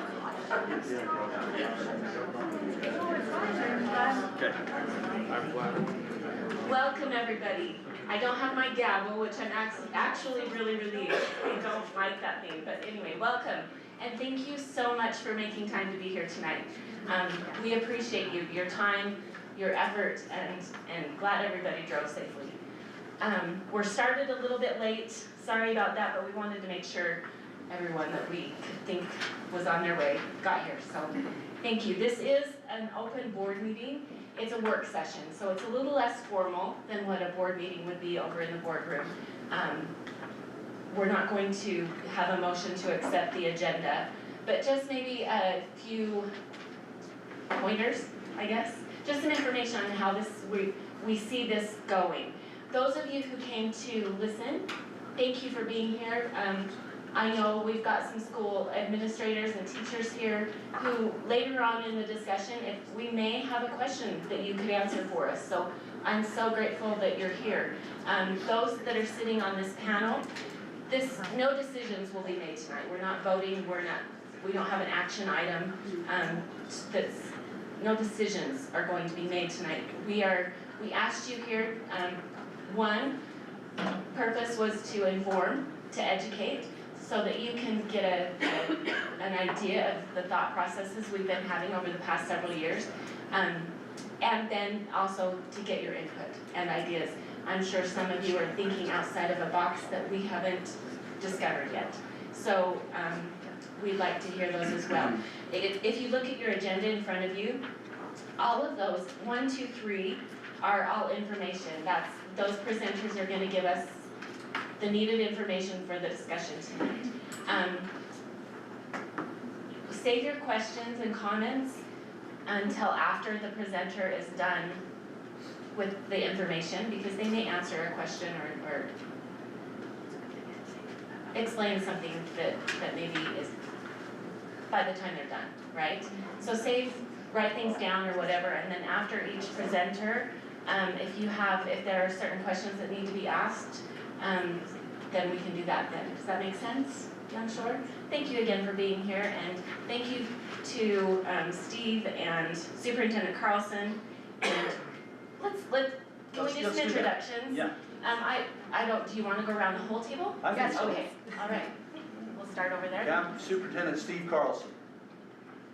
Okay. I'm glad. Welcome, everybody. I don't have my gavel, which I'm actually really relieved. I don't like that thing, but anyway, welcome. And thank you so much for making time to be here tonight. We appreciate you, your time, your effort, and glad everybody drove safely. We're started a little bit late. Sorry about that, but we wanted to make sure everyone that we could think was on their way got here. So thank you. This is an open board meeting. It's a work session, so it's a little less formal than what a board meeting would be over in the boardroom. We're not going to have a motion to accept the agenda, but just maybe a few pointers, I guess. Just some information on how we see this going. Those of you who came to listen, thank you for being here. I know we've got some school administrators and teachers here who later on in the discussion, if we may have a question that you could answer for us. So I'm so grateful that you're here. Those that are sitting on this panel, no decisions will be made tonight. We're not voting, we don't have an action item. No decisions are going to be made tonight. We asked you here, one purpose was to inform, to educate, so that you can get an idea of the thought processes we've been having over the past several years, and then also to get your input and ideas. I'm sure some of you are thinking outside of a box that we haven't discovered yet. So we'd like to hear those as well. If you look at your agenda in front of you, all of those, 1, 2, 3, are all information. Those presenters are going to give us the needed information for the discussion tonight. Save your questions and comments until after the presenter is done with the information, because they may answer a question or explain something that maybe is by the time they're done, right? So write things down or whatever, and then after each presenter, if there are certain questions that need to be asked, then we can do that then. Does that make sense, Young Shore? Thank you again for being here, and thank you to Steve and Superintendent Carlson. And can we do some introductions? Yeah. Do you want to go around the whole table? I think so. Okay, all right. We'll start over there. Yeah, Superintendent Steve Carlson.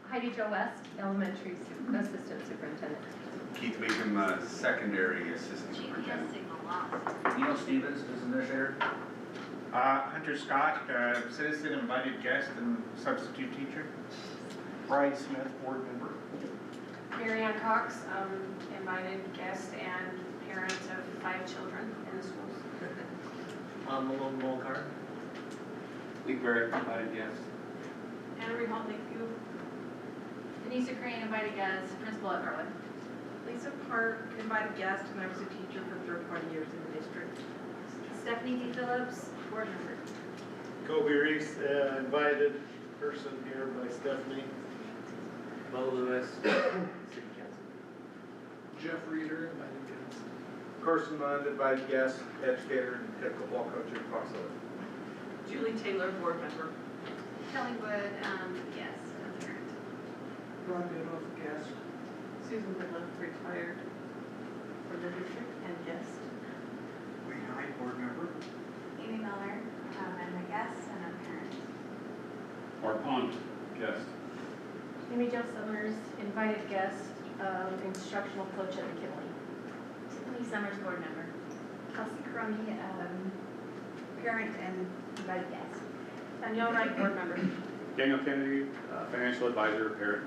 Heidi Jo West, Elementary Assistant Superintendent. Keith Meekham, Secondary Assistant Superintendent. Neil Stevens, administrator. Hunter Scott, citizen, invited guest, and substitute teacher. Brian Smith, board member. Marianne Cox, invited guest and parent of 5 children in the schools. Malone Mulcar. Lee Berry, invited guest. Anna Hall, Lakeview. Denise Crane, invited guest, principal at Garland. Lisa Park, invited guest, and I was a teacher for 20 years in the district. Stephanie D. Phillips, board member. Kobe Reese, invited person here by Stephanie. Bo Lewis, City Council. Jeff Reeder, invited guest. Carson Mund, invited guest, educator, and head football coach at Fox Hill. Julie Taylor, board member. Kelly Wood, yes, as a parent. Ron Goodwolf, guest. Susan Woodland, retired for the district and guest. Wayne Hyde, board member. Amy Miller, I'm a guest and a parent. Mark Pond, guest. Amy Jo Summers, invited guest, instructional coach at McKinley. Tiffany Summers, board member. Kelsey Crummy, parent and invited guest. Danielle Wright, board member. Daniel Kennedy, Financial Advisor, parent.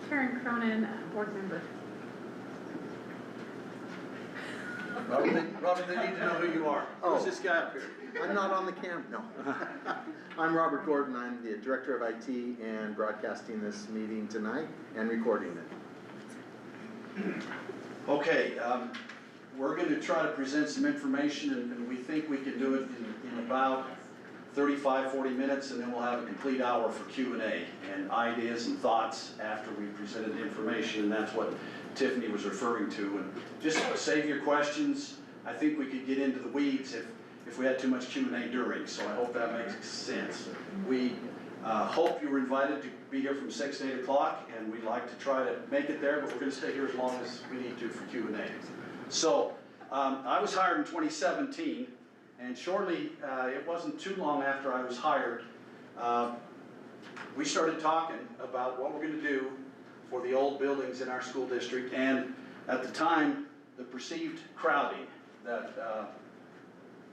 Karen Cronin, board member. Robert, they need to know who you are. Who's this guy up here? I'm not on the cam, no. I'm Robert Gordon. I'm the Director of IT and broadcasting this meeting tonight and recording it. Okay, we're going to try to present some information, and we think we can do it in about 35, 40 minutes, and then we'll have a complete hour for Q&A and ideas and thoughts after we presented the information, and that's what Tiffany was referring to. And just save your questions. I think we could get into the weeds if we had too much Q&A during, so I hope that makes sense. We Hope you were invited to be here from 6 to 8 o'clock, and we'd like to try to make it there, but we're gonna stay here as long as we need to for Q&A. So, I was hired in 2017, and shortly, it wasn't too long after I was hired, we started talking about what we're gonna do for the old buildings in our school district, and at the time, the perceived crowding that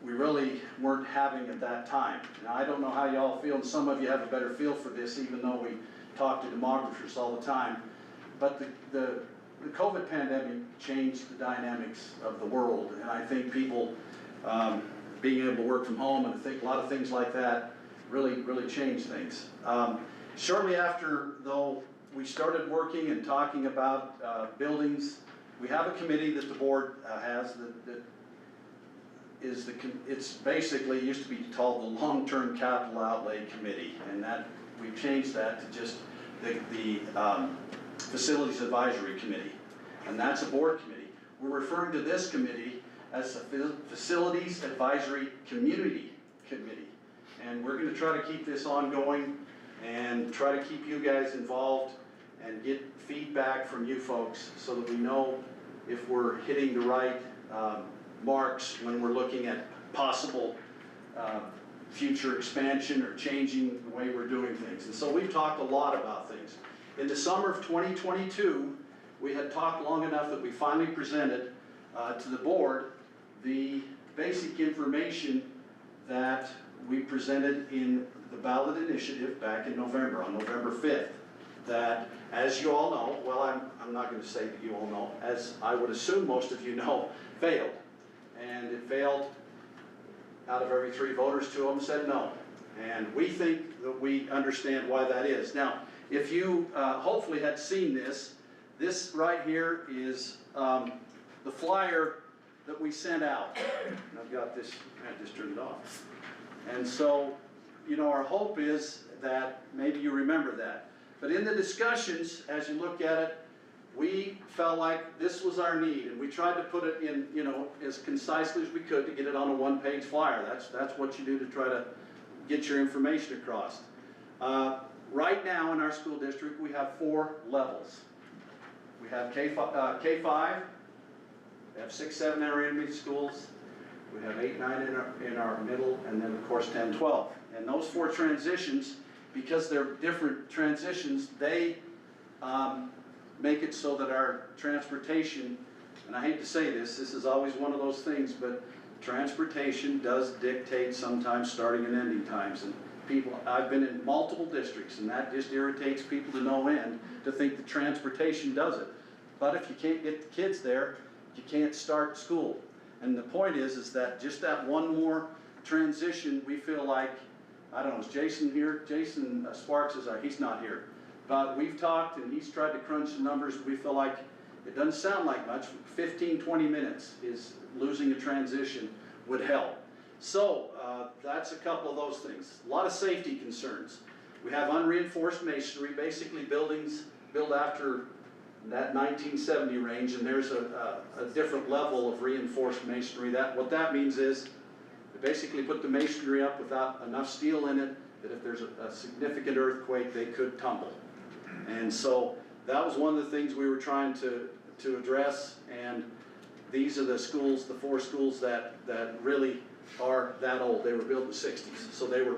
we really weren't having at that time. Now, I don't know how y'all feel, and some of you have a better feel for this, even though we talk to demographers all the time. But the COVID pandemic changed the dynamics of the world, and I think people being able to work from home, and I think a lot of things like that really changed things. Shortly after, though, we started working and talking about buildings. We have a committee that the board has that is it's basically, it used to be called the Long-Term Capital Outlay Committee, and that, we've changed that to just the Facilities Advisory Committee, and that's a board committee. We're referring to this committee as the Facilities Advisory Community Committee, and we're gonna try to keep this ongoing and try to keep you guys involved and get feedback from you folks so that we know if we're hitting the right marks when we're looking at possible future expansion or changing the way we're doing things. And so we've talked a lot about things. In the summer of 2022, we had talked long enough that we finally presented to the board the basic information that we presented in the ballot initiative back in November, on November 5th. That, as you all know, well, I'm not going to say that you all know, as I would assume most of you know, failed. And it failed. Out of every 3 voters, 2 of them said no. And we think that we understand why that is. Now, if you hopefully had seen this right here is the flyer that we sent out. And I've got this, I just turned it off. And so, you know, our hope is that maybe you remember that. But in the discussions, as you look at it, we felt like this was our need, and we tried to put it in, you know, as concisely as we could to get it on a 1-page flyer. That's what you do to try to get your information across. Right now in our school district, we have 4 levels. We have K5, we have 6, 7 in our intermediate schools, we have 8, 9 in our middle, and then of course 10, 12. And those 4 transitions, because they're different transitions, they make it so that our transportation, and I hate to say this is always one of those things, but transportation does dictate sometimes starting and ending times. And people, I've been in multiple districts, and that just irritates people to no end to think that transportation does it. But if you can't get the kids there, you can't start school. And the point is that just that one more transition, we feel like, I don't know, is Jason here? Jason Sparks is he's not here. But we've talked and he's tried to crunch the numbers. We feel like it doesn't sound like much. 15, 20 minutes is losing a transition would help. So that's a couple of those things. A lot of safety concerns. We have unreinforced masonry, basically buildings built after that 1970 range, and there's a different level of reinforced masonry. What that means is they basically put the masonry up without enough steel in it that if there's a significant earthquake, they could tumble. And so that was one of the things we were trying to address, and these are the schools, the 4 schools that really are that old. They were built in the 60s, so they were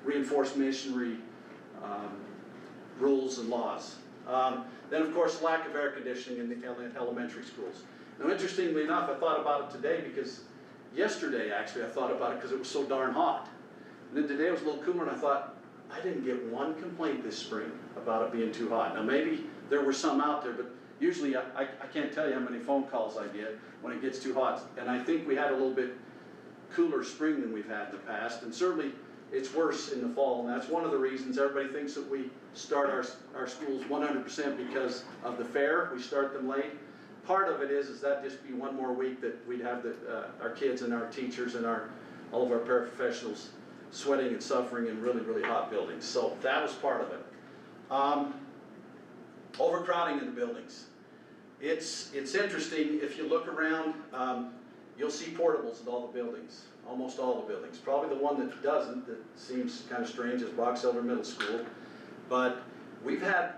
reinforced masonry rules and laws. Then of course, lack of air conditioning in the elementary schools. Now interestingly enough, I thought about it today because yesterday actually I thought about it because it was so darn hot. And then today it was a little cooler and I thought, I didn't get one complaint this spring about it being too hot. Now maybe there were some out there, but usually I can't tell you how many phone calls I get when it gets too hot. And I think we had a little bit cooler spring than we've had in the past, and certainly it's worse in the fall, and that's one of the reasons everybody thinks that we start our schools 100% because of the fair. We start them late. Part of it is that just be one more week that we'd have our kids and our teachers and all of our paraprofessionals sweating and suffering in really, really hot buildings. So that was part of it. Overcrowding in the buildings. It's interesting if you look around. you'll see portables at all the buildings, almost all the buildings. Probably the one that doesn't, that seems kind of strange, is Box Elder Middle School. But we've had,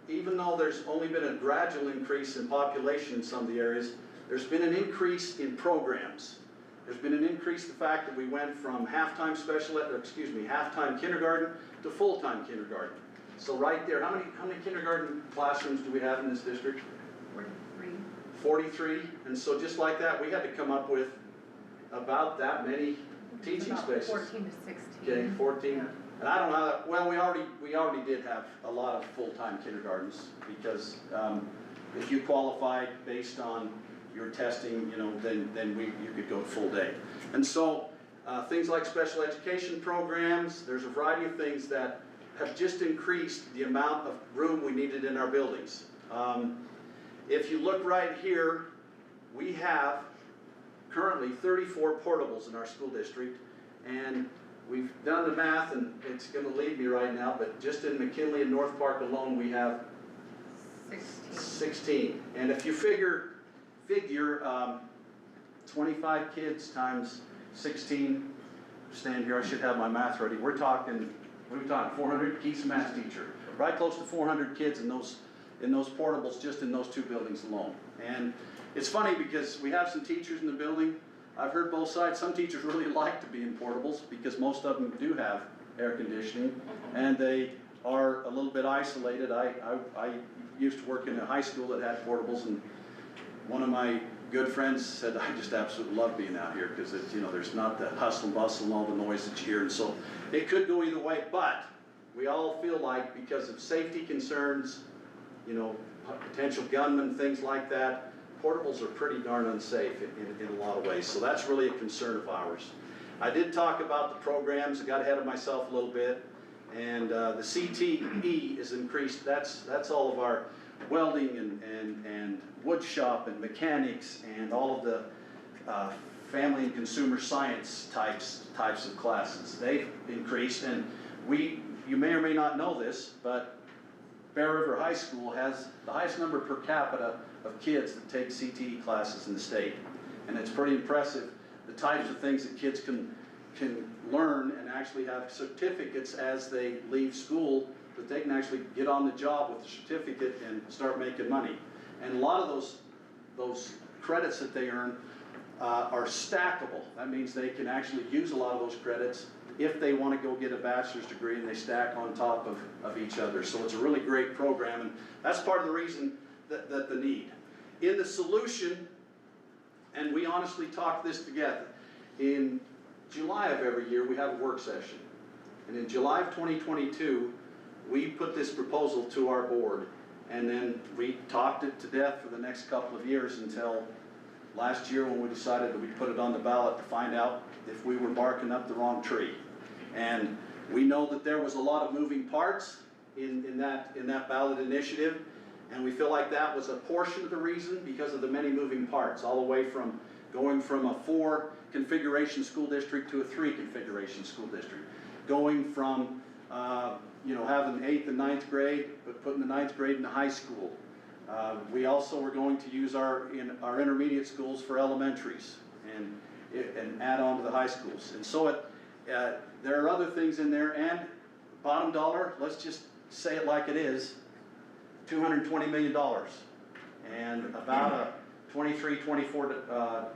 even though there's only been a gradual increase in population in some of the areas, there's been an increase in programs. There's been an increase in the fact that we went from half-time half-time kindergarten to full-time kindergarten. So right there, how many kindergarten classrooms do we have in this district? 43, and so just like that, we had to come up with about that many teaching spaces. 14 to 16. Okay, 14, and I don't know how that, well, we already did have a lot of full-time kindergartens, because, if you qualified based on your testing, you know, then you could go full day. And so, things like special education programs, there's a variety of things that have just increased the amount of room we needed in our buildings. If you look right here, we have currently 34 portables in our school district, and we've done the math, and it's gonna leave me right now, but just in McKinley and North Park alone, we have 16. And if you figure 25 kids times 16, stand here, I should have my math ready, we're talking 400, Keith's a math teacher, right close to 400 kids in those portables, just in those two buildings alone. And it's funny because we have some teachers in the building, I've heard both sides, some teachers really like to be in portables because most of them do have air conditioning and they are a little bit isolated. I used to work in a high school that had portables, and one of my good friends said, I just absolutely love being out here because it's, you know, there's not the hustle and bustle and all the noise that you hear, and so it could go either way, but we all feel like because of safety concerns, you know, potential gunmen, things like that, portables are pretty darn unsafe in a lot of ways, so that's really a concern of ours. I did talk about the programs, I got ahead of myself a little bit, and the CTE is increased, that's all of our welding and wood shop and mechanics and all of the family and consumer science types of classes. They've increased, and you may or may not know this, but Bear River High School has the highest number per capita of kids that take CTE classes in the state. And it's pretty impressive, the types of things that kids can learn and actually have certificates as they leave school, that they can actually get on the job with the certificate and start making money. And a lot of those credits that they earn are stackable. That means they can actually use a lot of those credits if they want to go get a bachelor's degree, and they stack on top of each other. So it's a really great program, and that's part of the reason that the need. In the solution, and we honestly talk this together, in July of every year we have a work session. And in July of 2022, we put this proposal to our board, and then we talked it to death for the next couple of years until last year when we decided that we'd put it on the ballot to find out if we were barking up the wrong tree. And we know that there was a lot of moving parts in that ballot initiative, and we feel like that was a portion of the reason because of the many moving parts, all the way from going from a 4 configuration school district to a 3 configuration school district, going from having 8th and 9th grade, but putting the 9th grade in the high school. We also were going to use our intermediate schools for elementaries and add on to the high schools. And so there are other things in there, and bottom dollar, let's just say it like it is, $220 million. And about a 24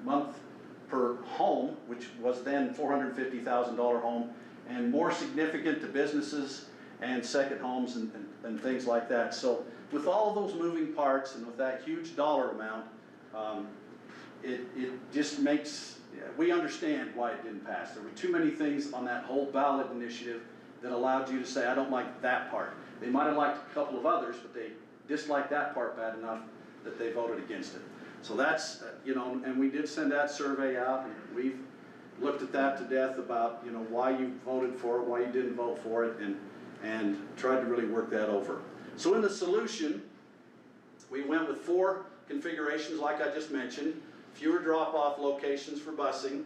month per home, which was then $450,000 home, and more significant to businesses and second homes and things like that. So with all of those moving parts and with that huge dollar amount, it just makes, we understand why it didn't pass. There were too many things on that whole ballot initiative that allowed you to say, I don't like that part. They might have liked a couple of others, but they disliked that part bad enough that they voted against it. So that's, and we did send that survey out, and we've looked at that to death about, why you voted for it, why you didn't vote for it, and tried to really work that over. So in the solution, we went with 4 configurations like I just mentioned, fewer drop-off locations for busing.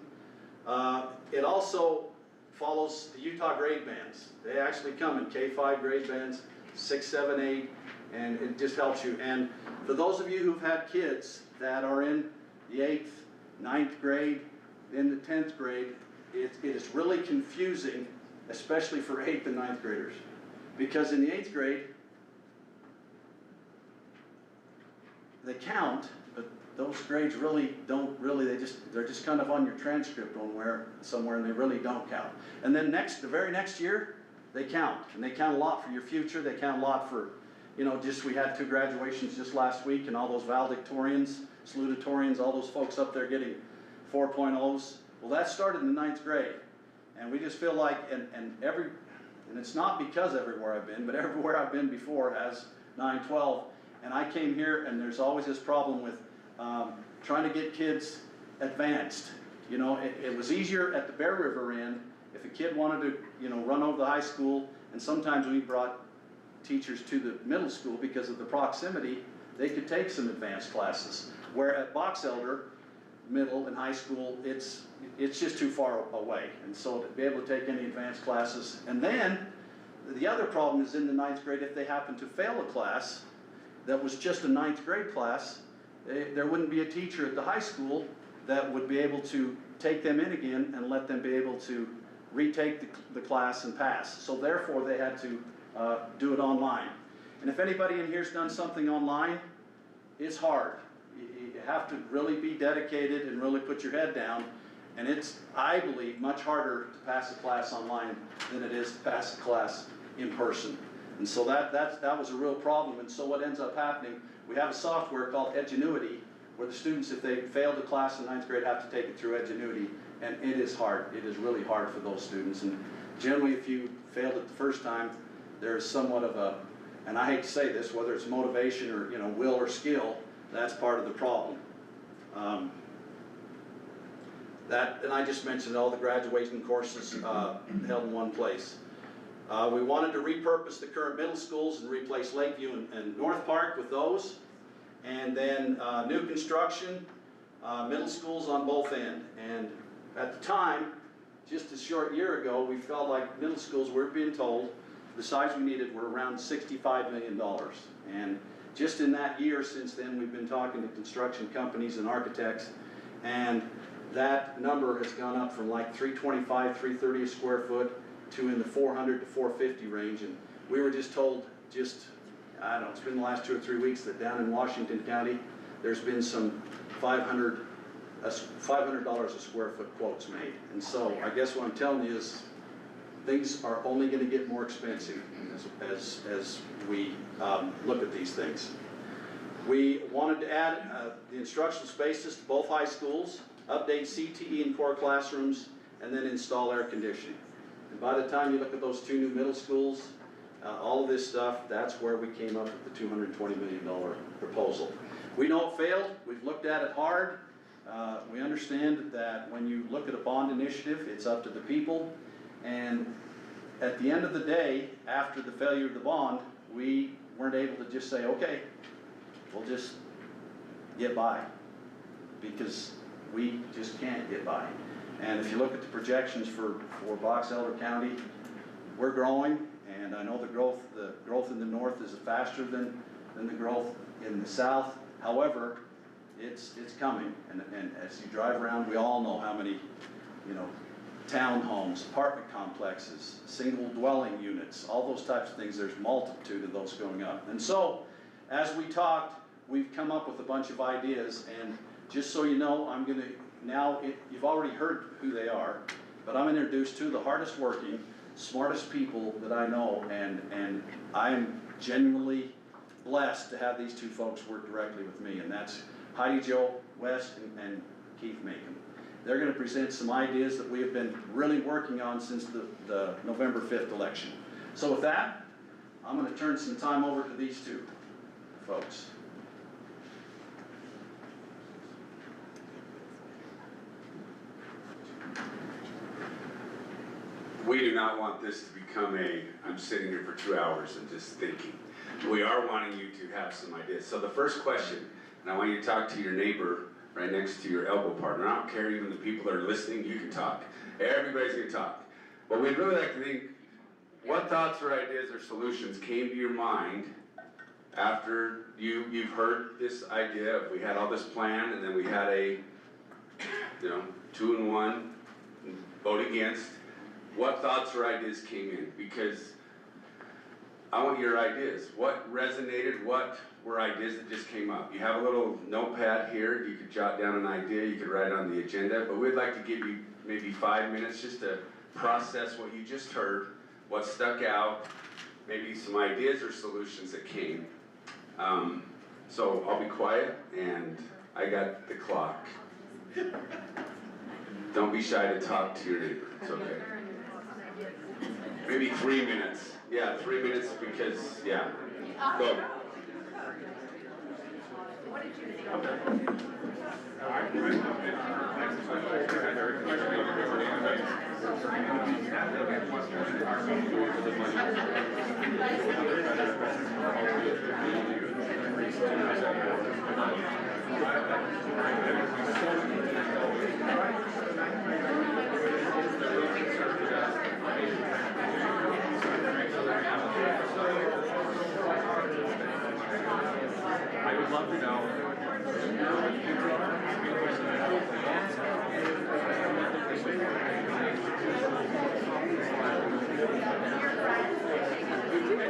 It also follows the Utah grade bands. They actually come in K5 grade bands, 6, 7, 8, and it just helps you. And for those of you who've had kids that are in the 8th, ninth grade, then the 10th grade, it is really confusing, especially for 8th and 9th graders. Because in the 8th grade, they count, but those grades really don't they're just kind of on your transcript somewhere, and they really don't count. And then the very next year, they count, and they count a lot for your future. They count a lot for, we had 2 graduations just last week, and all those valedictorians, salutatorians, all those folks up there getting 4.0s. Well, that started in the 9th grade, and we just feel like, and it's not because everywhere I've been, but everywhere I've been before has 9, 12, and I came here, and there's always this problem with trying to get kids advanced. It was easier at the Bear River end if a kid wanted to, run over the high school, and sometimes we brought teachers to the middle school because of the proximity, they could take some advanced classes. Where at Box Elder, middle and high school, it's just too far away. And so to be able to take any advanced classes. And then the other problem is in the 9th grade, if they happen to fail a class that was just a 9th grade class, there wouldn't be a teacher at the high school that would be able to take them in again and let them be able to retake the class and pass. So therefore they had to do it online. And if anybody in here's done something online, it's hard. You have to really be dedicated and really put your head down. And it's, I believe, much harder to pass a class online than it is to pass a class in person. And so that was a real problem. And so what ends up happening, we have a software called Edgenuity, where the students, if they failed a class in 9th grade, have to take it through Edgenuity. And it is hard. It is really hard for those students. And generally, if you failed it the first time, there's somewhat of a, and I hate to say this, whether it's motivation or will or skill, that's part of the problem. And I just mentioned all the graduation courses held in one place. We wanted to repurpose the current middle schools and replace Lakeview and North Park with those. And then new construction, middle schools on both ends. And at the time, just a short year ago, we felt like middle schools, we were being told, the size we needed were around $65 million. And just in that year since then, we've been talking to construction companies and architects, and that number has gone up from like $325, $330 a square foot to in the $400 to $450 range. And we were just told, I don't know, it's been the last 2 or 3 weeks that down in Washington County, there's been some $500 a square foot quotes made. And so I guess what I'm telling you is things are only going to get more expensive as we look at these things. We wanted to add the instructional spaces to both high schools, update CTE in core classrooms, and then install air conditioning. And by the time you look at those 2 new middle schools, all of this stuff, that's where we came up with the $220 million proposal. We know it failed. We've looked at it hard. We understand that when you look at a bond initiative, it's up to the people. And at the end of the day, after the failure of the bond, we weren't able to just say, okay, we'll just get by, because we just can't get by. And if you look at the projections for Box Elder County, we're growing, and I know the growth in the north is faster than the growth in the south. However, it's coming, and as you drive around, we all know how many, townhomes, apartment complexes, single dwelling units, all those types of things. There's multitude of those going up. And so, as we talked, we've come up with a bunch of ideas, and just so you know, you've already heard who they are, but I'm going to introduce 2 of the hardest working, smartest people that I know, and I'm genuinely blessed to have these 2 folks work directly with me, and that's Heidi Jo West and Keith Macon. They're going to present some ideas that we have been really working on since the November 5th election. So with that, I'm going to turn some time over to these 2 folks. We do not want this to become I'm sitting here for 2 hours and just thinking. We are wanting you to have some ideas. So the first question, and I want you to talk to your neighbor right next to your elbow partner. I don't care, even the people that are listening, you can talk. Everybody's gonna talk. But we'd really like to think, what thoughts or ideas or solutions came to your mind after you've heard this idea of, we had all this plan, and then we had a 2 and 1, vote against. What thoughts or ideas came in? Because I want your ideas. What resonated? What were ideas that just came up? You have a little notepad here. You could jot down an idea. You could write it on the agenda. But we'd like to give you maybe 5 minutes just to process what you just heard, what stuck out, maybe some ideas or solutions that came. So I'll be quiet, and I got the clock. Don't be shy to talk to your neighbor. It's okay. Maybe 3 minutes. Yeah, 3 minutes because, yeah. Go. What did you think? I would love to know.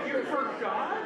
You forgot?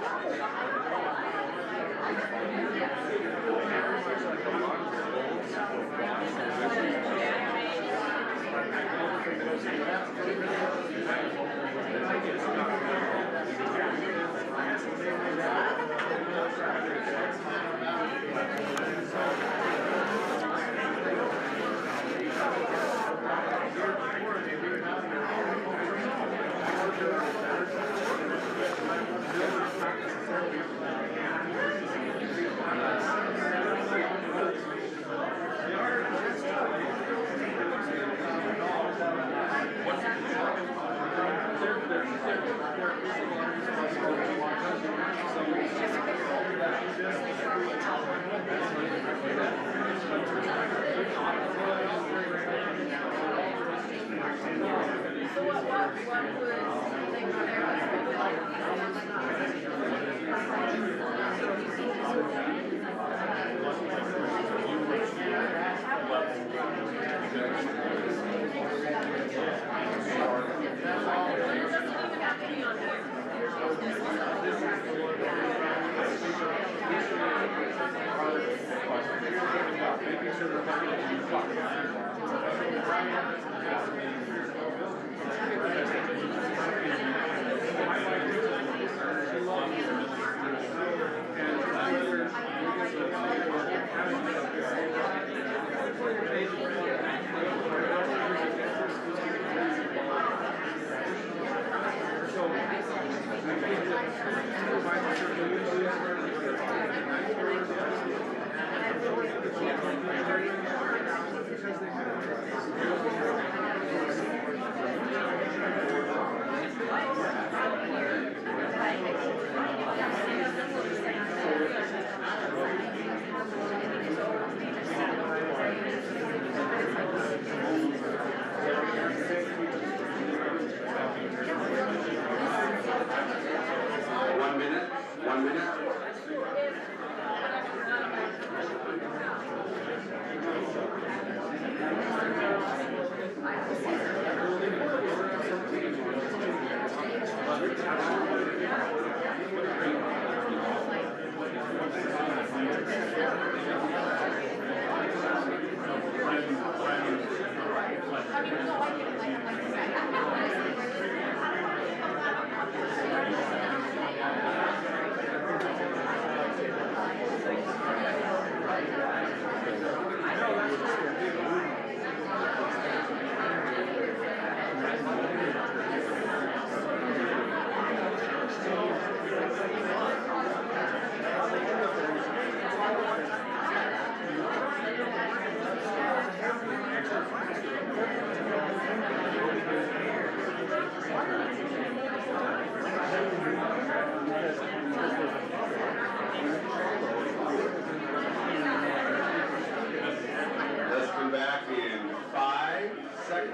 Let's come back in 5 seconds.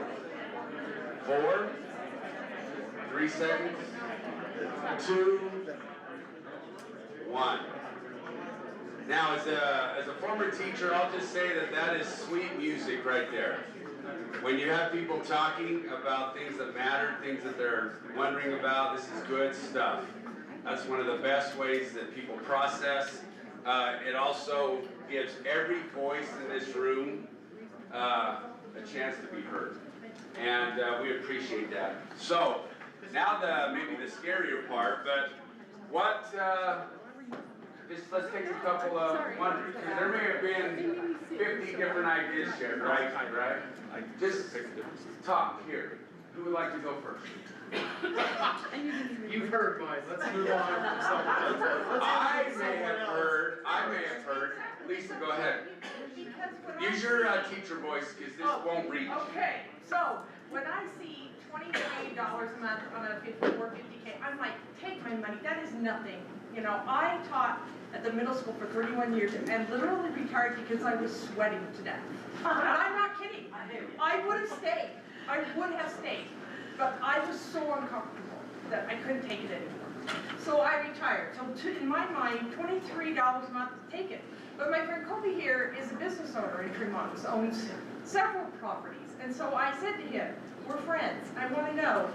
4, 3 seconds. 2, 1. Now, as a former teacher, I'll just say that that is sweet music right there. When you have people talking about things that matter, things that they're wondering about, this is good stuff. That's one of the best ways that people process. It also gives every voice in this room a chance to be heard. And we appreciate that. So, now maybe the scarier part, but what, let's take a couple of wonders, because there may have been 50 different ideas shared, right? Just talk here. Who would like to go first? You've heard mine, let's move on. I may have heard. Lisa, go ahead. Use your teacher voice, because this won't reach. Okay, so when I see $23 a month on a 50K, I'm like, take my money, that is nothing. You know, I taught at the middle school for 31 years and literally retired because I was sweating to death. And I'm not kidding. I would have stayed. But I was so uncomfortable that I couldn't take it anymore. So I retired. So in my mind, $23 a month, take it. But my friend Kobe here is a business owner in Fremont, owns several properties. And so I said to him, we're friends. I want to know,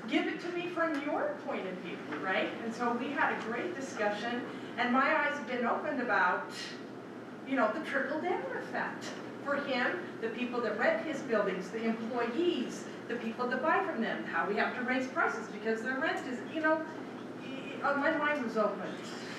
give it to me from your point of view, right? And so we had a great discussion, and my eyes have been opened about, the trickle-down effect. For him, the people that rent his buildings, the employees, the people that buy from them, how we have to raise prices because their rent is, my mind was open.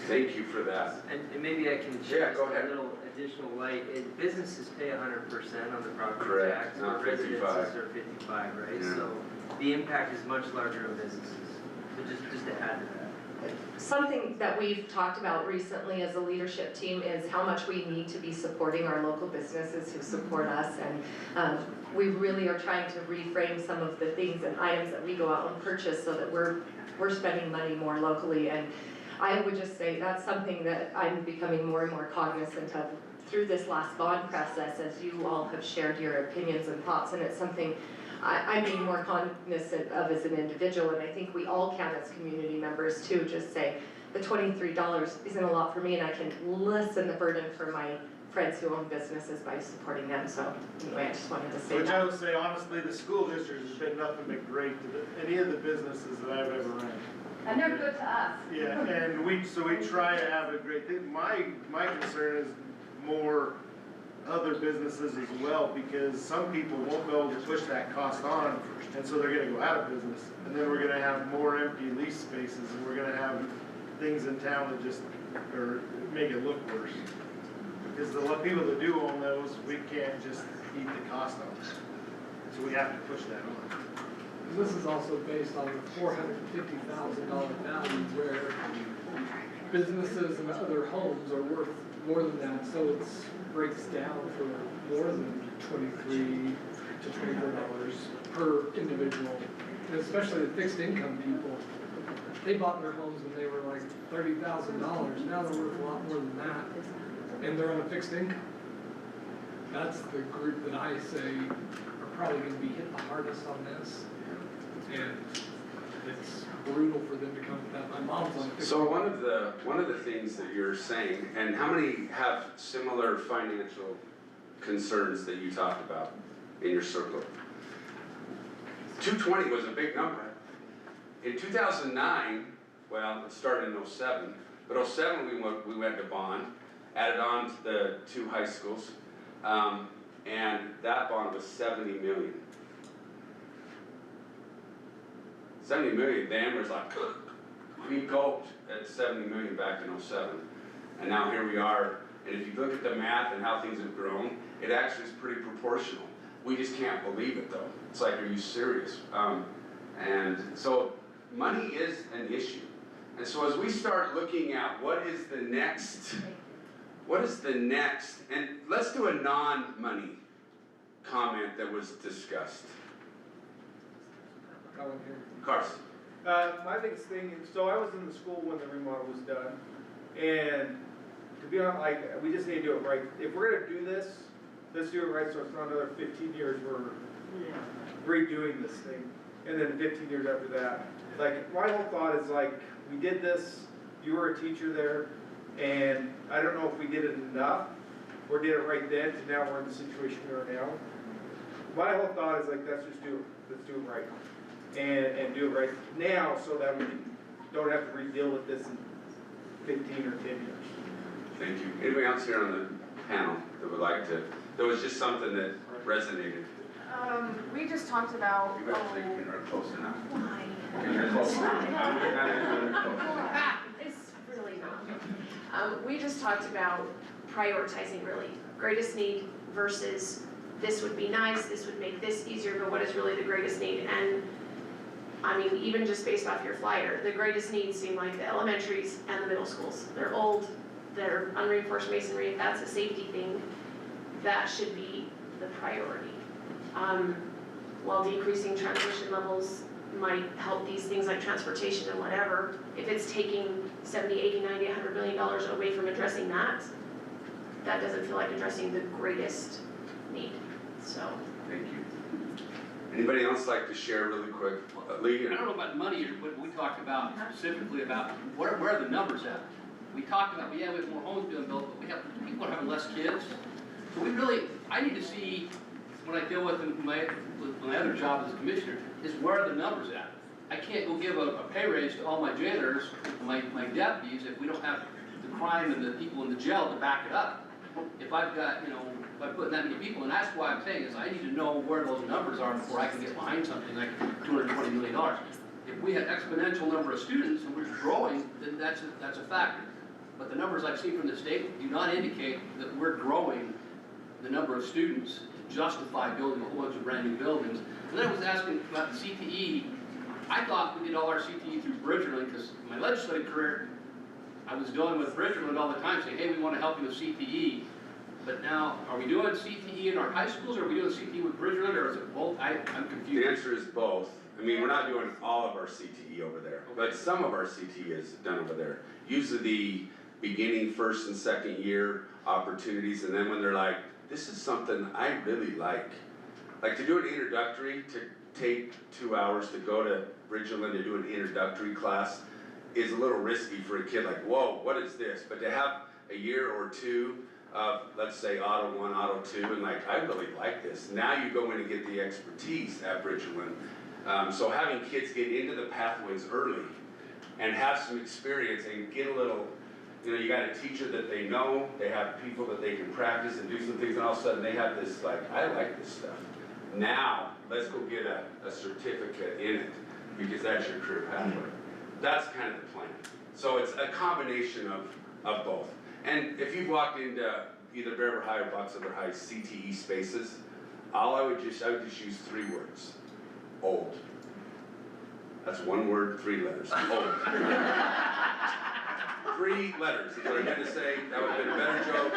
Thank you for that. And maybe I can Yeah, shed go ahead. a little additional light. Businesses pay 100% on the property Correct, tax, not but 55. residences are 55, right? Yeah. So the impact is much larger on businesses. So just to add to that. Something that we've talked about recently as a leadership team is how much we need to be supporting our local businesses who support us, and we really are trying to reframe some of the things and items that we go out and purchase so that we're spending money more locally. And I would just say that's something that I'm becoming more and more cognizant of through this last bond process, as you all have shared your opinions and thoughts, and it's something I'm being more cognizant of as an individual, and I think we all can as community members too, just say, the $23 isn't a lot for me, and I can lessen the burden for my friends who own businesses by supporting them. So anyway, I just wanted to say Which I that. would say, honestly, the school district has been nothing but great to any of the businesses that I've ever ran. And they're good to us. Yeah, and we try to have a great thing. My concern is more other businesses as well, because some people won't be able to push that cost on, and so they're gonna go out of business. And then we're gonna have more empty lease spaces, and we're gonna have things in town that just, or make it look worse. Because the people that do own those, we can't just eat the cost of them. So we have to push that on. This is also based on the $450,000 value where businesses and other homes are worth more than that, so it breaks down for more than $23 to $24 per individual. And especially the fixed income people, they bought their homes when they were like $30,000. Now they're worth a lot more than that, and they're on a fixed income. That's the group that I say are probably going to be hit the hardest on this. And it's brutal for them to come to that. My mom's on a So one of the things that you're saying, and how many have similar financial concerns that you talked about in your circle? 220 was a big number. In 2009, well, it started in 07, but 07 we went to bond, added on to the 2 high schools, and that bond was 70 million. 70 million, the Amber's like, we gulped at 70 million back in 07. And now here we are, and if you look at the math and how things have grown, it actually is pretty proportional. We just can't believe it though. It's like, are you serious? And so money is an issue. And so as we start looking at what is the next, and let's do a non-money comment that was discussed. Carson. My biggest thing is, so I was in the school when the remodel was done, and to be honest, we just need to do it right. If we're gonna do this, let's do it right so it's not another 15 years we're redoing this thing. And then 15 years after that. Like, my whole thought is like, we did this, you were a teacher there, And I don't know if we did it enough, or did it right then, to now we're in the situation we are now. My whole thought is like, let's just do it, let's do it right. And do it right now, so that we don't have to redeal with this in 15 or 10 years. Thank you. Anybody else here on the panel that would like to, there was just something that resonated? We just talked about, You guys think you're close enough? why? You're close enough. It's really not. We just talked about prioritizing really greatest need versus this would be nice, this would make this easier, but what is really the greatest need? And I mean, even just based off your flyer, the greatest needs seem like the elementaries and the middle schools. They're old, they're unreinforced masonry. If that's a safety thing, that should be the priority. While decreasing transmission levels might help these things like transportation and whatever, if it's taking 70, 80, 90, $100 million away from addressing that, that doesn't feel like addressing the greatest need, so. Thank you. Anybody else like to share really quick? Lee? I don't know about money, but we talked about specifically about where are the numbers at? We talked about, yeah, we have more homes being built, but people are having less kids. So we really, I need to see, when I deal with my other job as a commissioner, is where are the numbers at? I can't go give a pay raise to all my jailers, my deputies, if we don't have the crime and the people in the jail to back it up. If I've got, by putting that many people, and that's why I'm saying is I need to know where those numbers are before I can get behind something like $220 million. If we had exponential number of students and we're growing, then that's a factor. But the numbers I've seen from the state do not indicate that we're growing the number of students to justify building a whole bunch of brand new buildings. And then I was asking about the CTE. I thought we did all our CTE through Bridgerland because in my legislative career, I was dealing with Bridgerland all the time saying, hey, we want to help you with CTE. But now, are we doing CTE in our high schools, or are we doing CTE with Bridgerland, or is it both? I'm confused. The answer is both. I mean, we're not doing all of our CTE over there, but some of our CTE is done over there. Usually the beginning first and second year opportunities, and then when they're like, this is something I really like to do an introductory, to take 2 hours to go to Bridgerland to do an introductory class is a little risky for a kid like, whoa, what is this? But to have a year or two of, let's say, Auto 1, Auto 2, and like, I really like this. Now you go in and get the expertise at Bridgerland. So having kids get into the pathways early and have some experience and get a little, you got a teacher that they know, they have people that they can practice and do some things, and all of a sudden they have this like, I like this stuff. Now, let's go get a certificate in it, because that's your career pathway. That's kind of the plan. So it's a combination of both. And if you've walked into either Bear River High or Box Elder High CTE spaces, I would just use 3 words. Old. That's 1 word, 3 letters. Old. 3 letters is what I meant to say. That would have been a better joke.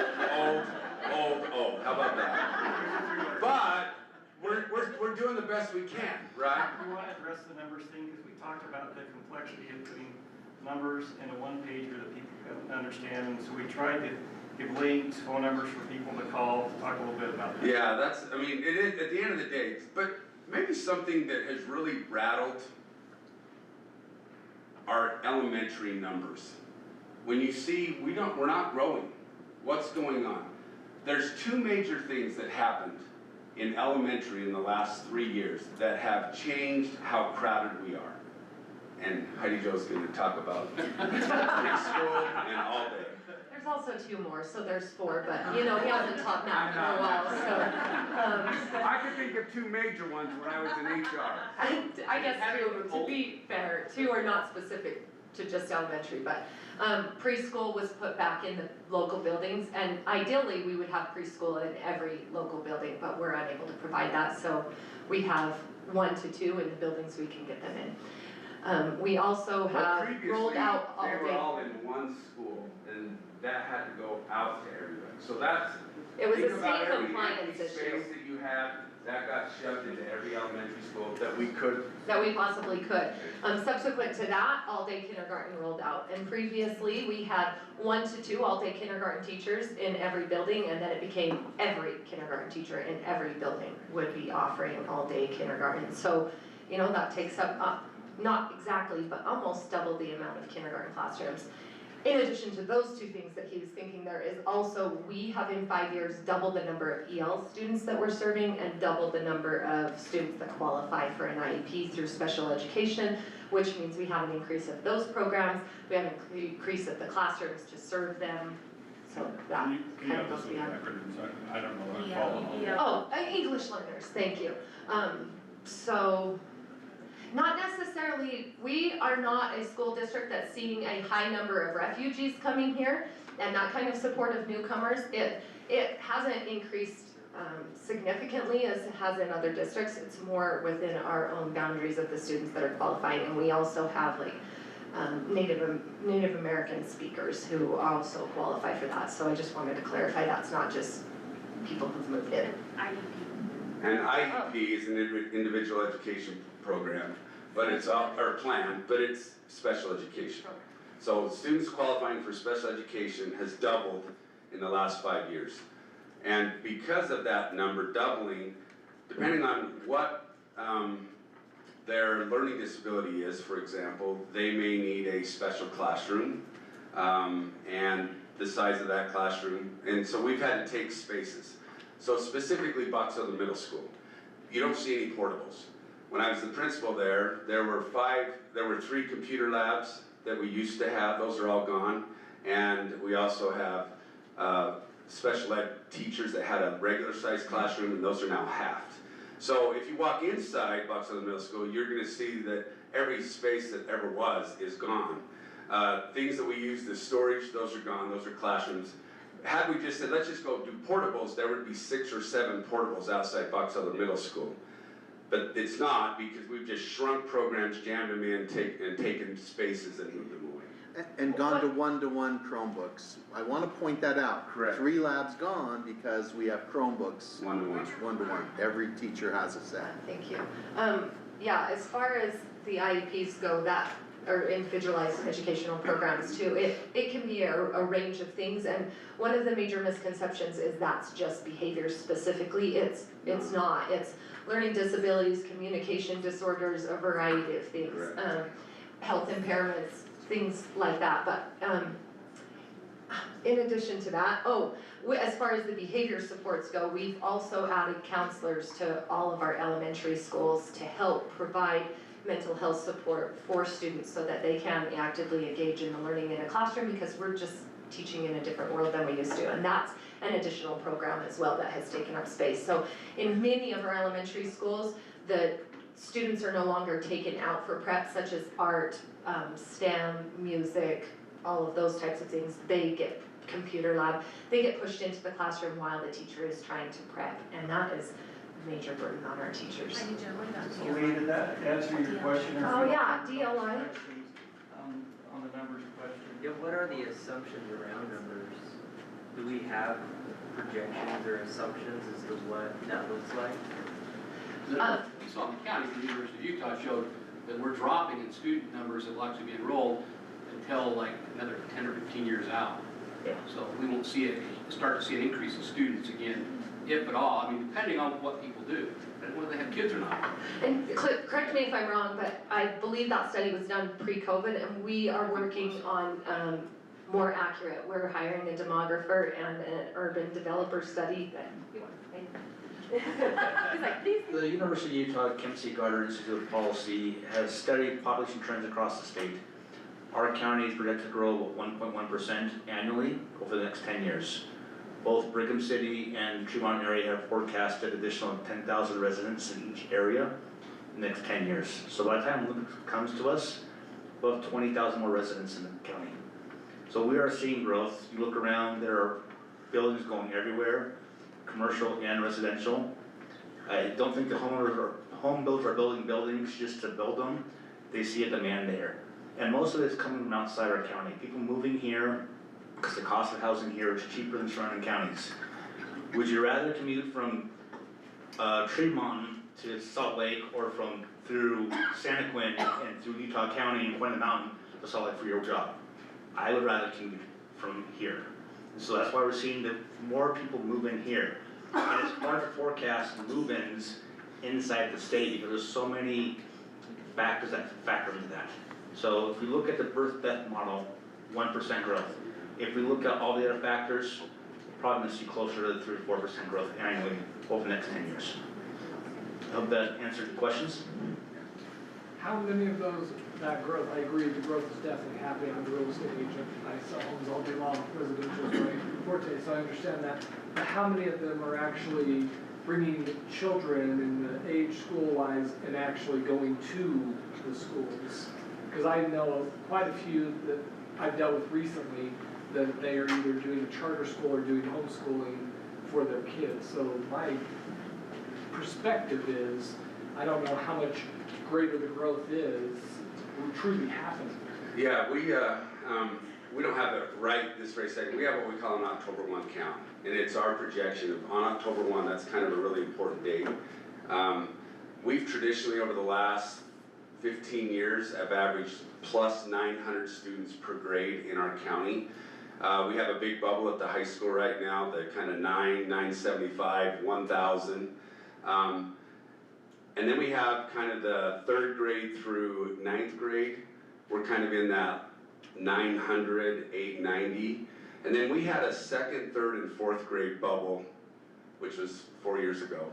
Old. How about that? But we're doing the best we can, right? We want to address the numbers thing because we talked about the complexity of putting numbers in a one-pager that people can understand, and so we tried to give links, phone numbers for people to call, to talk a little bit about that. Yeah, it is, at the end of the day, but maybe something that has really rattled our elementary numbers. When you see, we're not growing. What's going on? There's 2 major things that happened in elementary in the last 3 years that have changed how crowded we are. And Heidi Jo's going to talk about preschool and all day. There's also 2 more, so there's 4, but he hasn't taught math in a while, so. I could think of 2 major ones when I was in HR. I guess to be fair, 2 are not specific to just elementary, but preschool was put back in the local buildings, and ideally we would have preschool in every local building, but we're unable to provide that, so we have 1 to 2 in the buildings we can get them in. We also have rolled out all they were day. all in 1 school, and that had to go out to everybody. So it was think a about state every compliance empty issue space that you had, that got shoved into every elementary school that we could. that we possibly could. Subsequent to that, all-day kindergarten rolled out, and previously we had 1 to 2 all-day kindergarten teachers in every building, and then it became every kindergarten teacher in every building would be offering all-day kindergarten. So, that takes up not exactly, but almost double the amount of kindergarten classrooms. in addition to those two things that he was thinking, there is also, we have in 5 years doubled the number of EL students that we're serving and doubled the number of students that qualify for an IEP through special education, which means we have an increase of those programs, we have an increase of the classrooms to serve them, so that kind of goes beyond. I don't know what I follow. English learners, thank you. So, not necessarily, we are not a school district that's seeing a high number of refugees coming here and that kind of support of newcomers. It hasn't increased significantly as it has in other districts. It's more within our own boundaries of the students that are qualifying, and we also have like Native American speakers who also qualify for that. So I just wanted to clarify that's not just people who've moved in. And IEP is an individual education program, but it's plan, but it's special education. So students qualifying for special education has doubled in the last 5 years. And because of that number doubling, depending on what their learning disability is, for example, they may need a special classroom and the size of that classroom. And so we've had to take spaces. So specifically Box Elder Middle School, you don't see any portables. When I was the principal there were 3 computer labs that we used to have, those are all gone. And we also have special ed teachers that had a regular sized classroom, and those are now halved. So if you walk inside Box Elder Middle School, you're gonna see that every space that ever was is gone. Things that we used as storage, those are gone, those are classrooms. Had we just said, let's just go do portables, there would be 6 or 7 portables outside Box Elder Middle School. But it's not, because we've just shrunk programs, jammed them in, and taken spaces and moved them away. And gone to one-to-one Chromebooks. I want to point that out. Correct. 3 labs gone because we have Chromebooks. One-to-one. One-to-one. Every teacher has a set. Thank you. Yeah, as far as the IEPs go, or individualized educational programs too, it can be a range of things, and one of the major misconceptions is that's just behavior specifically. It's not. It's learning disabilities, communication disorders, a variety of things, health impairments, things like that. But in addition to that, as far as the behavior supports go, we've also added counselors to all of our elementary schools to help provide mental health support for students so that they can actively engage in the learning in a classroom, because we're just teaching in a different world than we used to, and that's an additional program as well that has taken up space. So in many of our elementary schools, the students are no longer taken out for prep, such as art, STEM, music, all of those types of things. They get computer lab, they get pushed into the classroom while the teacher is trying to prep, and that is major burden on our teachers. So Lee, did that answer your question? Oh yeah, DLI. On the numbers question. Yeah, what are the assumptions around numbers? Do we have projections or assumptions as to what that looks like? Salt Lake County, the University of Utah showed that we're dropping in student numbers that will actually be enrolled until like another 10 or 15 years out. Yeah. So we won't start to see an increase in students again, if at all. I mean, depending on what people do, and whether they have kids or not. And correct me if I'm wrong, but I believe that study was done pre-COVID, and we are working on more accurate. We're hiring a demographer and an urban developer study that you want to He's like, please. The University of Utah Kempsey Gardner Institute of Policy has studied population trends across the state. Our county is projected to grow 1.1% annually over the next 10 years. Both Brigham City and Tremont area have forecasted additional 10,000 residents in each area in the next 10 years. So by the time Olympics comes to us, we'll have 20,000 more residents in the county. So we are seeing growth. You look around, there are buildings going everywhere, commercial and residential. I don't think the home builders are building buildings just to build them. They see a demand there. And most of it is coming from outside our county. People moving here because the cost of housing here is cheaper than surrounding counties. Would you rather commute from Tremont to Salt Lake, or through Santaquin and through Utah County and Point of the Mountain to Salt Lake for your job? I would rather commute from here. So that's why we're seeing that more people move in here. And it's hard to forecast move-ins inside the state because there's so many factors that factor into that. So if we look at the birth-death model 1% growth. If we look at all the other factors, we're probably gonna see closer to the 3 or 4% growth annually over the next 10 years. I hope that answered the questions. How many of that growth, I agree, the growth is definitely happening. I'm a real estate agent, I sell homes all day long, residential is my forte, so I understand that. But how many of them are actually bringing children in the age school-wise and actually going to the schools? Because I know of quite a few that I've dealt with recently that they are either doing a charter school or doing homeschooling for their kids. So my perspective is, I don't know how much greater the growth is truly happening. Yeah, we don't have it right this very second. We have what we call an October 1 count. And it's our projection of, on October 1, that's kind of a really important date. We've traditionally, over the last 15 years, have averaged plus 900 students per grade in our county. We have a big bubble at the high school right now, the kind of 975, 1,000. And then we have kind of the 3rd grade through 9th grade. We're kind of in that 900, 890. And then we had a 2nd, 3rd, and 4th grade bubble, which was 4 years ago.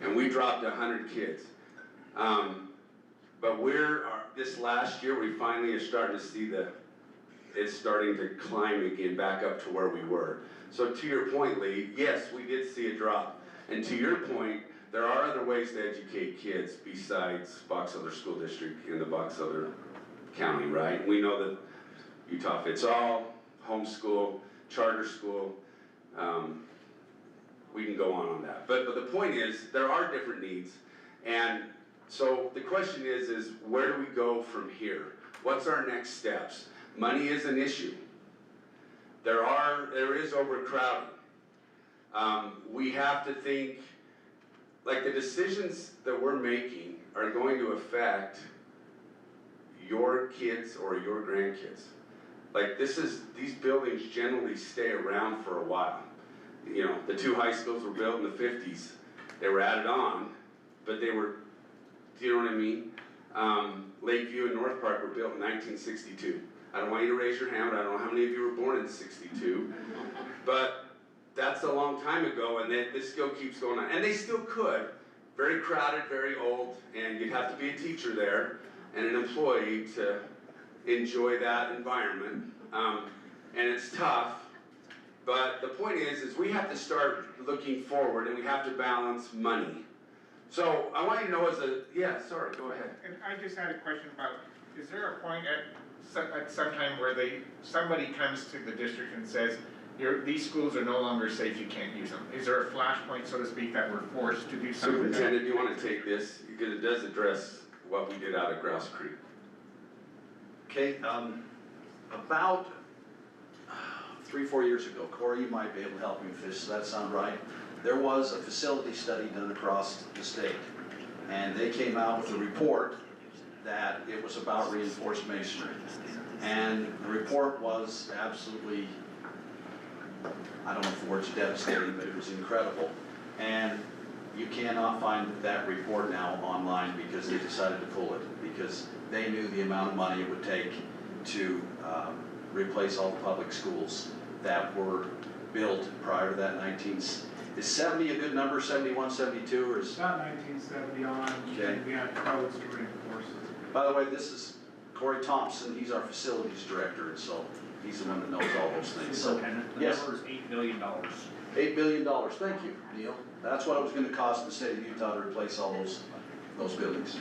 And we dropped 100 kids. But this last year, we finally are starting to see it's starting to climb again back up to where we were. So to your point, Lee, yes, we did see a drop. And to your point, there are other ways to educate kids besides Box Elder School District in the Box Elder County, right? We know that Utah fits all, homeschool, charter school, we can go on that. But the point is, there are different needs. And so the question is where do we go from here? What's our next steps? Money is an issue. There is overcrowding. We have to think, like the decisions that we're making are going to affect your kids or your grandkids. Like these buildings generally stay around for a while. You know, the 2 high schools were built in the 50s. They were added on, but they were, do you know what I mean? Lakeview and North Park were built in 1962. I don't want you to raise your hand, I don't know how many of you were born in 62, but that's a long time ago, and this still keeps going on. And they still could. Very crowded, very old, and you'd have to be a teacher there and an employee to enjoy that environment. And it's tough, but the point is we have to start looking forward, and we have to balance money. So I want you to know yeah, sorry, go ahead. And I just had a question about, is there a point at some time where somebody comes to the district and says, these schools are no longer safe, you can't use them? Is there a flashpoint, so to speak, that we're forced to do something? Superintendent, do you want to take this? Because it does address what we did out at Grouse Creek. Okay, about 3 or 4 years ago, Corey, you might be able to help me with this, does that sound right? There was a facility study done across the state, and they came out with a report that it was about reinforced masonry. And the report was absolutely, I don't know if the word's devastating, but it was incredible. And you cannot find that report now online because they decided to pull it, because they knew the amount of money it would take to replace all the public schools that were built prior to that is 70 a good number, 71, 72, or is? About 1970 on, Okay. we had codes to reinforce it. By the way, this is Corey Thompson, he's our facilities director, and so he's the one that knows all those things. So, The yes. number is $8 billion. $8 billion, thank you, Neil. That's what it was gonna cost the state of Utah to replace all those buildings.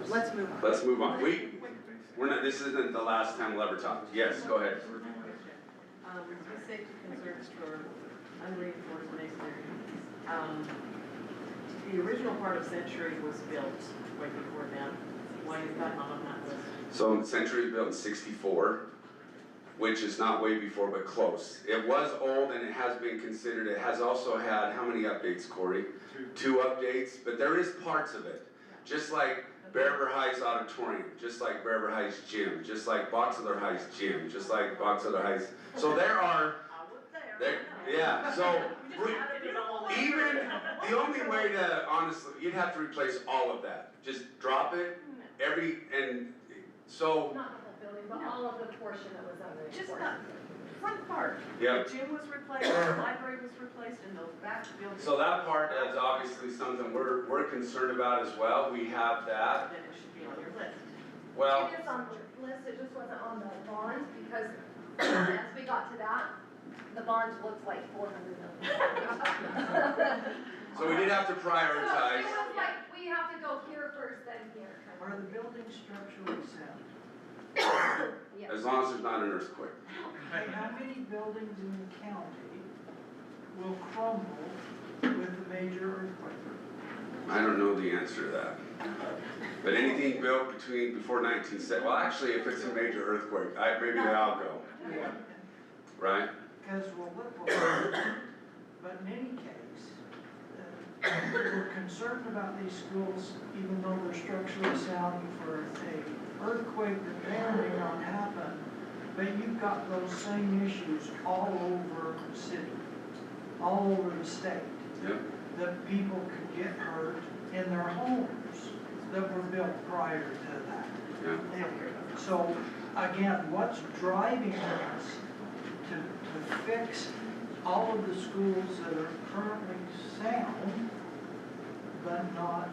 Let's move on. Let's move on. We're not, this isn't the last time we'll ever talk. Yes, go ahead. Safety concerns for unreinforced masonry. The original part of Century was built way before then. Why is that not on that list? So Century was built in 64, which is not way before, but close. It was old and it has been considered, it has also had, how many updates, Corey? 2 updates, but there is parts of it. Just like Bear River High's auditorium, just like Bear River High's gym, just like Box Elder High's gym, just like Box Elder High's. So there are, yeah, so even, the only way to, honestly, you'd have to replace all of that. Just drop it, and so building, but all of the portion that was under the Just portion. the front part. Yep. The gym was replaced, the library was replaced, and those back buildings. So that part is obviously something we're concerned about as well. We have that. Then it should be on your list. Well, It is on the list, it just wasn't on the bond, because as we got to that, the bond looks like $400 million. so we did have to So prioritize. it was like, we have to go here first, then here. Are the buildings structurally sound? Yes. As long as there's not an earthquake. Okay, how many buildings in the county will crumble with a major earthquake? I don't know the answer to that. But anything built before 1970, well, actually, if it's a major earthquake, maybe I'll go, right? Because, but in any case, we're concerned about these schools, even though they're structurally sound for a earthquake that may or may not happen, but you've got those same issues all over the city, all over the state. Yep. That people could get hurt in their homes that were built prior to that. Yeah. So, again, what's driving us to fix all of the schools that are currently sound, but not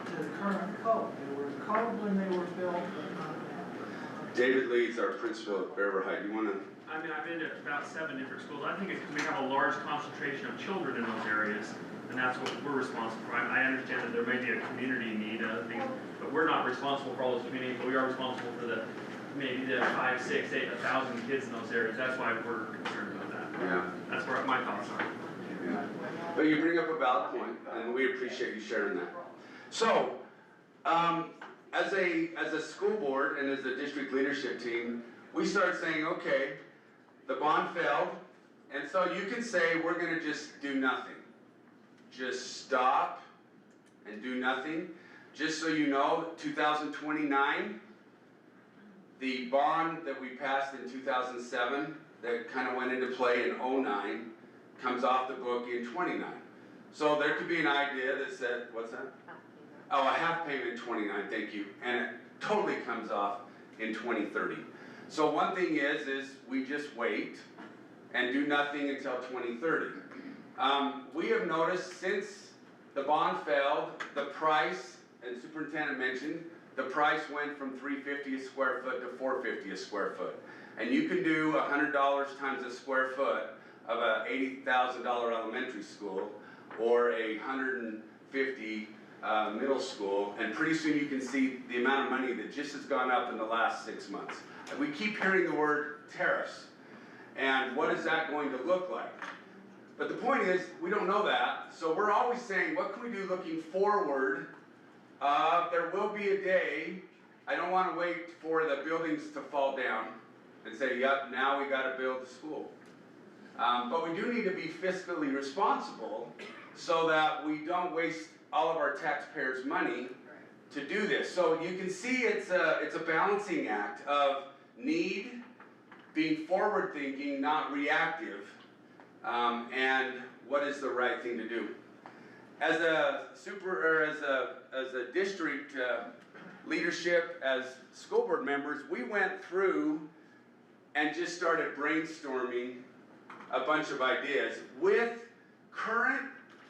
to the current code? They were code when they were built, but not now. David Lee's our principal at Bear High. Do you want to? I mean, I've been to about 7 different schools. I think it's because we have a large concentration of children in those areas, and that's what we're responsible for. I understand that there may be a community need, things, but we're not responsible for all those communities, but we are responsible for maybe the 5, 6, 8, 1,000 kids in those areas. That's why we're concerned about that. Yeah. That's where my thoughts are. Yeah. But you bring up a valid point, and we appreciate you sharing that. So, as a school board and as a district leadership team, we started saying, okay, the bond failed, and so you can say we're gonna just do nothing. Just stop and do nothing. Just so you know, 2029, the bond that we passed in 2007 that kind of went into play in 09 comes off the book in 29. So there could be an idea that said, what's that? Oh, a half payment in 29, thank you. And it totally comes off in 2030. So one thing is we just wait and do nothing until 2030. We have noticed since the bond failed, the price, and Superintendent mentioned, the price went from $350 a square foot to $450 a square foot. And you can do $100 times a square foot of a $80,000 elementary school or a $150 middle school, and pretty soon you can see the amount of money that just has gone up in the last 6 months. And we keep hearing the word tariffs, and what is that going to look like? But the point is, we don't know that, so we're always saying, what can we do looking forward? There will be a day, I don't want to wait for the buildings to fall down and say, yep, now we got to build the school. But we do need to be fiscally responsible so that we don't waste all of our taxpayers' money to do this. So you can see it's a balancing act of need, being forward-thinking, not reactive, and what is the right thing to do. As a district leadership, as school board members, we went through and just started brainstorming a bunch of ideas with current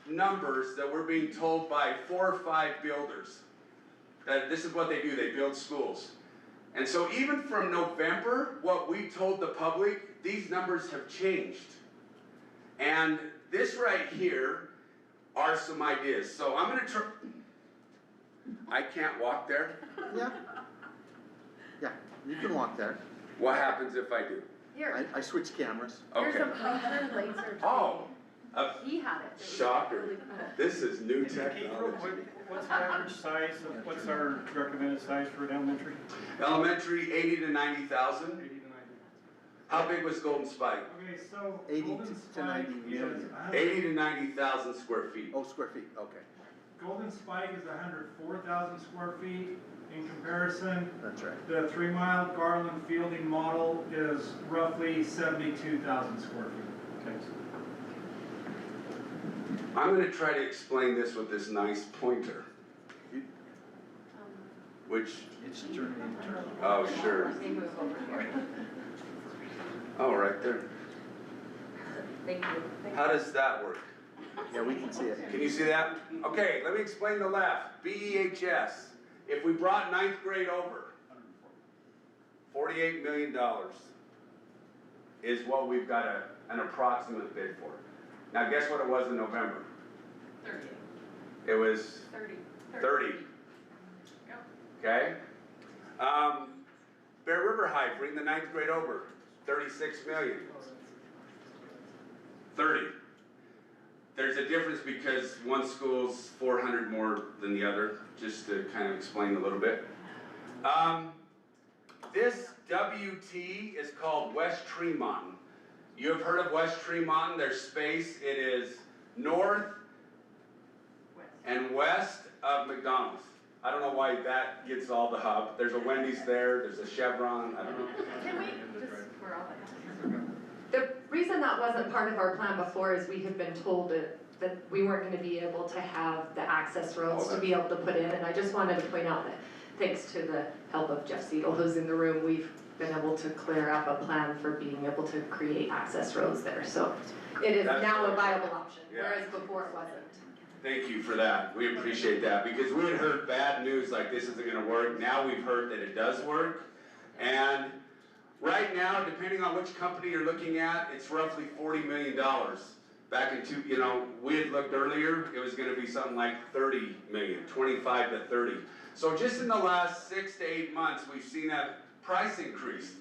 numbers that we're being told by 4 or 5 builders. That this is what they do, they build schools. And so even from November, what we told the public, these numbers have changed. And this right here are some ideas. So I'm gonna try, I can't walk there? Yeah. Yeah, you can walk there. What happens if I do? Here, I switch cameras. here's Okay. a pointer laser. Oh, He had it. It was shocker. really cool. This is new Keith, real technology. quick, what's the average size of, what's our recommended size for an elementary? Elementary, 80 to 90,000. 80 to 90. How big was Golden Spike? Okay, so 80 Golden to Spike 90 is million. 80 to 90,000 square feet. Oh, square feet, okay. Golden Spike is 104,000 square feet. In comparison, That's right. the 3 Mile Garland Fielding model is roughly 72,000 square feet. Okay. I'm going to try to explain this with this nice pointer. Which, It's turning and turning. oh, sure. Let me move over here. Oh, right there. Thank you. How does that work? Yeah, we can see it. Can you see that? Okay, let me explain the left. BEHS. If we brought ninth grade over, $48 million is what we've got an approximate bid for. Now guess what it was in November? 30. It was 30. Yep. Okay? Bear River High, bring the ninth grade over, 36 million. 30. There's a difference because one school's 400 more than the other, just to kind of explain a little bit. This WT is called West Tremont. You have heard of West Tremont, there's space. It is north and west of McDonald's. I don't know why that gets all the hub. There's a Wendy's there, there's a Chevron, I don't know. Can we just, we're all the reason that wasn't part of our plan before is we had been told that we weren't gonna be able to have the access roads to be able to put in, and I just wanted to point out that thanks to the help of Jeff Siegel, who's in the room, we've been able to clear up a plan for being able to create access roads there, so it is now a viable option, whereas before it wasn't. Thank you for that. We appreciate that because we had heard bad news like this isn't going to work. Now we've heard that it does work. And right now, depending on which company you're looking at, it's roughly $40 million. Back in we had looked earlier, it was going to be something like 30 million, 25 to 30. So just in the last 6 to 8 months, we've seen that price increase.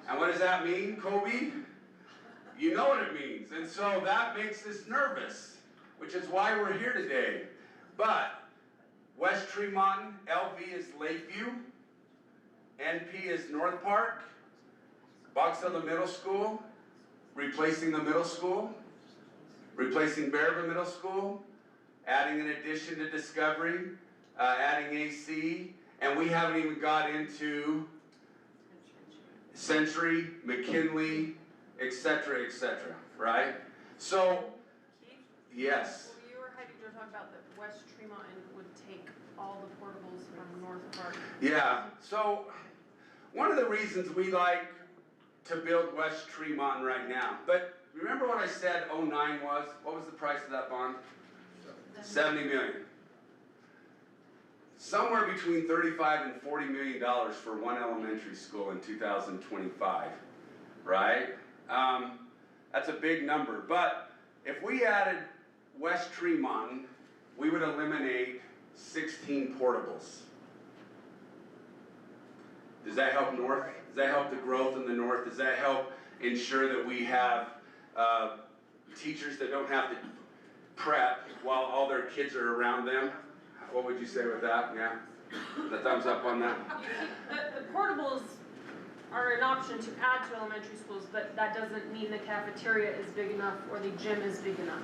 And what does that mean, Kobe? You know what it means. And so that makes us nervous, which is why we're here today. But West Tremont, LV is Lakeview, NP is North Park, Box Elder Middle School, replacing the middle school, replacing Bearville Middle School, adding an addition to Discovery, adding AC, and we haven't even got into Century, McKinley, etc., right? So, yes. Well, you were talking about that West Tremont would take all the portables from North Park. Yeah, so one of the reasons we like to build West Tremont right now, but remember what I said 09 was? What was the price of that bond? 70 million. Somewhere between 35 and 40 million dollars for one elementary school in 2025, right? That's a big number, but if we added West Tremont, we would eliminate 16 portables. Does that help North? Does that help the growth in the North? Does that help ensure that we have teachers that don't have to prep while all their kids are around them? What would you say with that? Yeah? The thumbs up on that? The portables are an option to add to elementary schools, but that doesn't mean the cafeteria is big enough or the gym is big enough.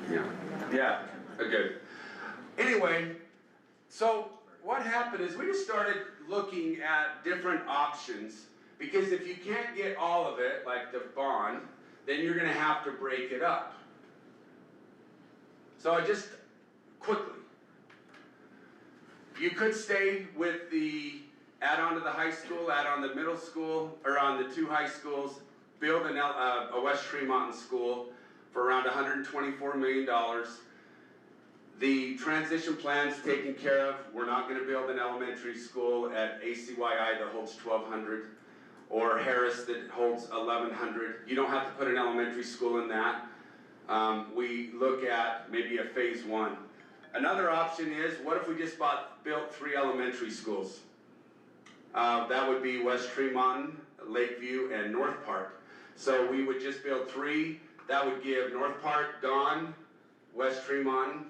Yeah, good. Anyway, so what happened is we just started looking at different options, because if you can't get all of it, like the bond, then you're gonna have to break it up. So I just, quickly, you could stay with the add-on to the high school, add on the middle school, or on the two high schools, build a West Tremont school for around $124 million. The transition plan's taken care of. We're not going to build an elementary school at ACYI that holds 1,200 or Harris that holds 1,100. You don't have to put an elementary school in that. We look at maybe a phase one. Another option is, what if we just built 3 elementary schools? That would be West Tremont, Lakeview, and North Park. So we would just build 3. That would give North Park gone, West Tremont,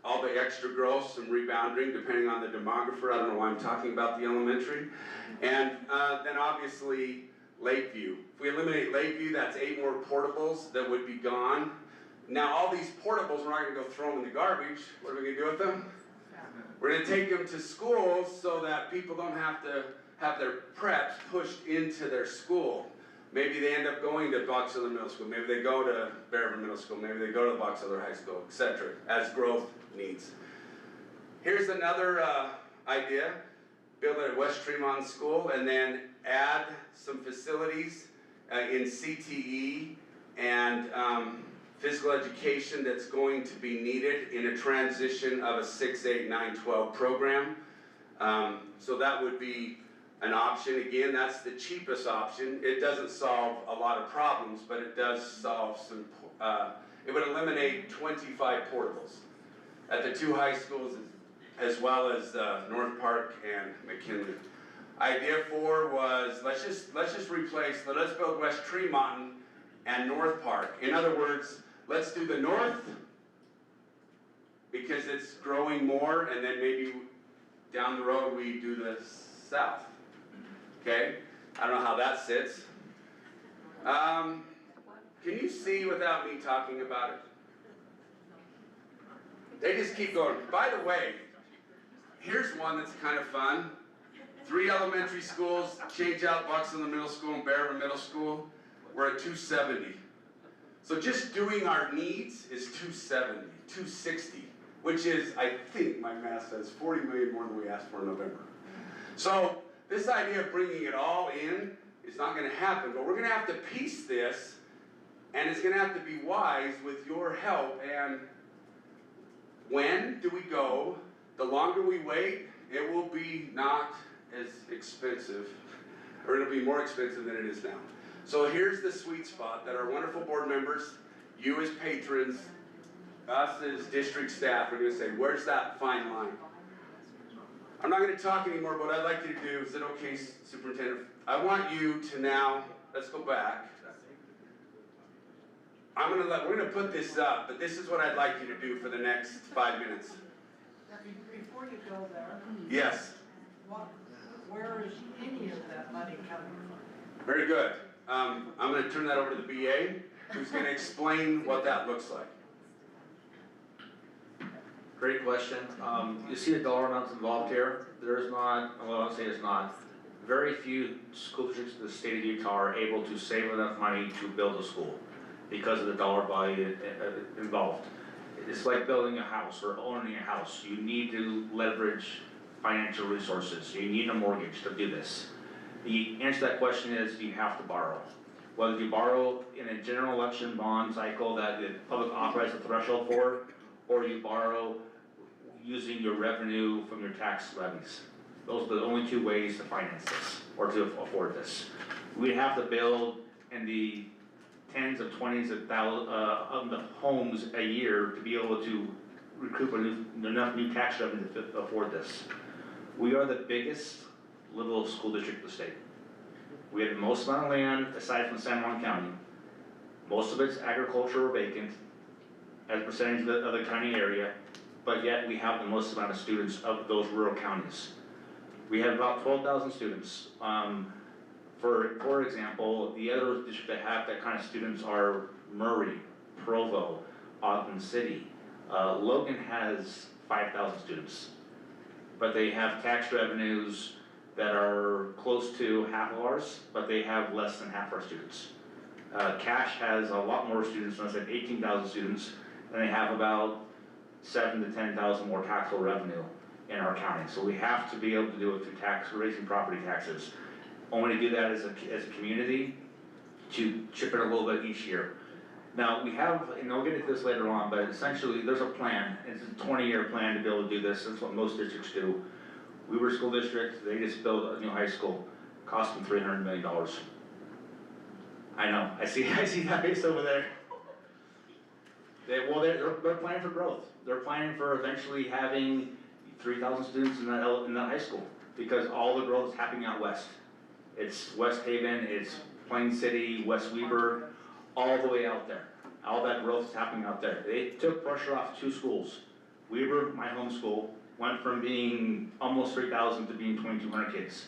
all the extra growth, some rebounding, depending on the demographer. I don't know why I'm talking about the elementary. And then obviously Lakeview. If we eliminate Lakeview, that's 8 more portables that would be gone. Now all these portables, we're not going to go throw them in the garbage. What are we going to do with them? We're going to take them to schools so that people don't have to have their preps pushed into their school. Maybe they end up going to Box Elder Middle School. Maybe they go to Bearville Middle School. Maybe they go to Box Elder High School, etc. as growth needs. Here's another idea. build a West Tremont school and then add some facilities in CTE and physical education that's going to be needed in a transition of a 6, 8, 9, 12 program. So that would be an option. Again, that's the cheapest option. It doesn't solve a lot of problems, but it does solve some, it would eliminate 25 portables at the 2 high schools as well as North Park and McKinley. Idea 4 was let's just replace, let's build West Tremont and North Park. In other words, let's do the north because it's growing more, and then maybe down the road we do the south. Okay? I don't know how that sits. Can you see without me talking about it? They just keep going. By the way, here's one that's kind of fun. 3 elementary schools, change out Buxton the middle school and Bearwood Middle School. We're at 270. So just doing our needs is 270, 260, which is, I think my math says, 40 million more than we asked for in November. So this idea of bringing it all in is not going to happen, but we're going to have to piece this, and it's going to have to be wise with your help. And when do we go? The longer we wait, it will be not as expensive, or it'll be more expensive than it is now. So here's the sweet spot that our wonderful board members, you as patrons, us as district staff are going to say, where's that fine line? I'm not going to talk anymore, but what I'd like you to do, is it okay, Superintendent? I want you to now, let's go back. We're going to put this up, but this is what I'd like you to do for the next 5 minutes. Before you go there. Yes. Where is any of that money coming from? Very good. I'm going to turn that over to the BA, who's going to explain what that looks like. Great question. You see the dollar amounts involved here. There is not, well, I'll say it's not, very few school districts in the state of Utah are able to save enough money to build a school because of the dollar value involved. It's like building a house or owning a house. You need to leverage financial resources. You need a mortgage to do this. The answer to that question is you have to borrow. Whether you borrow in a general election bond cycle that the public authorized the threshold for, or you borrow using your revenue from your tax levies. Those are the only 2 ways to finance this, or to afford this. We'd have to build in the tens of 20s of thousands of the homes a year to be able to recoup enough new tax revenue to afford this. We are the biggest little school district in the state. We have the most amount of land aside from San Juan County. Most of it's agriculture or vacant as a percentage of the county area, but yet we have the most amount of students of those rural counties. We have about 12,000 students. For example, the other districts that have that kind of students are Murray, Provo, Ogden City. Logan has 5,000 students, but they have tax revenues that are close to half of ours, but they have less than half our students. Cache has a lot more students, I said 18,000 students, and they have about 7,000 to 10,000 more taxable revenue in our county. So we have to be able to do it through raising property taxes. Only to do that as a community, to chip in a little bit each year. Now we have, and we'll get into this later on, but essentially there's a plan. It's a 20-year plan to be able to do this. That's what most districts do. Weber School District, they just built a new high school, cost them $300 million. I know, I see that face over there. They're planning for growth. They're planning for eventually having 3,000 students in that high school, because all the growth is happening out west. It's West Haven, it's Plain City, West Weber, all the way out there. All that growth is happening out there. They took pressure off 2 schools. Weber, my home school, went from being almost 3,000 to being 2,200 kids.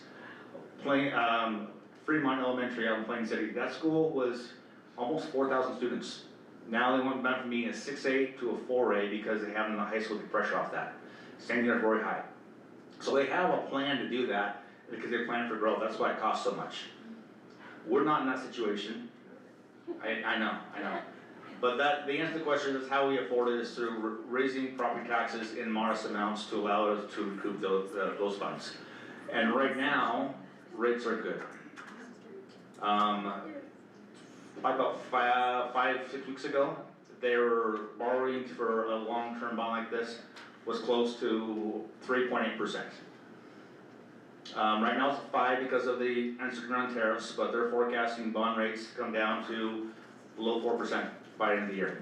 Fremont Elementary out in Plain City, that school was almost 4,000 students. Now they went back from being a 6A to a 4A because they have in the high school take pressure off that. Same thing at Roy High. So they have a plan to do that because they're planning for growth. That's why it costs so much. We're not in that situation. I know. But the answer to the question is how we afford it is through raising property taxes in modest amounts to allow us to recoup those funds. And right now, rates are good. About 6 weeks ago, they were borrowing for a long-term bond like this was close to 3.8%. Right now it's 5 because of the uncertainty around tariffs, but they're forecasting bond rates to come down to below 4% by the end of the year.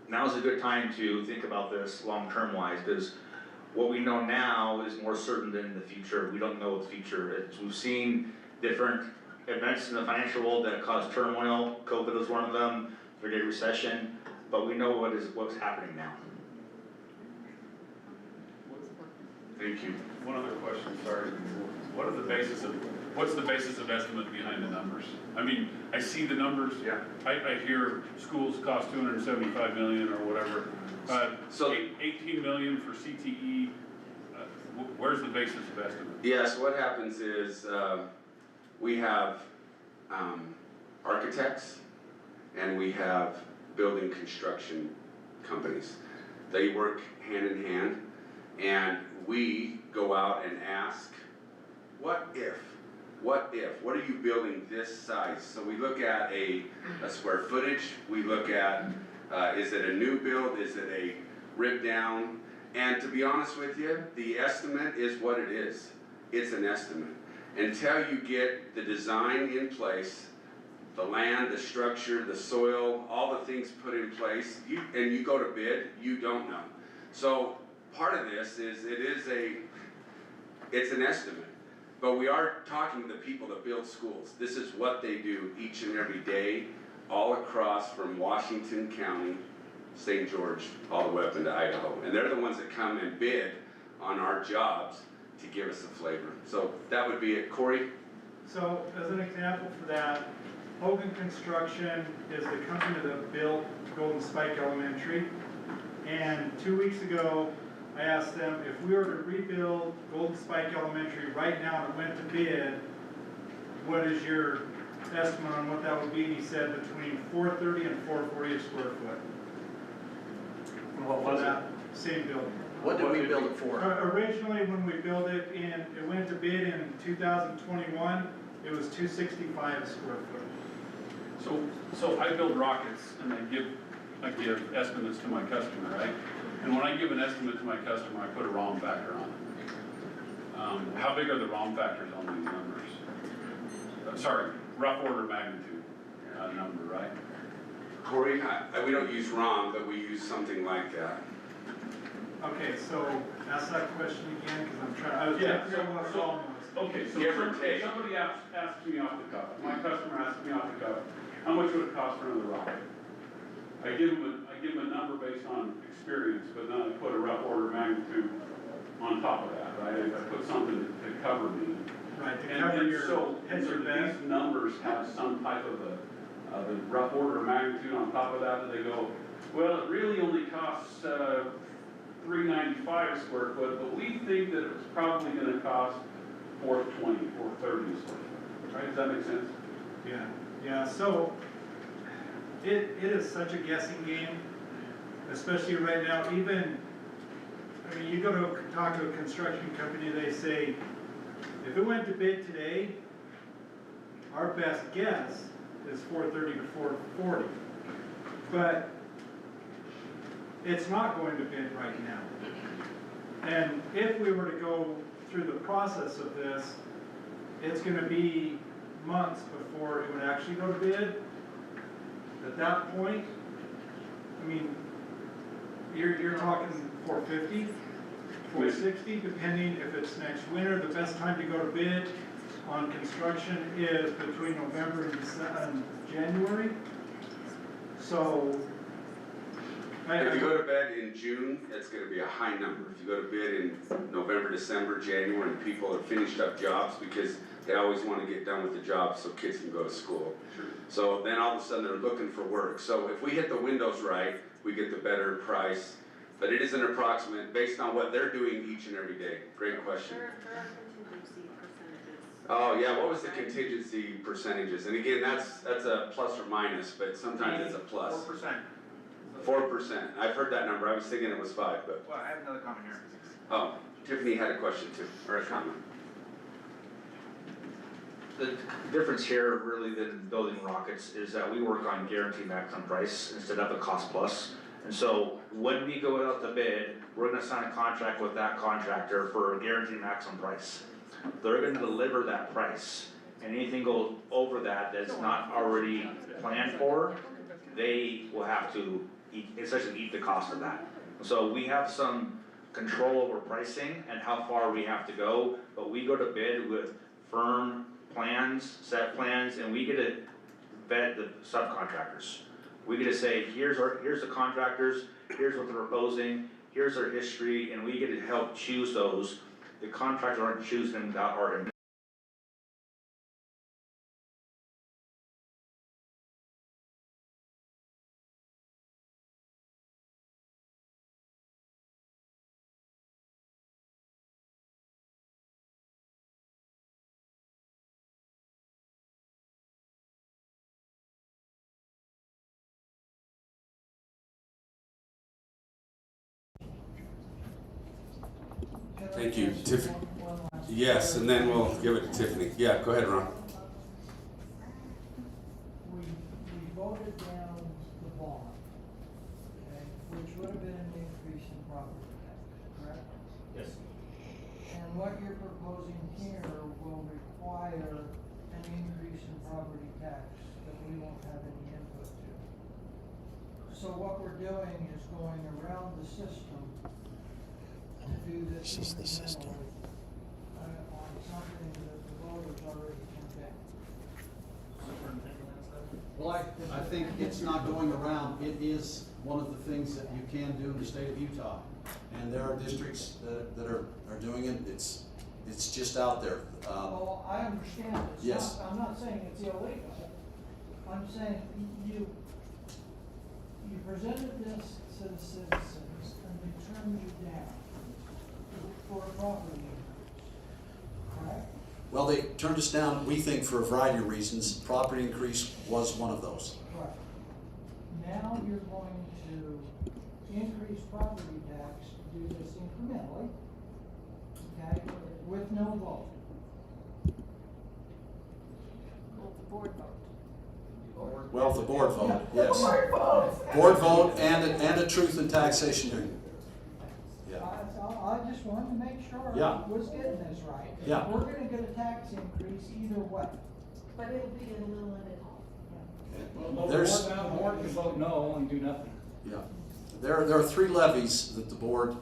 Now's a good time to think about this long-term wise, because what we know now is more certain than the future. We don't know what the future is. We've seen different events in the financial world that caused turmoil. COVID was one of them, the Great Recession, but we know what's happening now. Thank you. One other question, sorry. What's the basis of estimate behind the numbers? I mean, I see the numbers. Yeah. I hear schools cost 275 million or whatever. So 18 million for CTE. Where's the basis of estimate? yeah, so what happens is, we have, architects and we have building construction companies. They work hand in hand, and we go out and ask, what if? What are you building this size? So we look at a square footage, we look at, is it a new build, is it a rip down? And to be honest with you, the estimate is what it is. It's an estimate. Until you get the design in place, the land, the structure, the soil, all the things put in place, and you go to bid, you don't know. So part of this is, it's an estimate. But we are talking to the people that build schools. This is what they do each and every day, all across from Washington County, St. George, all the way up into Idaho. And they're the ones that come and bid on our jobs to give us a flavor. So that would be it. Corey? So as an example for that, Hogan Construction is the company that built Golden Spike Elementary. And 2 weeks ago, I asked them if we were to rebuild Golden Spike Elementary right now and it went to bid, what is your estimate on what that would be? And he said between $430 and $440 a square foot. What was it? That same building. What did we build it for? Originally, when we built it it went to bid in 2021, it was $265 a square foot. So I build rockets and I give estimates to my customer, right? And when I give an estimate to my customer, I put a ROM factor on it. How big are the ROM factors on these numbers? Sorry, rough order magnitude number, right? Corey, we don't use ROM, but we use something like that. Okay, so ask that question again, because I'm trying, I was trying to figure out what ROM was. Okay, so Give or take. somebody asks me off the cuff, my customer asks me off the cuff, how much would it cost for another rocket? I give them a number based on experience, but then I put a rough order of magnitude on top of that, right? I put something to cover me. Right, to cover your heads or these numbers have some type of a rough order of magnitude on top of that, and they go, well, it really only costs $395 a square foot, but we think that it's probably gonna cost $420, $430 a square foot, right? Does that make sense? Yeah, so it is such a guessing game, especially right now. Even, I mean, you go to talk to a construction company, they say, if it went to bid today, our best guess is $430 to $440. But it's not going to bid right now. And if we were to go through the process of this, it's gonna be months before it would actually go to bid. At that point, I mean, you're talking 450, 460, depending if it's next winter. The best time to go to bid on construction is between November and January. So, if you go to bed in June, it's gonna be a high number. If you go to bid in November, December, January, and people have finished up jobs because they always wanna get done with the job so kids can go to school. So then all of a sudden they're looking for work. So if we hit the windows right, we get the better price. But it is an approximate based on what they're doing each and every day. Great question. There are contingency percentages. Oh yeah, what was the contingency percentages? And again, that's a plus or minus, but sometimes it's a plus. 4%. 4%. I've heard that number. I was thinking it was 5, but. Well, I have another comment here. Oh, Tiffany had a question too, or a comment. the difference here really than building rockets is that we work on guaranteed maximum price instead of a cost plus. And so when we go out to bid, we're gonna sign a contract with that contractor for a guaranteed maximum price. They're gonna deliver that price, and anything goes over that that's not already planned for, they will have to essentially eat the cost of that. So we have some control over pricing and how far we have to go, but we go to bid with firm plans, set plans, and we get to vet the subcontractors. We get to say, here's the contractors, here's what they're proposing, here's their history, and we get to help choose those. The contractors aren't choosing them that are. Thank you, Tiffany. Yes, and then we'll give it to Tiffany. Yeah, go ahead, Ron. We voted down the bond, okay, which would have been an increase in property tax, correct? Yes. And what you're proposing here will require an increase in property tax that we won't have any input to. So what we're doing is going around the system to do this incrementally, on something that the voters already condemned. Well, I think it's not going around, it is one of the things that you can do in the state of Utah. And there are districts that are doing it, it's just out there. Well, I understand it's Yes. not, I'm not saying it's illegal. I'm saying you presented this to the citizens and they turned you down for a property increase, correct? Well, they turned us down, we think, for a variety of reasons. Property increase was one of those. Right. Now you're going to increase property tax, do this incrementally, okay, with no vote. Well, the board vote. Well, the board vote, Yeah. yes. Board vote. Board vote and a truth and taxation hearing. Yeah. I just wanted to make sure Yeah. I was getting this right. Yeah. We're gonna get a tax increase either way. But it'll be at a little limit. There's, The board can vote no and do nothing. yeah. There are three levies that the board,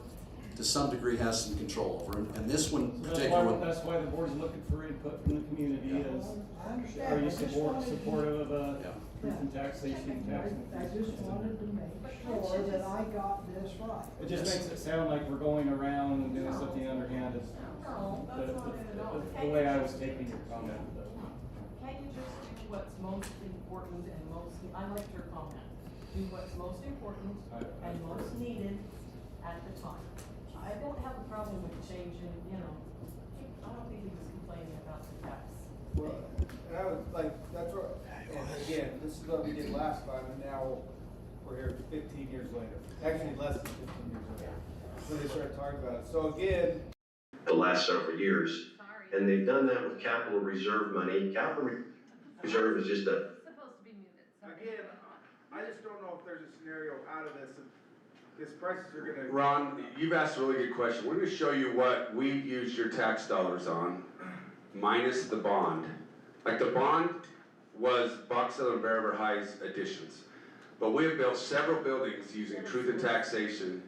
to some degree, has some control over, and this one particular. That's why the board's looking for input from the community Yeah. is, I understand. are you I just wanted to- supportive of, Yeah. truth and taxation, tax I increase? just wanted to make sure that I got this right. It just makes it sound like we're going around and doing something underhanded. No, that's not it at all. The way I was taking your comment. Can't you just do what's most important and most, I like your comment, do what's most important and most needed at the time. I don't have a problem with changing, I don't think he was complaining about the tax. Well, and I was like, that's what, and again, this is what we did last time, and now we're here 15 years later. Actually, less than 15 years later, when they started talking about it. So again, the last several years, and they've done that with capital reserve money. Capital reserve is just a, again, I just don't know if there's a scenario out of this, because prices are gonna. Ron, you've asked a really good question. We're gonna show you what we've used your tax dollars on, minus the bond. Like the bond was Box Hill and Bear River High's additions. But we have built several buildings using truth and taxation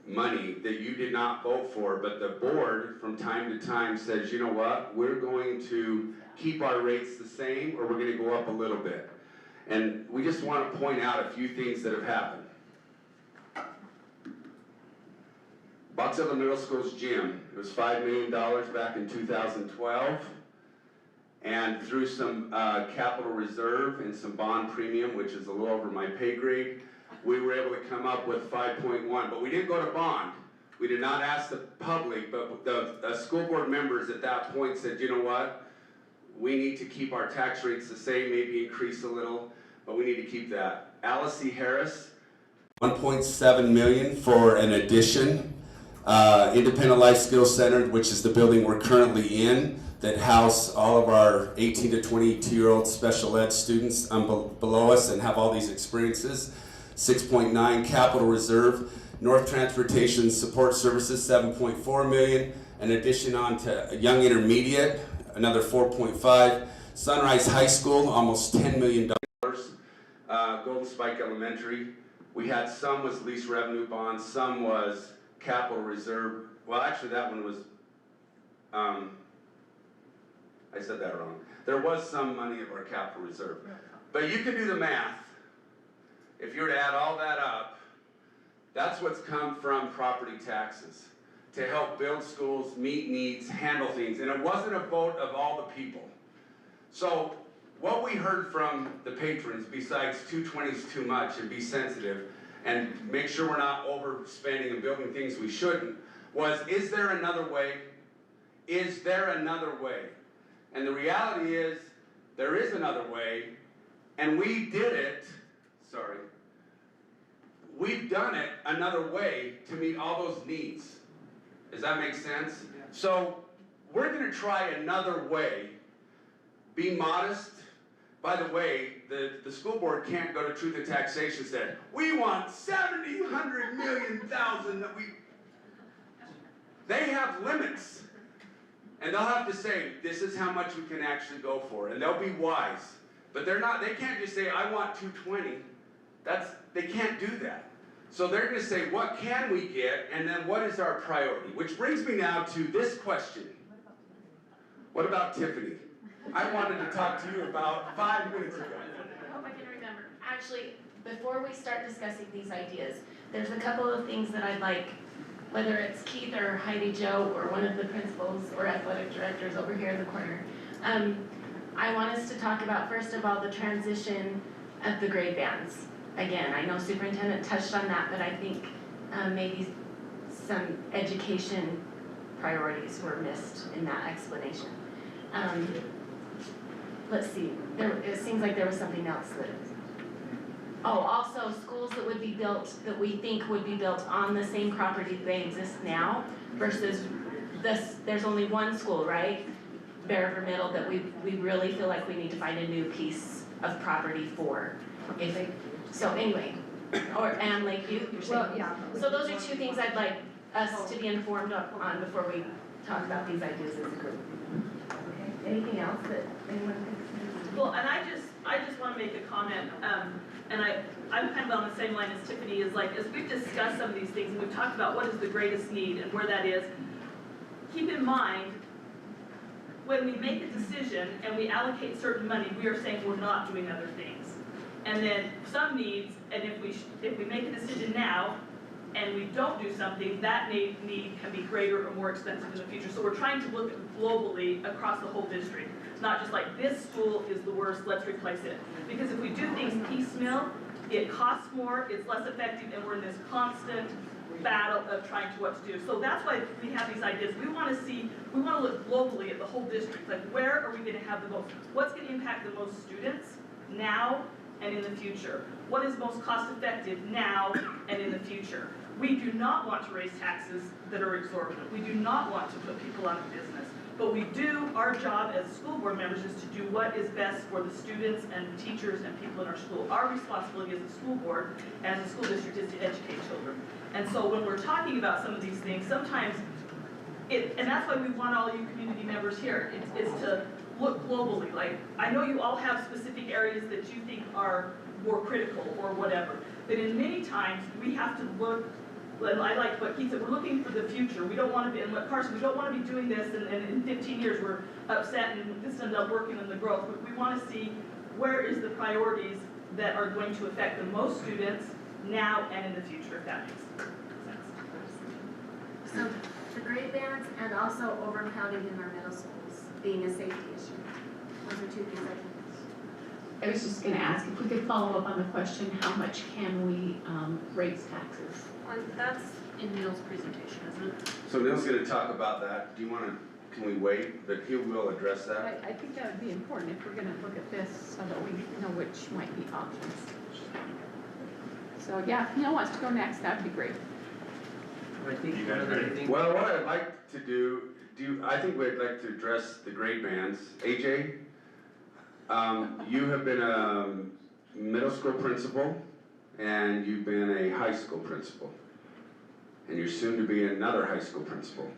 money that you did not vote for, but the board from time to time says, you know what, we're going to keep our rates the same or we're gonna go up a little bit. And we just wanna point out a few things that have happened. Box Elder Middle School's gym, it was $5 million back in 2012. And through some capital reserve and some bond premium, which is a little over my pay grade, we were able to come up with 5.1, but we didn't go to bond. We did not ask the public, but the school board members at that point said, you know what? We need to keep our tax rates the same, maybe increase a little, but we need to keep that. Alice C. Harris, 1.7 million for an addition. Independent Life Skills Center, which is the building we're currently in, that house all of our 18 to 22-year-old special ed students below us and have all these experiences. 6.9 capital reserve. North Transportation Support Services, 7.4 million. In addition on to Young Intermediate, another 4.5. Sunrise High School, almost $10 million. Golden Spike Elementary, we had some was lease revenue bonds, some was capital reserve. Well, actually that one was, I said that wrong. There was some money of our capital reserve. But you can do the math. If you were to add all that up, that's what's come from property taxes to help build schools, meet needs, handle things. And it wasn't a vote of all the people. So what we heard from the patrons, besides 220 is too much and be sensitive and make sure we're not overspending and building things we shouldn't, was, is there another way? Is there another way? And the reality is, there is another way, and we did it, sorry, we've done it another way to meet all those needs. Does that make sense? Yeah. So we're gonna try another way. Be modest. By the way, the school board can't go to Truth and Taxation and say, we want 70, 100 million, thousand, that we, they have limits. And they'll have to say, this is how much we can actually go for, and they'll be wise. But they're not, they can't just say, I want 220. They can't do that. So they're gonna say, what can we get, and then what is our priority? Which brings me now to this question. What about Tiffany? I wanted to talk to you about 5 minutes ago. I hope I can remember. Actually, before we start discussing these ideas, there's a couple of things that I'd like, whether it's Keith or Heidi Jo or one of the principals or athletic directors over here in the corner. I want us to talk about, first of all, the transition of the grade bands. Again, I know Superintendent touched on that, but I think maybe some education priorities were missed in that explanation. Let's see, it seems like there was something else that, oh, also schools that would be built, that we think would be built on the same property they exist now versus this, there's only one school, right? Bear River Middle, that we really feel like we need to find a new piece of property for. So anyway, and Lakeview, you're saying? Well, yeah. So those are two things I'd like us to be informed on before we talk about these ideas as a group. Okay, anything else that anyone thinks? Well, and I just want to make a comment, and I'm kind of on the same line as Tiffany, is like, as we've discussed some of these things, and we've talked about what is the greatest need and where that is, keep in mind, when we make a decision and we allocate certain money, we are saying we're not doing other things. And then some needs, and if we make a decision now and we don't do something, that need can be greater or more expensive in the future. So we're trying to look globally across the whole district. Not just like, this school is the worst, let's replace it. Because if we do things piecemeal, it costs more, it's less effective, and we're in this constant battle of trying to what to do. So that's why we have these ideas. We want to look globally at the whole district. Like, where are we going to have the most, what's going to impact the most students now and in the future? What is most cost effective now and in the future? We do not want to raise taxes that are exorbitant. We do not want to put people out of business. But we do, our job as school board members is to do what is best for the students and teachers and people in our school. Our responsibility as a school board and as a school district is to educate children. And so when we're talking about some of these things, sometimes and that's why we want all you community members here, is to look globally. Like, I know you all have specific areas that you think are more critical or whatever, but in many times we have to look, and I like what Keith said, we're looking for the future. We don't want to be, and what Carson, we don't want to be doing this and in 15 years we're upset and this ends up working on the growth. We want to see where is the priorities that are going to affect the most students now and in the future, if that makes sense. So the grade bands and also overcrowding in our middle schools being a safety issue. Those are two things I think. I was just gonna ask if we could follow up on the question, how much can we raise taxes? That's in Neil's presentation, isn't it? So Neil's gonna talk about that. Do you wanna, can we wait? But he will address that. I think that would be important if we're gonna look at this so that we know which might be options. So yeah, if Neil wants to go next, that'd be great. I think one of the things. Well, what I'd like to do, I think we'd like to address the grade bands. AJ, you have been a middle school principal, and you've been a high school principal. And you're soon to be another high school principal.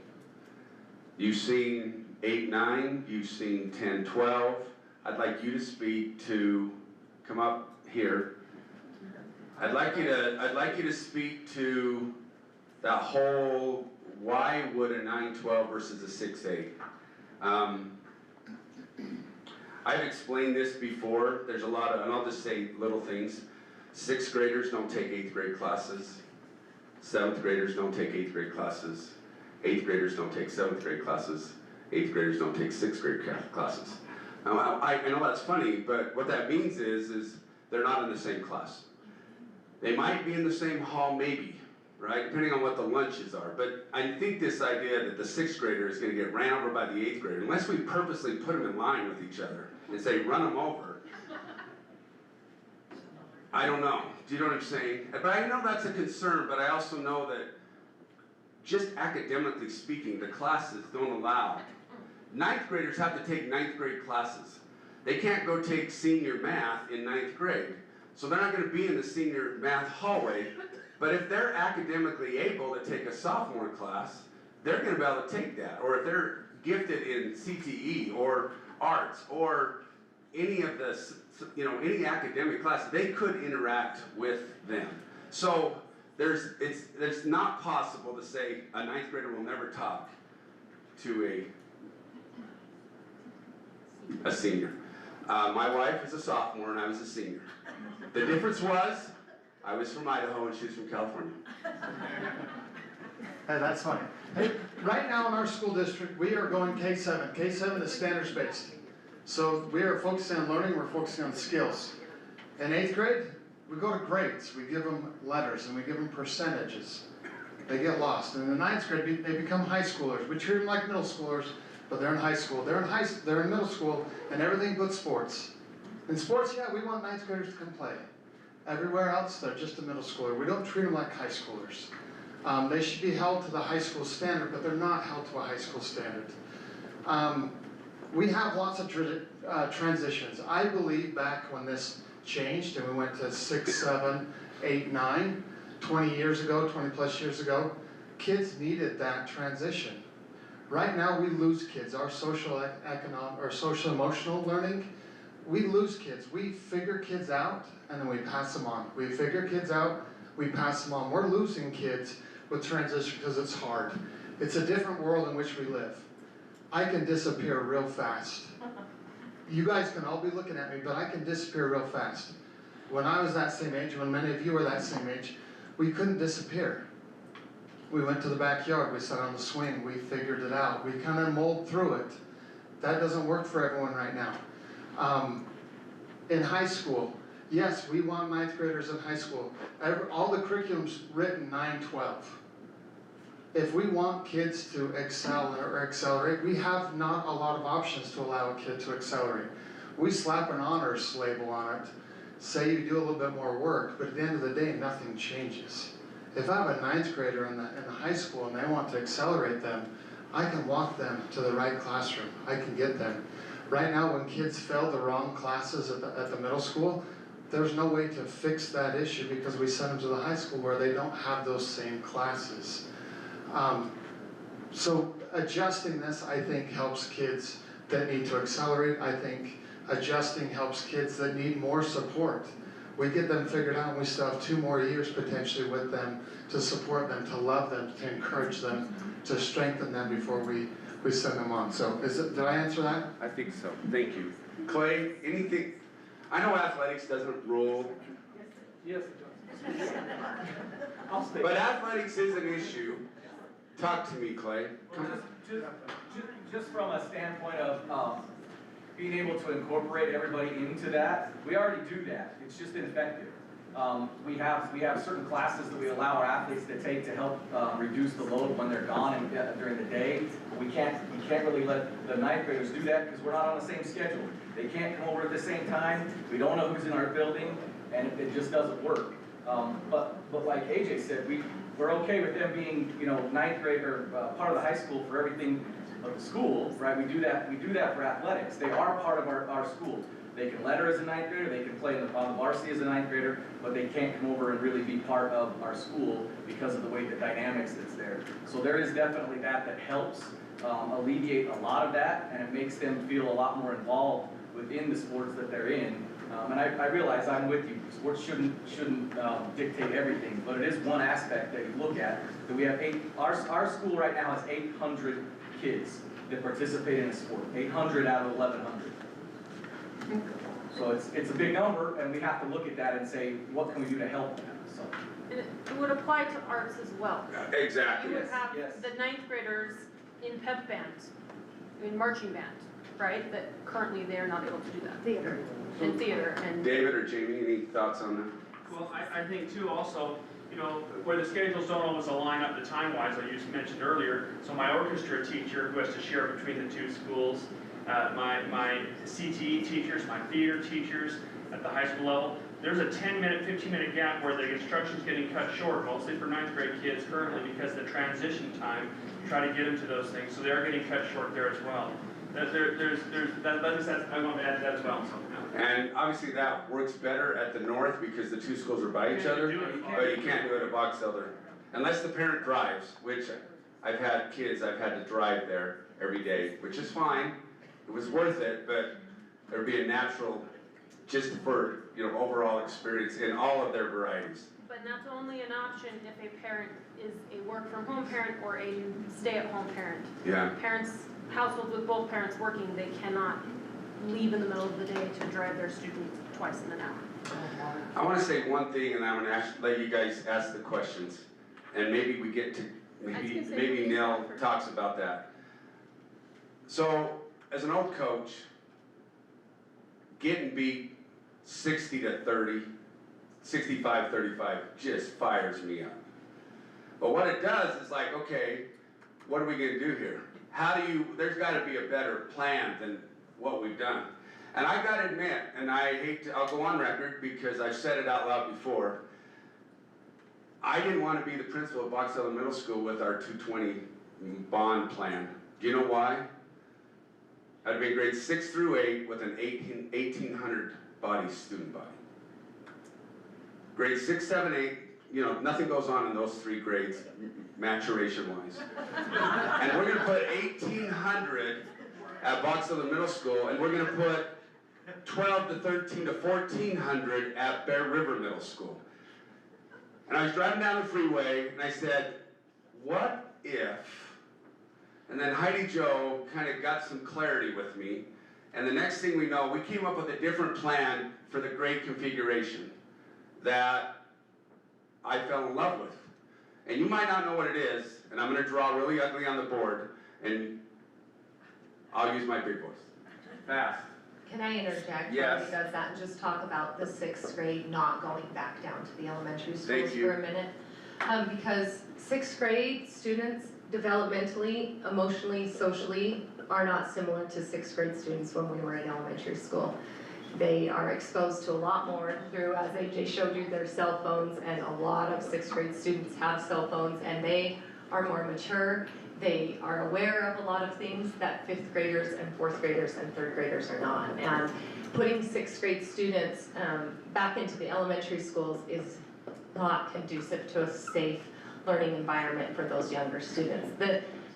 You've seen 8, 9, you've seen 10, 12. I'd like you to speak to, come up here. I'd like you to speak to that whole, why would a 9-12 versus a 6-8? I've explained this before. There's a lot of, and I'll just say little things. 6th graders don't take 8th grade classes. 7th graders don't take 8th grade classes. 8th graders don't take 7th grade classes. 8th graders don't take 6th grade classes. Now, I know that's funny, but what that means is they're not in the same class. They might be in the same hall, maybe, right? Depending on what the lunches are. But I think this idea that the 6th grader is going to get ran over by the 8th grader, unless we purposely put them in line with each other and say, run them over, I don't know. Do you know what I'm saying? But I know that's a concern, but I also know that just academically speaking, the classes don't allow. 9th graders have to take 9th grade classes. They can't go take senior math in 9th grade. So they're not going to be in the senior math hallway. But if they're academically able to take a sophomore class, they're going to be able to take that. Or if they're gifted in CTE or arts or any of the, any academic class, they could interact with them. So it's not possible to say a 9th grader will never talk to a senior. My wife is a sophomore and I was a senior. The difference was, I was from Idaho and she was from California. Hey, that's funny. Hey, right now in our school district, we are going K-7. K-7 is standards based. So we are focusing on learning, we're focusing on skills. In 8th grade, we go to grades. We give them letters and we give them percentages. They get lost. And in the 9th grade, they become high schoolers. We treat them like middle schoolers, but they're in high school. They're in middle school and everything but sports. In sports, yeah, we want 9th graders to come play. Everywhere else, they're just a middle schooler. We don't treat them like high schoolers. They should be held to the high school standard, but they're not held to a high school standard. We have lots of transitions. I believe back when this changed and we went to 6, 7, 8, 9, 20 years ago, 20 plus years ago, kids needed that transition. Right now we lose kids. Our social emotional learning, we lose kids. We figure kids out and then we pass them on. We figure kids out, we pass them on. We're losing kids with transition because it's hard. It's a different world in which we live. I can disappear real fast. You guys can all be looking at me, but I can disappear real fast. When I was that same age, when many of you were that same age, we couldn't disappear. We went to the backyard, we sat on the swing, we figured it out. We kind of mulled through it. That doesn't work for everyone right now. In high school, yes, we want 9th graders in high school. All the curriculum's written 9-12. If we want kids to excel or accelerate, we have not a lot of options to allow a kid to accelerate. We slap an honors label on it, say you do a little bit more work, but at the end of the day, nothing changes. If I have a 9th grader in the high school and they want to accelerate them, I can walk them to the right classroom. I can get them. Right now, when kids fail the wrong classes at the middle school, there's no way to fix that issue because we send them to the high school where they don't have those same classes. So adjusting this, I think, helps kids that need to accelerate. I think adjusting helps kids that need more support. We get them figured out and we still have 2 more years potentially with them to support them, to love them, to encourage them, to strengthen them before we send them on. So did I answer that? I think so. Thank you. Clay, anything? I know athletics doesn't rule. Yes, it does. I'll stay. But athletics is an issue. Talk to me, Clay. Just from a standpoint of being able to incorporate everybody into that, we already do that. It's just ineffective. We have certain classes that we allow our athletes to take to help reduce the load when they're gone and during the day. We can't really let the 9th graders do that because we're not on the same schedule. They can't come over at the same time. We don't know who's in our building, and it just doesn't work. But like AJ said, we're okay with them being, ninth grade or part of the high school for everything of the school, right? We do that for athletics. They are part of our school. They can letter as a ninth grader, they can play on the varsity as a ninth grader, but they can't come over and really be part of our school because of the way the dynamics that's there. So there is definitely that helps alleviate a lot of that, and it makes them feel a lot more involved within the sports that they're in. And I realize I'm with you, sports shouldn't dictate everything, but it is one aspect that you look at, that we have our school right now has 800 kids that participate in a sport, 800 out of 1,100. So it's a big number, and we have to look at that and say, what can we do to help them, so. And it would apply to arts as well. Exactly. You would have Yes. the ninth graders in pep band, in marching band, right? That currently they are not able to do that. Theater. And theater and. David or Jamie, any thoughts on that? Well, I think too also, where the schedules don't always align up to time-wise, like you just mentioned earlier. So my orchestra teacher who has to share between the two schools, my CTE teachers, my theater teachers at the high school level, there's a 10-minute, 15-minute gap where the instruction's getting cut short, mostly for ninth grade kids currently because the transition time, try to get them to those things, so they are getting cut short there as well. I want to add that as well. And obviously that works better at the north because the two schools are by each other, but you can't do it at Box Elder. Unless the parent drives, which I've had kids, I've had to drive there every day, which is fine. It was worth it, but there'd be a natural, just for, overall experience in all of their varieties. But that's only an option if a parent is a work-from-home parent or a stay-at-home parent. Yeah. Households with both parents working, they cannot leave in the middle of the day to drive their student twice in an hour. I want to say one thing, and I'm going to let you guys ask the questions, and maybe we get to, maybe Neil talks about that. So, as an old coach, getting beat 60-30, 65-35 just fires me up. But what it does is like, okay, what are we going to do here? There's got to be a better plan than what we've done. And I got to admit, and I'll go on record because I've said it out loud before, I didn't want to be the principal of Box Elder Middle School with our 220 bond plan. Do you know why? I'd be grades 6 through 8 with an 1,800 student body. Grades 6, 7, 8, nothing goes on in those three grades, maturation-wise. And we're going to put 1,800 at Box Elder Middle School, and we're going to put 12 to 13 to 1,400 at Bear River Middle School. And I was driving down the freeway, and I said, what if? And then Heidi Jo kind of got some clarity with me, and the next thing we know, we came up with a different plan for the grade configuration that I fell in love with. And you might not know what it is, and I'm going to draw really ugly on the board, and I'll use my big voice. Fast. Can I interject? Yes. While he does that and just talk about the 6th grade not going back down to the elementary schools for a minute? Because 6th grade students developmentally, emotionally, socially are not similar to 6th grade students when we were in elementary school. They are exposed to a lot more through, as AJ showed you, their cell phones, and a lot of 6th grade students have cell phones, and they are more mature. They are aware of a lot of things that 5th graders and 4th graders and 3rd graders are not. And putting 6th grade students back into the elementary schools is not conducive to a safe learning environment for those younger students.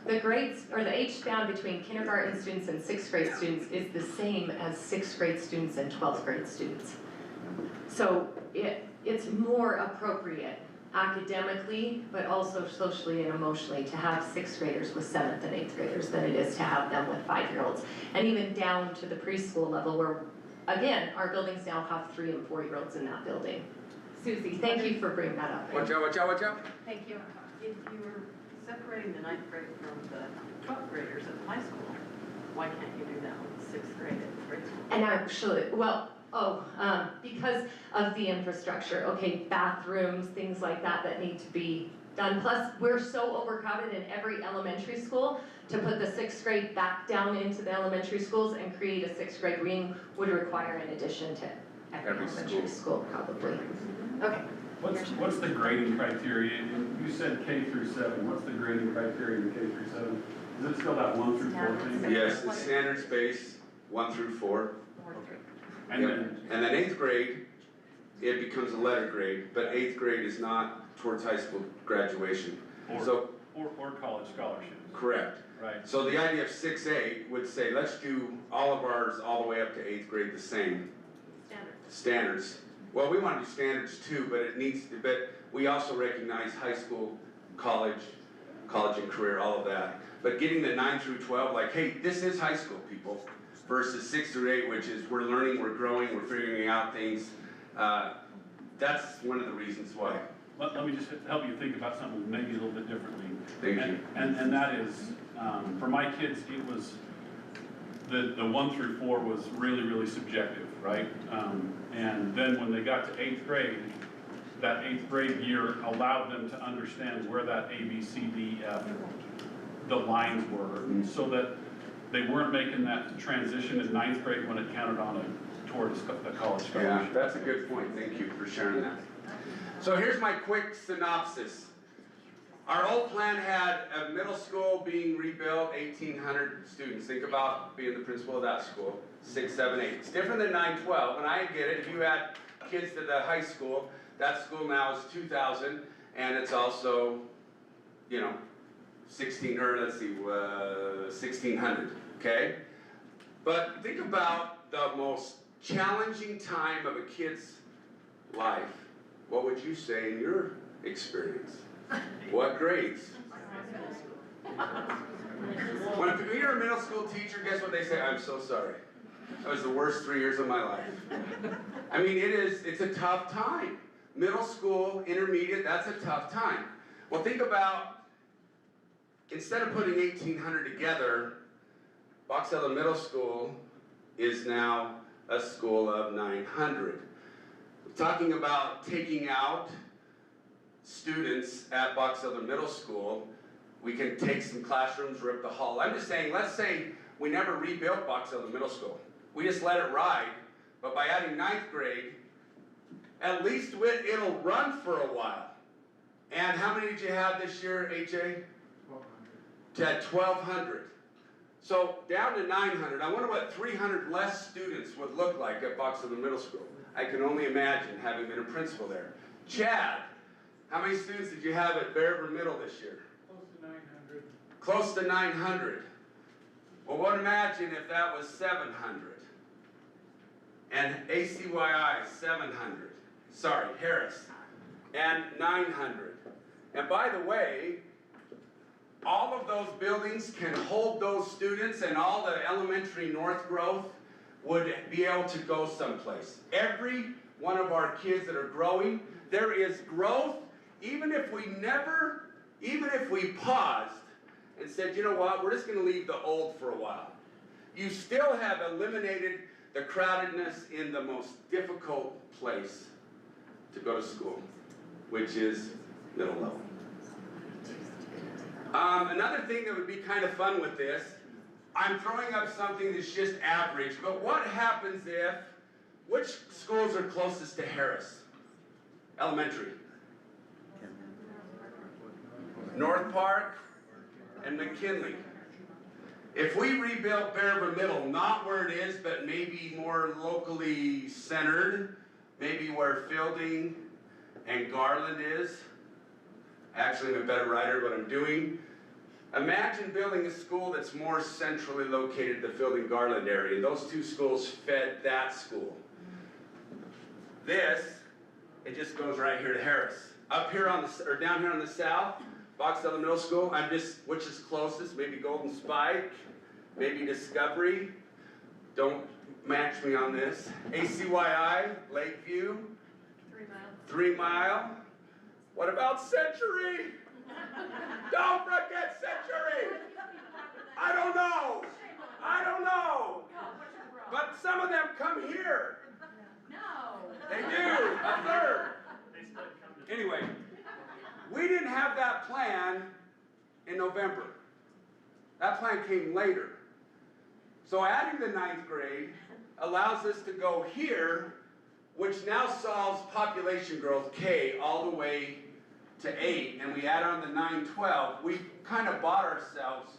The grades, or the age span between kindergarten students and 6th grade students is the same as 6th grade students and 12th grade students. So it's more appropriate academically, but also socially and emotionally to have 6th graders with 7th and 8th graders than it is to have them with 5-year-olds. And even down to the preschool level where, again, our buildings now have 3- and 4-year-olds in that building. Susie, thank you for bringing that up. Watch out, watch out, watch out. Thank you. If you were separating the 9th grade from the 12th graders at high school, why can't you do that with 6th grade at grade school? And actually, because of the infrastructure, okay, bathrooms, things like that need to be done. Plus, we're so overcrowded in every elementary school, to put the 6th grade back down into the elementary schools and create a 6th grade wing would require an addition to every elementary school probably. Okay. What's the grading criteria? And you said K through 7, what's the grading criteria in K through 7? Is it still that 1 through 4 thing? Yes, the standards base, 1 through 4. And then, And then 8th grade, it becomes a letter grade, but 8th grade is not towards high school graduation. So, or college scholarships. correct. Right. So the idea of 6A would say, let's do all of ours all the way up to 8th grade the same. Standards. Well, we want to do standards too, but it needs to, but we also recognize high school, college and career, all of that. But getting the 9 through 12, like, hey, this is high school, people, versus 6 through 8, which is we're learning, we're growing, we're figuring out things. That's one of the reasons why. Let me just help you think about something maybe a little bit differently. Thank you. And that is, for my kids, it was, the 1 through 4 was really, really subjective, right? And then when they got to 8th grade, that 8th grade year allowed them to understand where that A, B, C, D, F, the lines were, so that they weren't making that transition in 9th grade when it counted on it towards a college scholarship. Yeah, that's a good point. Thank you for sharing that. So here's my quick synopsis. Our old plan had a middle school being rebuilt, 1,800 students. Think about being the principal of that school, 6, 7, 8. It's different than 9, 12, and I get it. If you add kids to the high school, that school now is 2,000, and it's also, 1,600, okay? But think about the most challenging time of a kid's life. What would you say in your experience? What grades? When you're a middle school teacher, guess what they say? I'm so sorry. That was the worst 3 years of my life. I mean, it's a tough time. Middle school, intermediate, that's a tough time. Well, think about, instead of putting 1,800 together, Box Elder Middle School is now a school of 900. We're talking about taking out students at Box Elder Middle School. We can take some classrooms, rip the hall. I'm just saying, let's say we never rebuilt Box Elder Middle School. We just let it ride, but by adding 9th grade, at least it'll run for a while. And how many did you have this year, AJ? 1,200. You had 1,200. So down to 900. I wonder what 300 less students would look like at Box Elder Middle School. I can only imagine, having been a principal there. Chad, how many students did you have at Bear River Middle this year? Close to 900. Close to 900. Well, what imagine if that was 700? And ACYI, 700. Sorry, Harris. And 900. And by the way, all of those buildings can hold those students, and all the elementary north growth would be able to go someplace. Every one of our kids that are growing, there is growth, even if we paused and said, you know what, we're just going to leave the old for a while. You still have eliminated the crowdedness in the most difficult place to go to school, which is middle level. Another thing that would be kind of fun with this, I'm throwing up something that's just average, but what happens if, which schools are closest to Harris? Elementary. North Park and McKinley. If we rebuilt Bear River Middle, not where it is, but maybe more locally centered, maybe where Fielding and Garland is. Actually, I'm a better writer what I'm doing. Imagine building a school that's more centrally located in the Fielding Garland area. Those two schools fed that school. This, it just goes right here to Harris. Up here on the, or down here on the south, Box Elder Middle School, which is closest? Maybe Golden Spike, maybe Discovery. Don't match me on this. ACYI, Lakeview. 3 Mile. 3 Mile. What about Century? Don't forget Century! I don't know. But some of them come here. No. They do, a third. Anyway, we didn't have that plan in November. That plan came later. So adding the 9th grade allows us to go here which now solves population growth, K, all the way to 8, and we add on the 9, 12, we kind of bought ourselves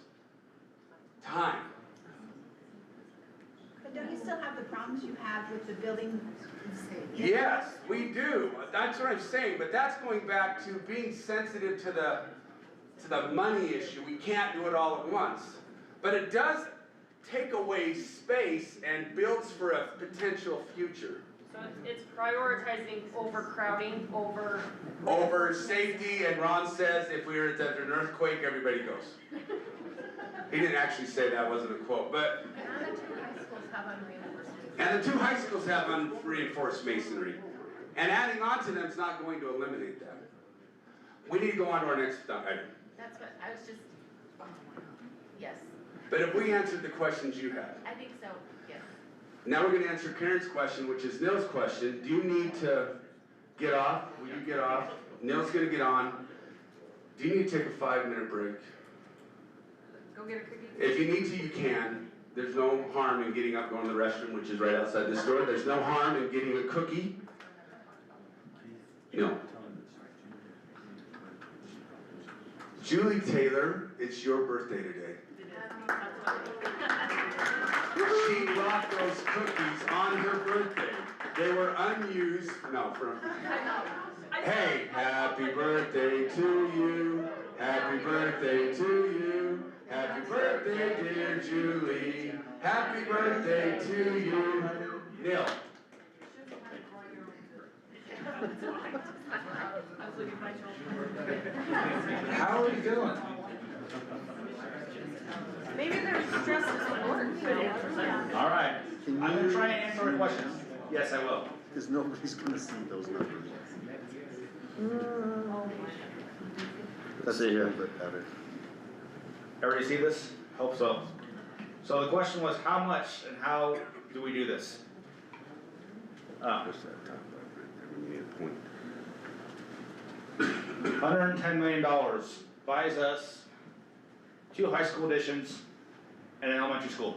time. But don't you still have the problems you have with the building? Yes, we do. That's what I'm saying, but that's going back to being sensitive to the money issue. We can't do it all at once. But it does take away space and builds for a potential future. So it's prioritizing overcrowding over. Over safety, and Ron says if we were at an earthquake, everybody goes. He didn't actually say that, wasn't a quote, but. And the two high schools have unreinforced masonry. And adding on to them is not going to eliminate that. We need to go on to our next item. That's what, I was just, yes, But if we answered the questions you had. I think so, yes. Now we're gonna answer Karen's question, which is Neil's question. Do you need to get off? Will you get off? Neil's gonna get on. Do you need to take a 5-minute break? Go get a cookie. If you need to, you can. There's no harm in getting up, going to the restroom, which is right outside this door. There's no harm in getting a cookie. No. Julie Taylor, it's your birthday today. She brought those cookies on her birthday. They were unused, hey, happy birthday to you. Happy birthday to you. Happy birthday, dear Julie. Happy birthday to you. Neil. How are you doing? Maybe their stress doesn't work. All right, I'm gonna try and answer your questions. Yes, I will. Because nobody's gonna see those numbers. That's a little bit better. Everybody see this? Hope so. So the question was, how much and how do we do this? $110 million buys us 2 high school additions and an elementary school.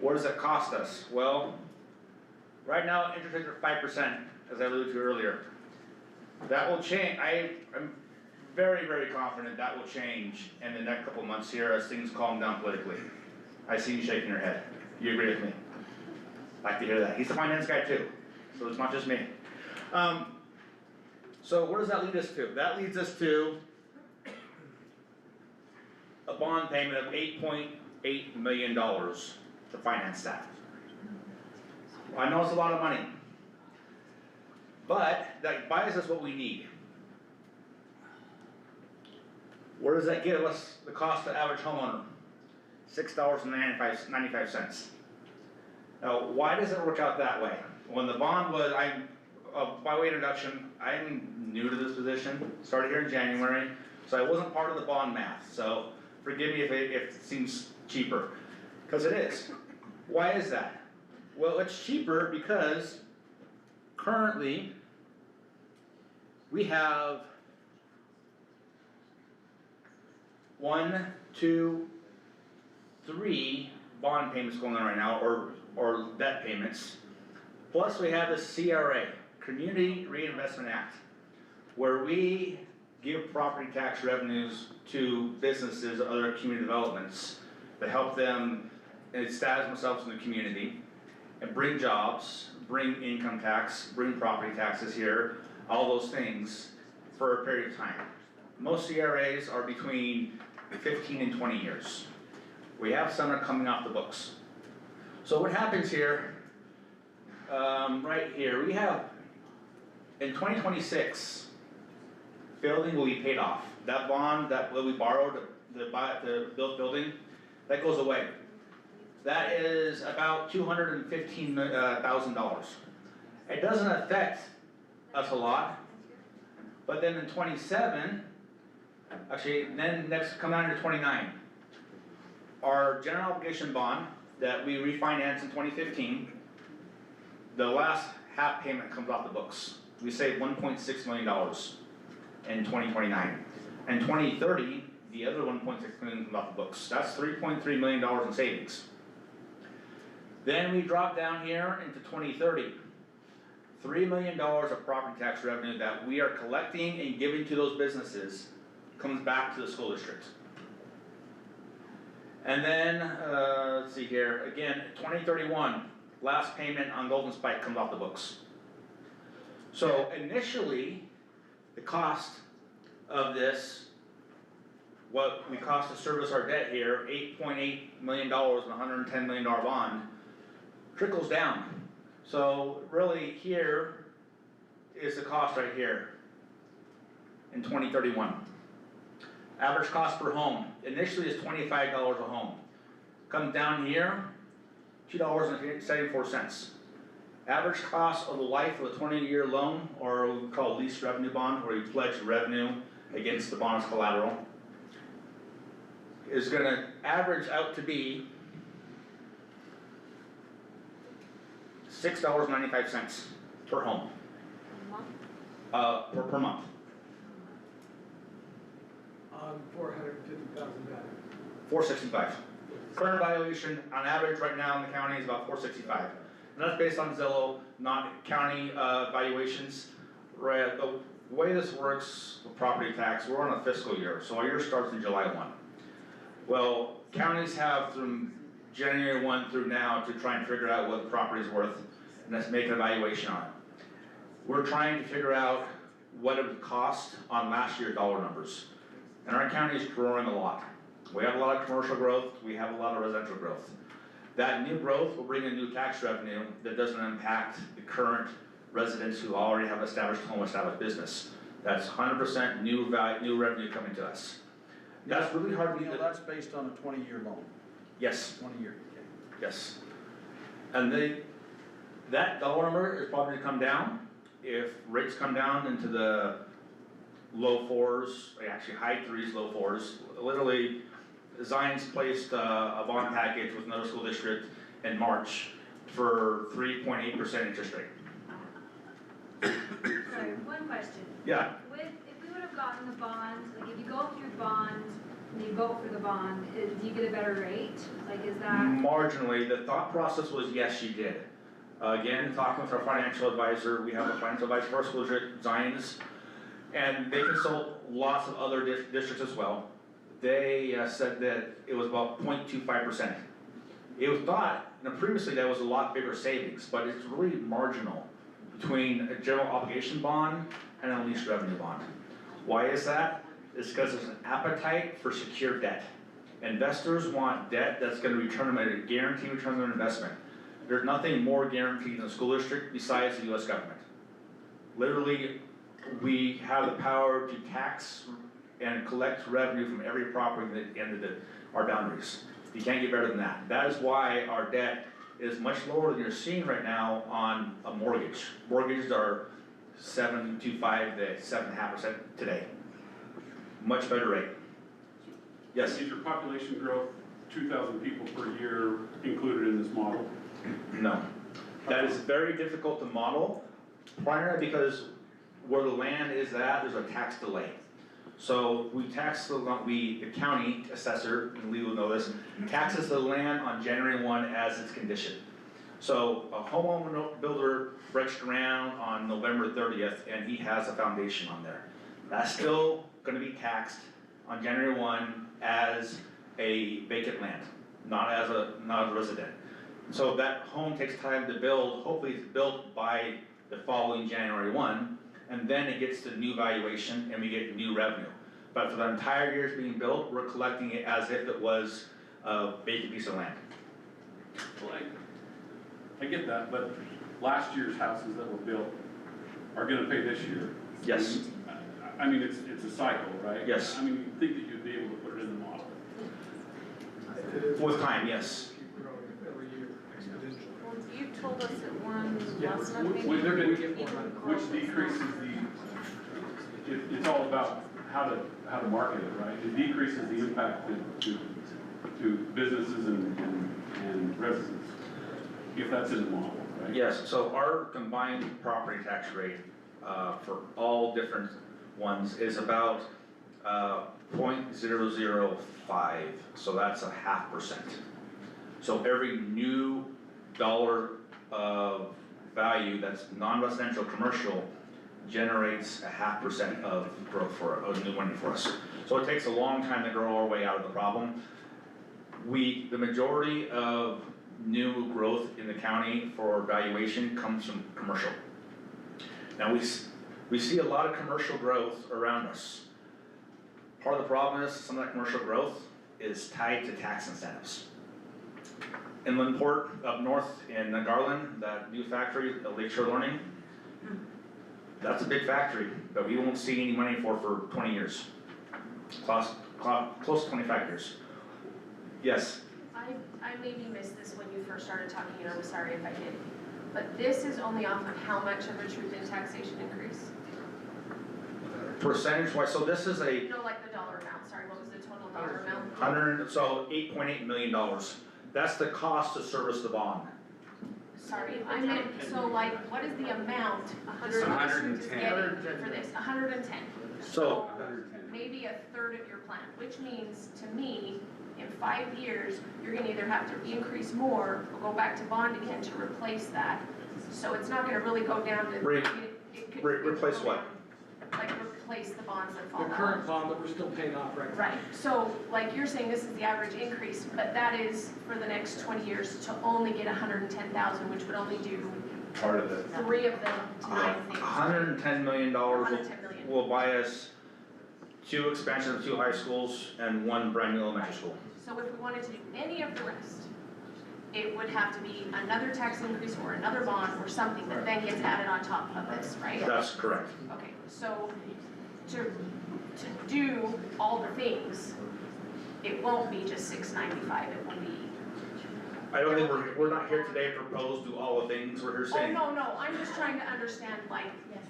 What does that cost us? Well, right now interest rates are 5%, as I alluded to earlier. That will change. I'm very, very confident that will change in the next couple of months here as things calm down politically. I see you shaking your head. You agree with me? Like to hear that. He's a finance guy too, so it's not just me. So where does that lead us to? That leads us to a bond payment of $8.8 million to finance that. I know it's a lot of money, but that buys us what we need. Where does that give us the cost to average homeowner? $6.95. Now, why does it work out that way? When the bond was, by way of introduction, I'm new to this position, started here in January, so I wasn't part of the bond math, so forgive me if it seems cheaper, because it is. Why is that? Well, it's cheaper because currently we have 1, 2, 3 bond payments going on right now, or debt payments. Plus we have the CRA, Community Reinvestment Act, where we give property tax revenues to businesses or other community developments to help them establish themselves in the community and bring jobs, bring income tax, bring property taxes here, all those things for a period of time. Most CRAs are between 15 and 20 years. We have some that are coming off the books. So what happens here, right here, we have, in 2026, building will be paid off. That bond that we borrowed to build building, that goes away. That is about $215,000. It doesn't affect us a lot, but then in 27, actually, then next come down to 29. Our general obligation bond that we refinanced in 2015, the last half payment comes off the books. We save $1.6 million in 2029. In 2030, the other $1.6 million comes off the books. That's $3.3 million in savings. Then we drop down here into 2030. $3 million of property tax revenue that we are collecting and giving to those businesses comes back to the school district. And then, let's see here, again, 2031, last payment on Golden Spike comes off the books. So initially, the cost of this, what we cost to service our debt here, $8.8 million and $110 million bond, trickles down. So really here is the cost right here in 2031. Average cost per home, initially is $25 a home. Comes down here, $2.74. Average cost of the life of a 20-year loan, or what we call lease revenue bond, where you pledge revenue against the bond's collateral, is gonna average out to be $6.95 per home. Per month. On 450,000 value. 465. Current valuation on average right now in the county is about 465. And that's based on Zillow, not county valuations. Right, the way this works with property tax, we're on a fiscal year, so our year starts in July 1. Well, counties have from January 1 through now to try and figure out what the property is worth, and let's make an evaluation on it. We're trying to figure out what it would cost on last year's dollar numbers. And our county is growing a lot. We have a lot of commercial growth, we have a lot of residential growth. That new growth will bring in new tax revenue that doesn't impact the current residents who already have established home, established business. That's 100% new revenue coming to us. That's really hard to Neil, that's based on a 20-year loan. Yes. 20-year, Yes. And that dollar number is probably gonna come down if rates come down into the low fours, actually high threes, low fours. Literally, Zion's placed a bond package with another school district in March for 3.8% interest rate. Sorry, one question. Yeah. If we would have gotten the bond, like if you go through bond and you vote for the bond, do you get a better rate? Like is that? Marginally, the thought process was yes, you did. Again, talking with our financial advisor, we have a financial advisor for our school district, Zion's, and they consult lots of other districts as well. They said that it was about 0.25%. It was thought, previously that was a lot bigger savings, but it's really marginal between a general obligation bond and a lease revenue bond. Why is that? It's because there's an appetite for secure debt. Investors want debt that's going to return them a guaranteed return on their investment. There's nothing more guaranteed than the school district besides the US government. Literally, we have the power to tax and collect revenue from every property that ended our boundaries. You can't get better than that. That is why our debt is much lower than you're seeing right now on a mortgage. Mortgages are 7.25 to 7.5% today. Much better rate. Yes? Is your population growth 2,000 people per year included in this model? No. That is very difficult to model, primarily because where the land is at, there's a tax delay. So we tax the county assessor, and Lee will know this, taxes the land on January 1 as it's conditioned. So a homeowner builder breaks ground on November 30th and he has a foundation on there. That's still gonna be taxed on January 1 as a vacant land, not as a resident. So that home takes time to build, hopefully it's built by the following January 1, and then it gets the new valuation and we get new revenue. But for the entire year it's being built, we're collecting it as if it was a vacant piece of land. Well, I get that, but last year's houses that were built are gonna pay this year. Yes. I mean, it's a cycle, right? Yes. I mean, you think that you'd be able to put it in the model. With time, yes. Keep growing every year exponentially. Well, you told us that one Yeah, last month, maybe? they're gonna get more money. Which decreases it's all about how to market it, right? It decreases the impact to businesses and residents, if that's in the model, right? Yes, so our combined property tax rate for all different ones is about 0.005, so that's a 0.5%. So every new dollar of value that's non-residential commercial generates 0.5% of growth of new money for us. So it takes a long time to grow our way out of the problem. The majority of new growth in the county for valuation comes from commercial. Now we see a lot of commercial growth around us. Part of the problem is some of that commercial growth is tied to tax incentives. Inland Port up north in Garland, that new factory, Lakeshore Learning, that's a big factory, but we won't see any money for 20 years. Close to 25 years. Yes? I maybe missed this when you first started talking, and I'm sorry if I did. But this is only off of how much of a truth in taxation increase? Percentage wise, so this is a No, like the dollar amount, sorry, what was the total dollar amount? $8.8 million. That's the cost to service the bond. Sorry, I meant, so like, what is the amount, It's 110. for this, 110? So, Maybe a third of your plan, which means, to me, in 5 years, you're gonna either have to increase more or go back to bond again to replace that. So it's not gonna really go down to. replace what? Like replace the bonds that fall The out. current bond that we're still paying off right now. Right, so like you're saying this is the average increase, but that is for the next 20 years to only get 110,000, which would only do Part of it. 3 of them to 9 things. $110 million $110 million. will buy us 2 expansions of 2 high schools and 1 brand new elementary school. So if we wanted to do any of the rest, it would have to be another tax increase or another bond or something that then gets added on top of this, right? That's correct. Okay, so to do all the things, it won't be just 695, it will be. I don't think we're not here today to propose do all the things, we're here Oh, saying. no, I'm just trying to understand, like,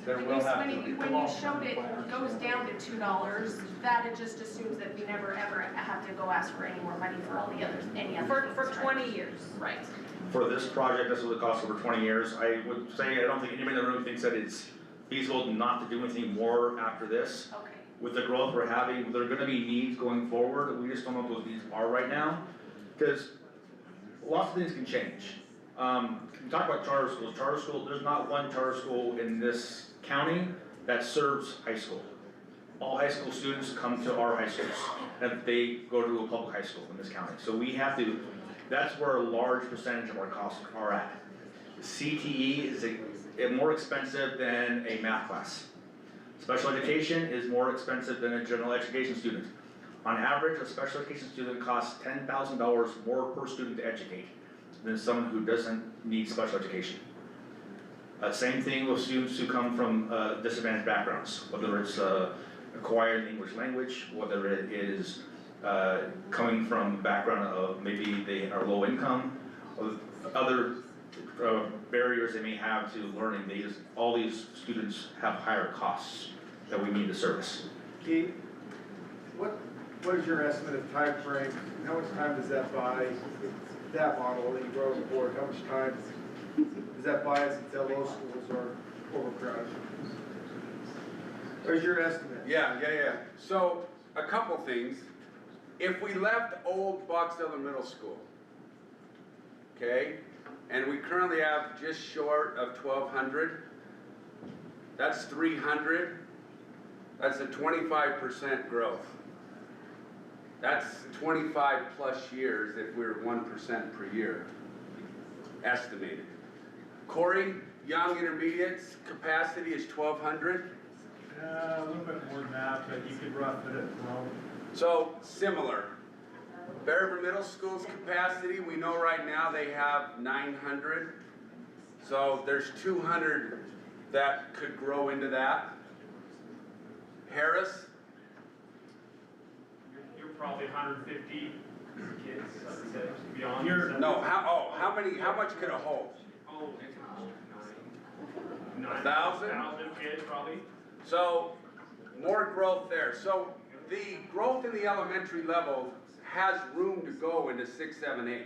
There when will you, have when to you, be. when you showed it goes down to $2, that it just assumes that we never ever have to go ask for any more money for all the others, any other. For 20 years. Right. For this project, this will cost over 20 years. I would say, I don't think anybody in the room thinks that it's feasible not to do anything more after this. Okay. With the growth we're having, there are gonna be needs going forward, we just don't know what those needs are right now. Because lots of things can change. We talk about charter schools, there's not one charter school in this county that serves high school. All high school students come to our high schools, and they go to a public high school in this county. So we have to, that's where a large percentage of our costs are at. CTE is more expensive than a math class. Special education is more expensive than a general education student. On average, a special education student costs $10,000 more per student to educate than someone who doesn't need special education. Same thing with students who come from disadvantaged backgrounds, whether it's acquired English language, whether it is coming from a background of maybe they are low income, or other barriers they may have to learning. All these students have higher costs that we need to service. Keith, what is your estimate of time frame? How much time does that buy, that model that you brought on board, how much time does that buy us until those schools are overcrowded? Where's your estimate? Yeah. So, a couple things. If we left old Box Elder Middle School, okay, and we currently have just short of 1,200, that's 300, that's a 25% growth. That's 25 plus years if we're 1% per year, estimated. Corey, young intermediates, capacity is 1,200. A little bit more than that, but you could rough it at 12. So, similar. Bear River Middle School's capacity, we know right now they have 900. So there's 200 that could grow into that. Harris? You're probably 150 kids, I would say, beyond. No, how much could it hold? Oh, 1,000? 1,000 kids, probably. So, more growth there. So, the growth in the elementary level has room to go into 6, 7, 8.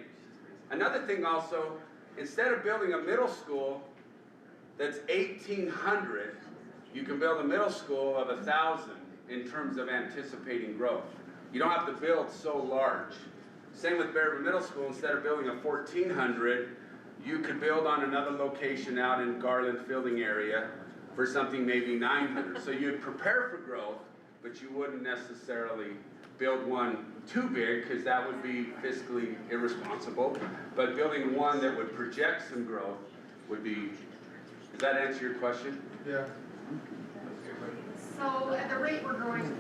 Another thing also, instead of building a middle school that's 1,800, you can build a middle school of 1,000 in terms of anticipating growth. You don't have to build so large. Same with Bear River Middle School, instead of building a 1,400, you could build on another location out in Garland Fielding area for something maybe 900. So you'd prepare for growth, but you wouldn't necessarily build one too big, because that would be fiscally irresponsible. But building one that would project some growth would be, does that answer your question? Yeah. So at the rate we're growing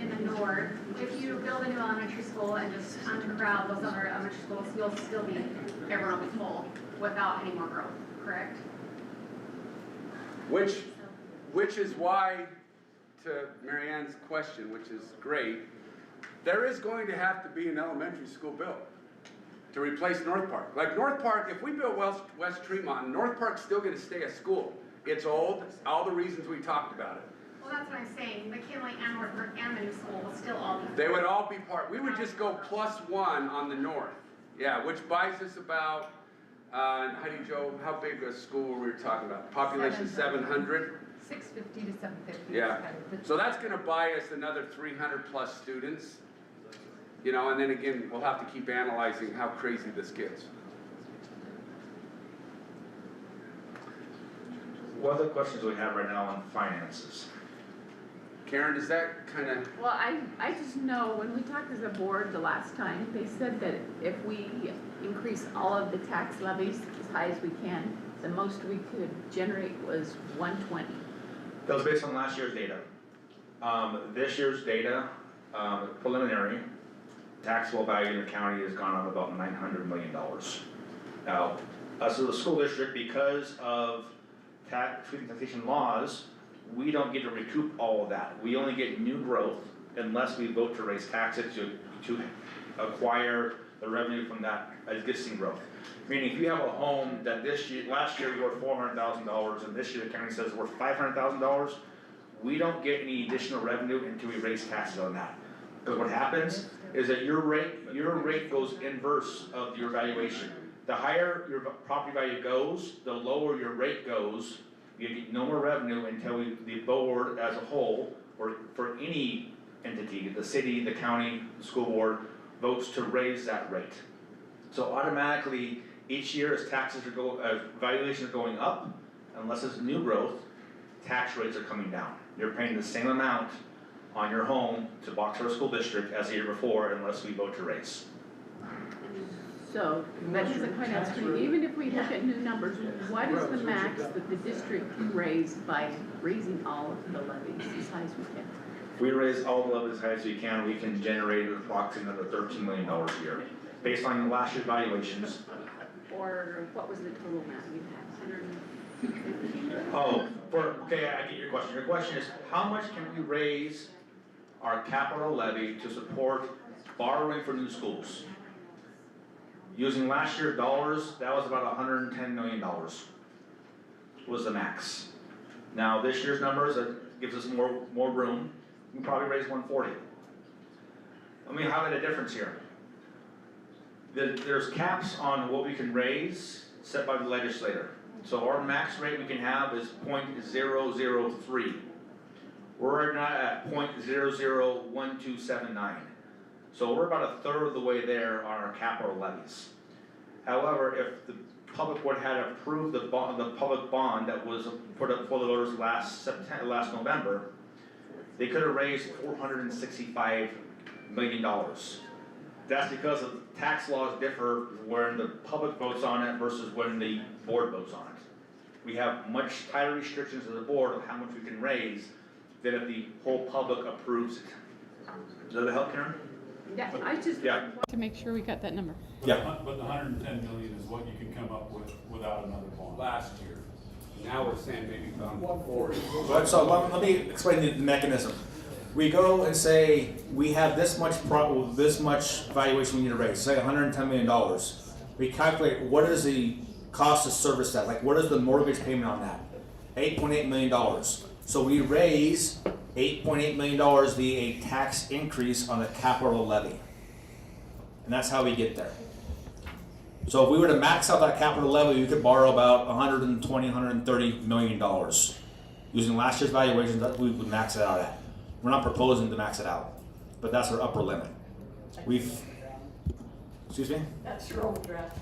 in the north, if you build a new elementary school and just uncrowd those other elementary schools, you'll still be, everyone will be full without any more growth, correct? Which is why, to Mary Ann's question, which is great, there is going to have to be an elementary school built to replace North Park. Like North Park, if we build West Tremont, North Park's still gonna stay a school. It's old, all the reasons we talked about it. Well, that's what I'm saying, McKinley and Northbrook and the new school will still all be. They would all be part, we would just go +1 on the north. Yeah, which buys us about, Heidi Joe, how big a school were we talking about? Population 700? 650 to 750. Yeah, so that's gonna buy us another 300 plus students. You know, and then again, we'll have to keep analyzing how crazy this gets. What other questions do we have right now on finances? Karen, does that kind of? Well, I just know when we talked as a board the last time, they said that if we increase all of the tax levies as high as we can, the most we could generate was 120. That was based on last year's data. This year's data, preliminary, taxable value in the county has gone up about $900 million. Now, us as a school district, because of taxation laws, we don't get to recoup all of that. We only get new growth unless we vote to raise taxes to acquire the revenue from that existing growth. Meaning, if you have a home that last year you were $400,000, and this year the county says we're $500,000, we don't get any additional revenue until we raise taxes on that. Because what happens is that your rate goes inverse of your valuation. The higher your property value goes, the lower your rate goes. You get no more revenue until the board as a whole, or for any entity, the city, the county, the school board, votes to raise that rate. So automatically, each year as valuations are going up, unless it's new growth, tax rates are coming down. You're paying the same amount on your home to Box Elder School District as the year before, unless we vote to raise. So that doesn't quite answer me. Even if we look at new numbers, what is the max that the district can raise by raising all of the levies as high as we can? If we raise all the levies as high as we can generate approximately another $13 million a year, based on last year's valuations. Or what was the total amount you had? 150? Oh, okay, I get your question. Your question is, how much can we raise our capital levy to support borrowing for new schools? Using last year's dollars, that was about $110 million was the max. Now this year's numbers, that gives us more room. We can probably raise 140. Let me highlight a difference here. There's caps on what we can raise set by the legislator. So our max rate we can have is 0.003. We're not at 0.001279. So we're about a third of the way there on our capital levies. However, if the public board had approved the public bond that was put up for the voters last November, they could have raised $465 million. That's because of tax laws differ when the public votes on it versus when the board votes on it. We have much tighter restrictions as a board of how much we can raise than if the whole public approves it. Does that help, Karen? Yeah, I just want to make sure we got that number. Yeah. But the 110 million is what you can come up with without another bond. Last year. Now we're saying maybe about 140. So let me explain the mechanism. We go and say we have this much valuation we need to raise, say $110 million. We calculate what is the cost to service that, like what is the mortgage payment on that? $8.8 million. So we raise $8.8 million via a tax increase on the capital levy. And that's how we get there. So if we were to max out that capital levy, we could borrow about $120, $130 million. Using last year's valuations, that we would max it out at. We're not proposing to max it out, but that's our upper limit. Excuse me? That's your overdraft.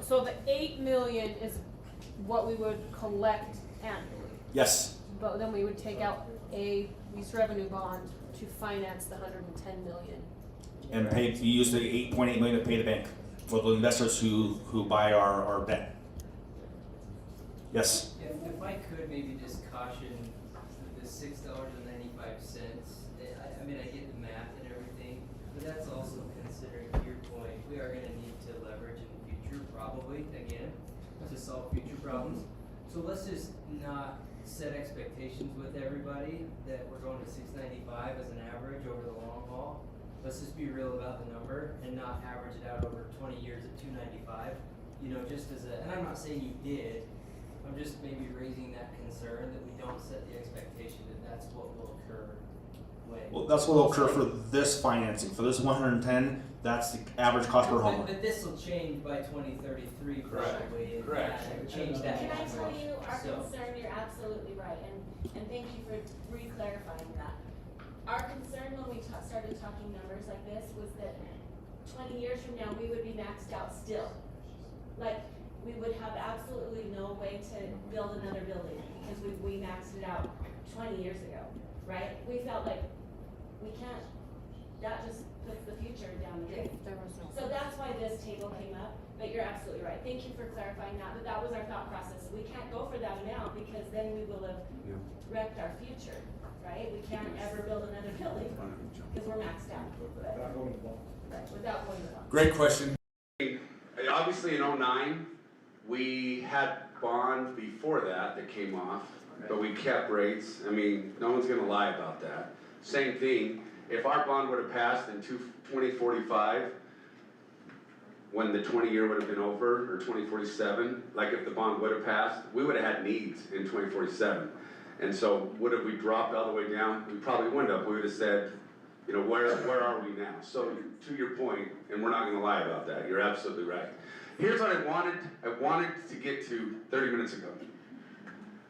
So the 8 million is what we would collect annually, Yes, but then we would take out a lease revenue bond to finance the 110 million. and pay, you use the 8.8 million to pay the bank, for the investors who buy our debt. Yes, If I could maybe just caution the $6.95, I mean, I get the math and everything, but that's also considering, to your point, we are gonna need to leverage in the future, probably, again, to solve future problems. So let's just not set expectations with everybody that we're going to $6.95 as an average over the long haul. Let's just be real about the number and not average it out over 20 years at $2.95. You know, just as a, and I'm not saying you did, I'm just maybe raising that concern that we don't set the expectation that that's what will occur when. well, that's what will occur for this financing, for this 110, that's the average cost per home. But this will change by 2033 probably, and Correct. that would change that. Can I tell you our So- concern, you're absolutely right, and thank you for re-clarifying that. Our concern when we started talking numbers like this was that 20 years from now, we would be maxed out still. Like, we would have absolutely no way to build another building because we maxed it out 20 years ago, right? We felt like we can't, that just puts the future down the drain. So that's why this table came up, but you're absolutely right. Thank you for clarifying that, but that was our thought process. We can't go for that amount because then we will have wrecked our future, right? We can't ever build another building because we're maxed out. Without going to the bond. Great question. Obviously in '09, we had bond before that came off, but we kept rates. I mean, no one's gonna lie about that. Same thing, if our bond would have passed in 2045, when the 20-year would have been over, or 2047, like if the bond would have passed, we would have had needs in 2047. And so would have we dropped all the way down? We probably wouldn't have. We would have said, you know, where are we now? So to your point, and we're not gonna lie about that, you're absolutely right. Here's what I wanted to get to 30 minutes ago.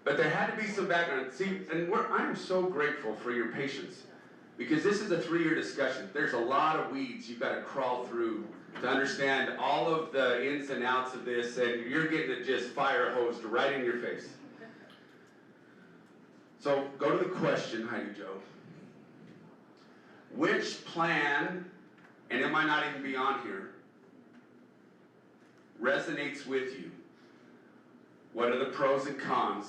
But there had to be some background. See, and I am so grateful for your patience, because this is a 3-year discussion. There's a lot of weeds you've got to crawl through to understand all of the ins and outs of this, and you're getting it just fire hosed right in your face. So go to the question, Heidi Joe. Which plan, and it might not even be on here, resonates with you? What are the pros and cons?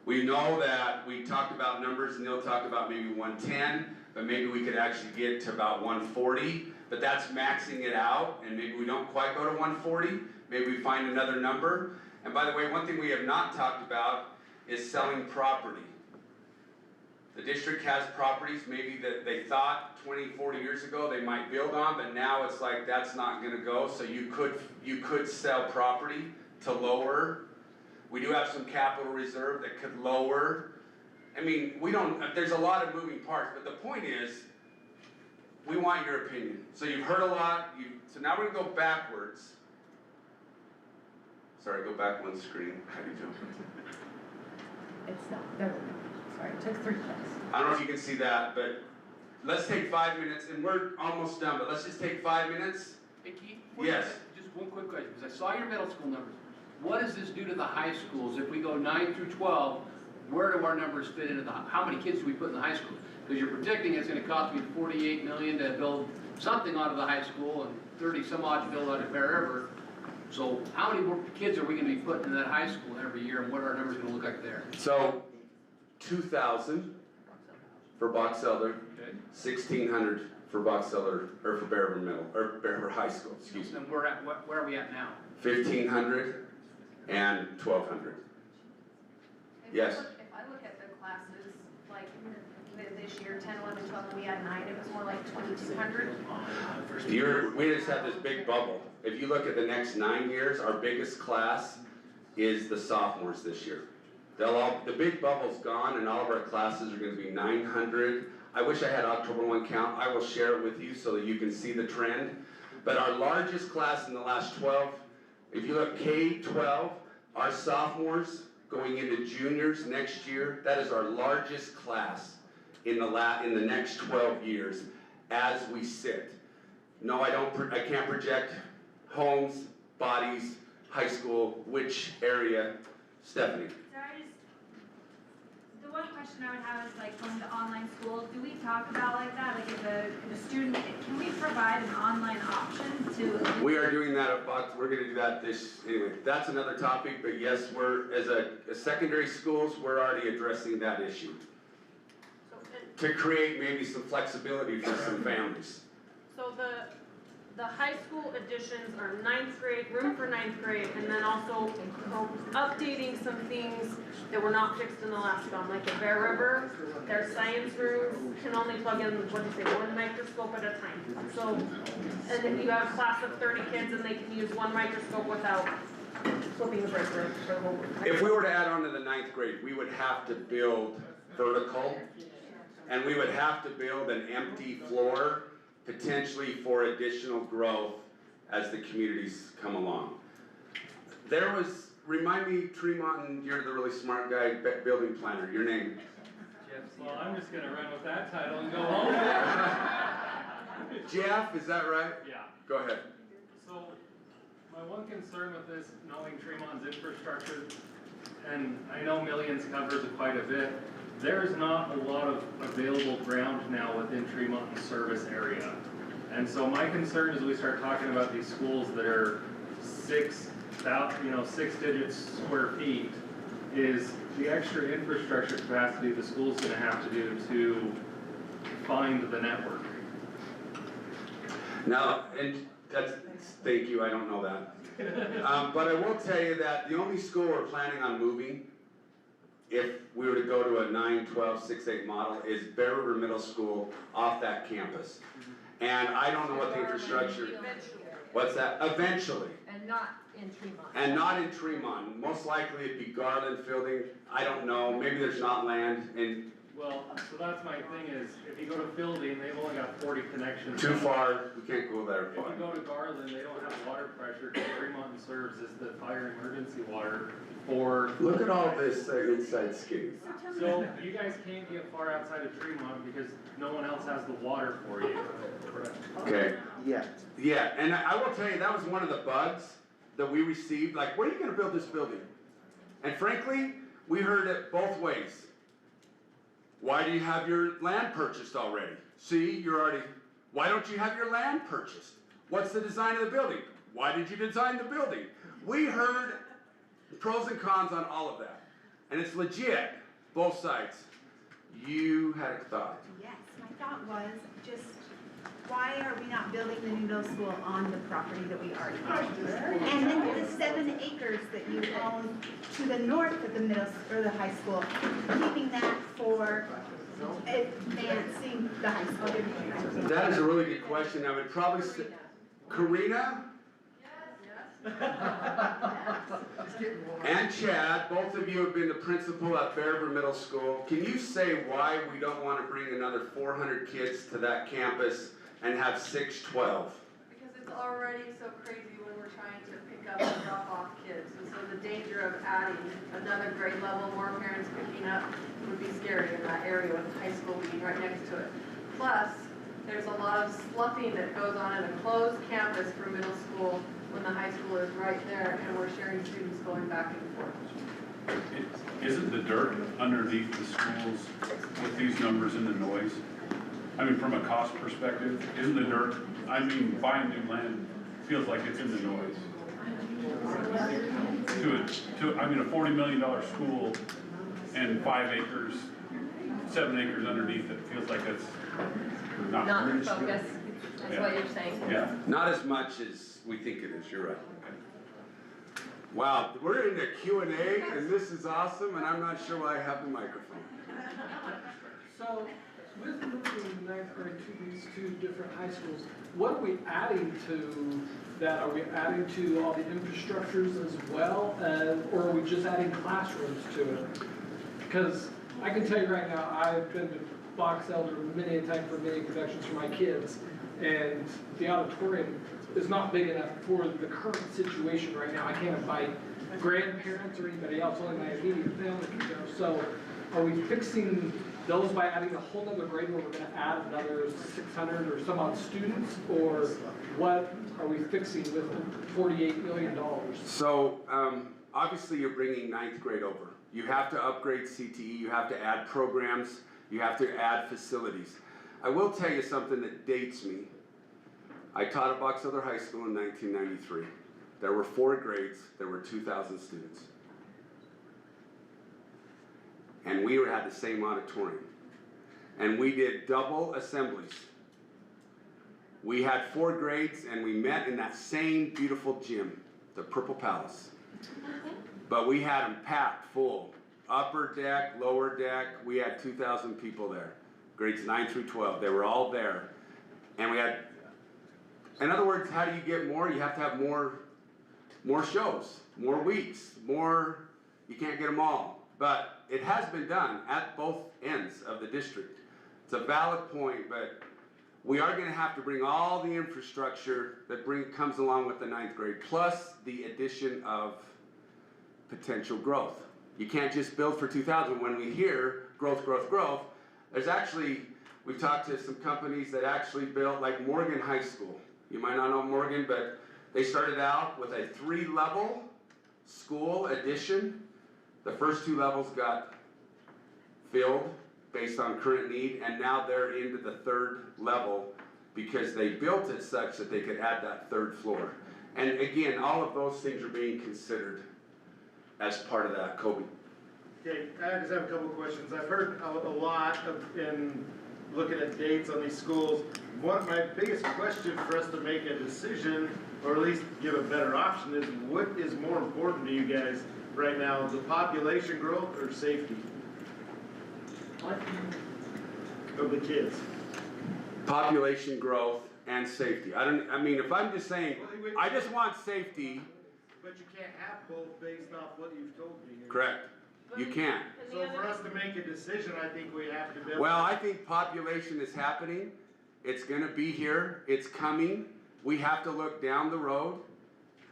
We know that we talked about numbers, and Neil talked about maybe 110, but maybe we could actually get to about 140, but that's maxing it out, and maybe we don't quite go to 140, maybe we find another number. And by the way, one thing we have not talked about is selling property. The district has properties maybe that they thought 20, 40 years ago they might build on, but now it's like that's not gonna go, so you could sell property to lower. We do have some capital reserve that could lower. I mean, there's a lot of moving parts, but the point is, we want your opinion. So you've heard a lot, so now we're gonna go backwards. Sorry, go back one screen. How do you do? It's not, there we go. Sorry, it took 3 clicks. I don't know if you can see that, but let's take 5 minutes, and we're almost done, but let's just take 5 minutes. Hey, Keith? Yes. Just one quick question, because I saw your middle school numbers. What does this do to the high schools? If we go 9 through 12, where do our numbers fit into how many kids do we put in the high school? Because you're predicting it's gonna cost me $48 million to build something out of the high school and 30 some odd to build out of Bear River. So how many more kids are we gonna be putting in that high school every year, and what are our numbers gonna look like there? So, 2,000 for Box Elder, 1,600 for Box Elder, or for Bear River Middle, or Bear River High School, excuse me. And where are we at now? 1,500 and 1,200. Yes? If I look at the classes, like this year, 10, 11, 12, we had 9, it was more like 2,200. We just have this big bubble. If you look at the next 9 years, our biggest class is the sophomores this year. The big bubble's gone, and all of our classes are gonna be 900. I wish I had October 1 count. I will share it with you so that you can see the trend. But our largest class in the last 12, if you look K-12, our sophomores going into juniors next year, that is our largest class in the next 12 years as we sit. No, I can't project homes, bodies, high school, which area? Stephanie? The one question I would have is like going to online school, do we talk about like that, like if a student, can we provide an online option to? We are doing that at Fox, we're gonna do that anyway, that's another topic, but yes, as secondary schools, we're already addressing that issue. To create maybe some flexibility for some families. So the high school additions are ninth grade, room for ninth grade, and then also updating some things that were not fixed in the last one, like the Bear River, their science rooms can only plug in, what do you say, one microscope at a time. So, and then you have a class of 30 kids and they can use one microscope without flipping the breaker for the whole room. If we were to add on to the ninth grade, we would have to build vertical, and we would have to build an empty floor, potentially for additional growth as the communities come along. Remind me, Tremont, you're the really smart guy, building planner, your name? Jeff, well, I'm just gonna run with that title and go home. Jeff, is that right? Yeah. Go ahead. So, my one concern with this, knowing Tremont's infrastructure, and I know millions covers quite a bit, there's not a lot of available ground now within Tremont and service area. And so my concern as we start talking about these schools that are 6-digit square feet is the extra infrastructure capacity the school's gonna have to do to find the network. Now, and thank you, I don't know that. But I will tell you that the only school we're planning on moving, if we were to go to a 9-12, 6-8 model, is Bear River Middle School off that campus. And I don't know what the infrastructure, what's that? Eventually. And not in Tremont. And not in Tremont. Most likely it'd be Garland, Fielding, I don't know, maybe there's not land, and Well, so that's my thing is, if you go to Fielding, they've only got 40 connections. too far, we can't go there If far. you go to Garland, they don't have water pressure, because Fremont serves as the fire emergency water for. Look at all this inside skinny. So you guys can't get far outside of Tremont because no one else has the water for you. Okay. Yeah. Yeah, and I will tell you, that was one of the bugs that we received, like, where are you gonna build this building? And frankly, we heard it both ways. Why do you have your land purchased already? See, why don't you have your land purchased? What's the design of the building? Why did you design the building? We heard pros and cons on all of that. And it's legit, both sides. You had a thought. Yes, my thought was just, why are we not building the new middle school on the property that we already own? And then the 7 acres that you own to the north of the the high school, keeping that for advancing the high school. That is a really good question. I would probably say, Karina? And Chad, both of you have been the principal at Bear River Middle School. Can you say why we don't want to bring another 400 kids to that campus and have 612? Because it's already so crazy when we're trying to pick up and drop off kids. And so the danger of adding another grade level, more parents picking up, would be scary in that area with high school being right next to it. Plus, there's a lot of sloughing that goes on in a closed campus for middle school when the high school is right there and we're sharing students going back and forth. Isn't the dirt underneath the schools with these numbers and the noise? I mean, from a cost perspective, isn't the dirt, I mean, buying new land feels like it's in the noise. I mean, a $40 million school and 5 acres, 7 acres underneath it, feels like it's not. Not in focus, that's what you're saying. Yeah. Not as much as we think it is, you're right. Wow, we're in a Q&A, and this is awesome, and I'm not sure why I have the microphone. So, with moving the 9th grade to these 2 different high schools, what are we adding to that? Are we adding to all the infrastructures as well, or are we just adding classrooms to it? Because I can tell you right now, I've been to Box Elder many a time for many productions for my kids, and the auditorium is not big enough for the current situation right now. I can't invite grandparents or anybody else, only my immediate family can go. So are we fixing those by adding a whole nother grade where we're gonna add another 600 or some odd students, or what are we fixing with $48 million? So, obviously you're bringing ninth grade over. You have to upgrade CTE, you have to add programs, you have to add facilities. I will tell you something that dates me. I taught at Box Elder High School in 1993. There were 4 grades, there were 2,000 students. And we had the same auditorium. And we did double assemblies. We had 4 grades and we met in that same beautiful gym, the Purple Palace. But we had them packed full. Upper deck, lower deck, we had 2,000 people there. Grades 9 through 12, they were all there. And we had, in other words, how do you get more? You have to have more shows, more weeks, more, you can't get them all. But it has been done at both ends of the district. It's a valid point, but we are gonna have to bring all the infrastructure that comes along with the ninth grade, plus the addition of potential growth. You can't just build for 2,000. When we hear growth, growth, growth, there's actually, we've talked to some companies that actually built, like Morgan High School. You might not know Morgan, but they started out with a 3-level school addition. The first 2 levels got filled based on current need, and now they're into the 3rd level because they built it such that they could add that 3rd floor. And again, all of those things are being considered as part of that, Kobe. Okay, I just have a couple of questions. I've heard a lot in looking at dates on these schools. One of my biggest questions for us to make a decision, or at least give a better option, is what is more important to you guys right now, the population growth or safety of the kids? Population growth and safety. I mean, if I'm just saying, I just want safety. But you can't have both based off what you've told me here. Correct. You can't. So for us to make a decision, I think we have to be able to. Well, I think population is happening. It's gonna be here. It's coming. We have to look down the road.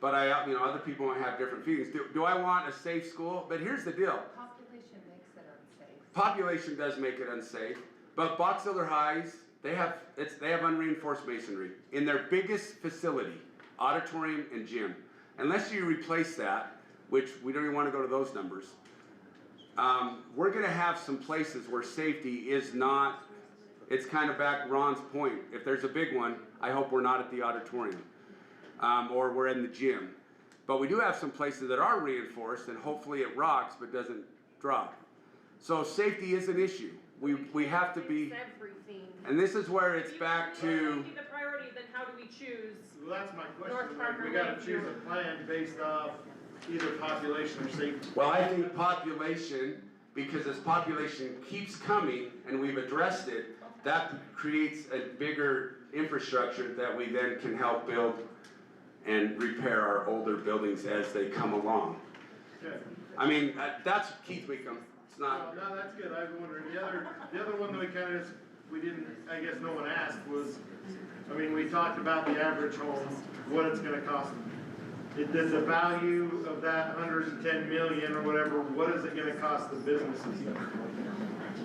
But other people might have different feelings. Do I want a safe school? But here's the deal. Population makes it unsafe. Population does make it unsafe. But Box Elder Highs, they have unreinforced masonry in their biggest facility, auditorium and gym. Unless you replace that, which we don't even want to go to those numbers, we're going to have some places where safety is not, it's kind of back Ron's point. If there's a big one, I hope we're not at the auditorium or we're in the gym. But we do have some places that are reinforced and hopefully it rocks but doesn't drop. So safety is an issue. We have to be, Everything. and this is where it's back to, If safety the priority, then how do we choose? Well, that's my North question. Park or We gotta Lakeview? choose a plan based off either population or safety. well, I think population, because as population keeps coming and we've addressed it, that creates a bigger infrastructure that we then can help build and repair our older buildings as they come along. Okay. I mean, that's Keith Wickham. It's not. No, that's good. I was wondering, the other one that we didn't, I guess no one asked was, I mean, we talked about the average home, what it's gonna cost them. Does the value of that 110 million or whatever, what is it gonna cost the businesses?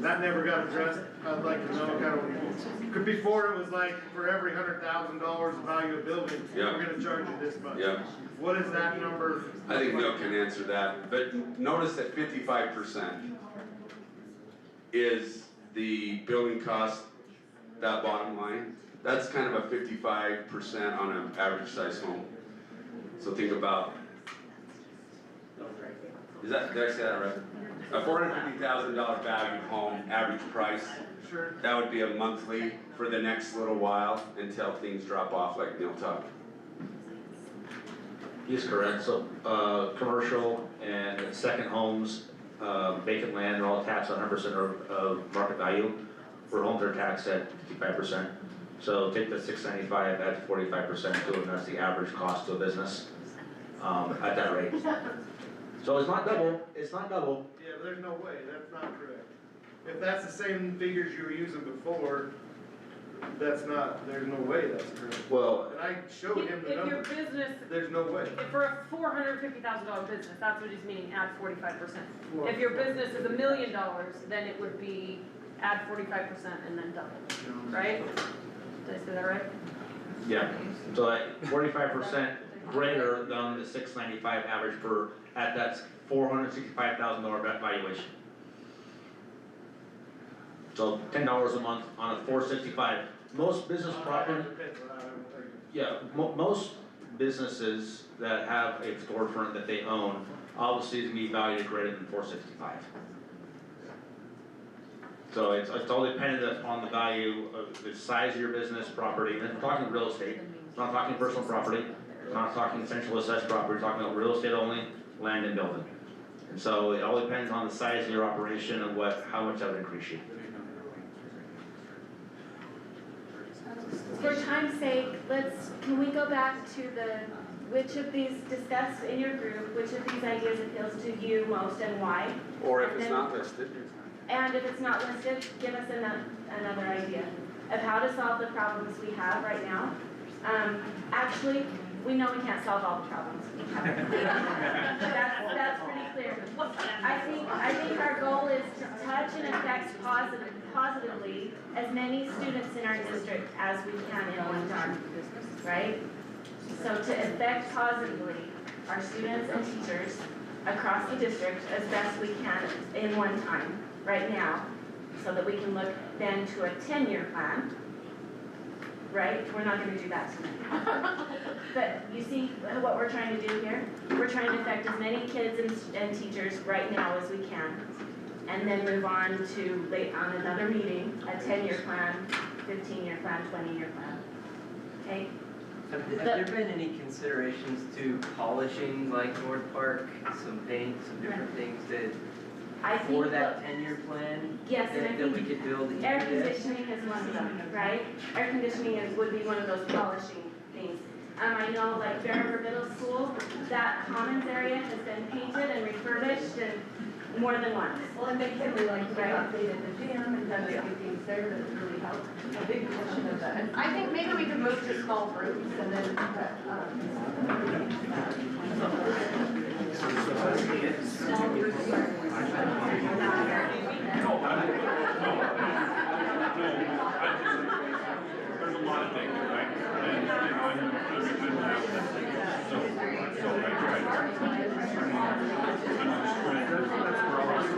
That never got addressed. I'd like to know kind of, cause before it was like, for every $100,000 of value of building, Yeah. we're gonna charge you this much. Yeah. What is that number? I think Bill can answer that, but notice that 55% is the building cost, that bottom line. That's kind of a 55% on an average size home. So think about, did I say that right? A $450,000 valued home, average price. Sure. That would be a monthly for the next little while until things drop off like Neil talked. He's correct, so, commercial and second homes, vacant land, they're all taxed on 100% of market value. For homes, they're taxed at 55%. So take the 695, add 45% to it, and that's the average cost to a business, at that rate. So it's not double, Yeah, but there's no way, that's not correct. If that's the same figures you were using before, that's not, there's no way that's correct. Well, And I showed him the If your numbers, business, there's no way. if for a $450,000 business, that's what he's meaning, add 45%. If your business is $1 million, then it would be add 45% and then double, right? Did I say that right? Yeah, so that 45% greater than the 695 average per, at that $465,000 valuation. So $10 a month on a 465. Most business property, yeah, most businesses that have a storefront that they own, obviously is gonna be valued at greater than 465. So it's all dependent upon the value of the size of your business property, and we're talking real estate, we're not talking personal property, we're not talking central assessed property, we're talking about real estate only, land and building. And so it all depends on the size of your operation and how much that would increase you. For time's sake, can we go back to which of these discussed in your group, which of these ideas appeals to you most and why? Or if it's not listed. And if it's not listed, give us another idea of how to solve the problems we have right now. Actually, we know we can't solve all the problems we have. That's pretty clear. I think our goal is to touch and affect positively as many students in our district as we can in one time, right? So to affect positively our students and teachers across the district as best we can in one time, right now, so that we can look then to a 10-year plan, right? We're not gonna do that tonight. But you see what we're trying to do here? We're trying to affect as many kids and teachers right now as we can, and then move on to on another meeting, a 10-year plan, 15-year plan, 20-year plan, okay? Have there been any considerations to polishing like North Park, some paint, some different things that for that 10-year plan? Yes, and I that we think could build into air this? conditioning is one of them, right? Air conditioning would be one of those polishing things. I know like Bear River Middle School, that commons area has been painted and refurbished and more than once. Well, and they can be like, they updated the gym and done a few things there that have really helped, a big portion of that. I think maybe we could move to small groups and then, small groups. There's a lot of things, right? And, I'm not with that. So I tried. That's where all this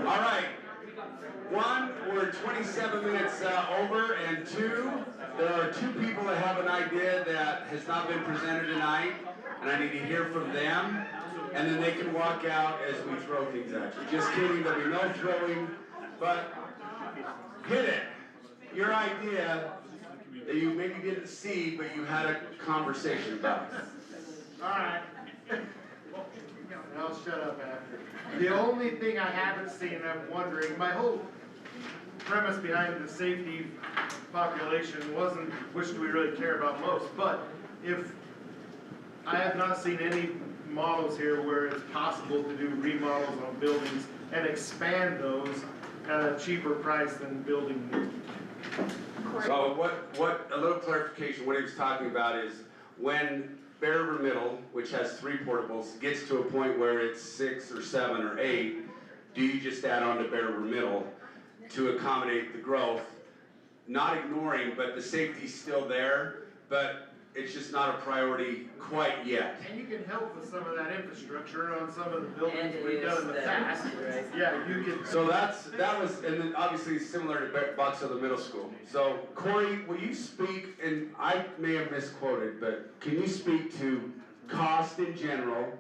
All right. One, we're 27 minutes over, and two, there are two people that have an idea that has not been presented tonight, and I need to hear from them, and then they can walk out as we throw things at you. Just kidding, there'll be no throwing, but hit it. Your idea that you maybe didn't see, but you had a conversation about. All right. I'll shut up after. The only thing I haven't seen, and I'm wondering, my whole premise behind the safety population wasn't which do we really care about most, but if I have not seen any models here where it's possible to do remodels on buildings and expand those at a cheaper price than building new. So what, a little clarification, what he was talking about is when Bear River Middle, which has 3 portables, gets to a point where it's 6 or 7 or 8, do you just add on to Bear River Middle to accommodate the growth? not ignoring, but the safety's still there, but it's just not a priority quite yet. And you can help with some of that infrastructure on some of the buildings we've done in the past. Yeah, you can. So that was, and then obviously similar to Box Elder Middle School. So Corey, will you speak, and I may have misquoted, but can you speak to cost in general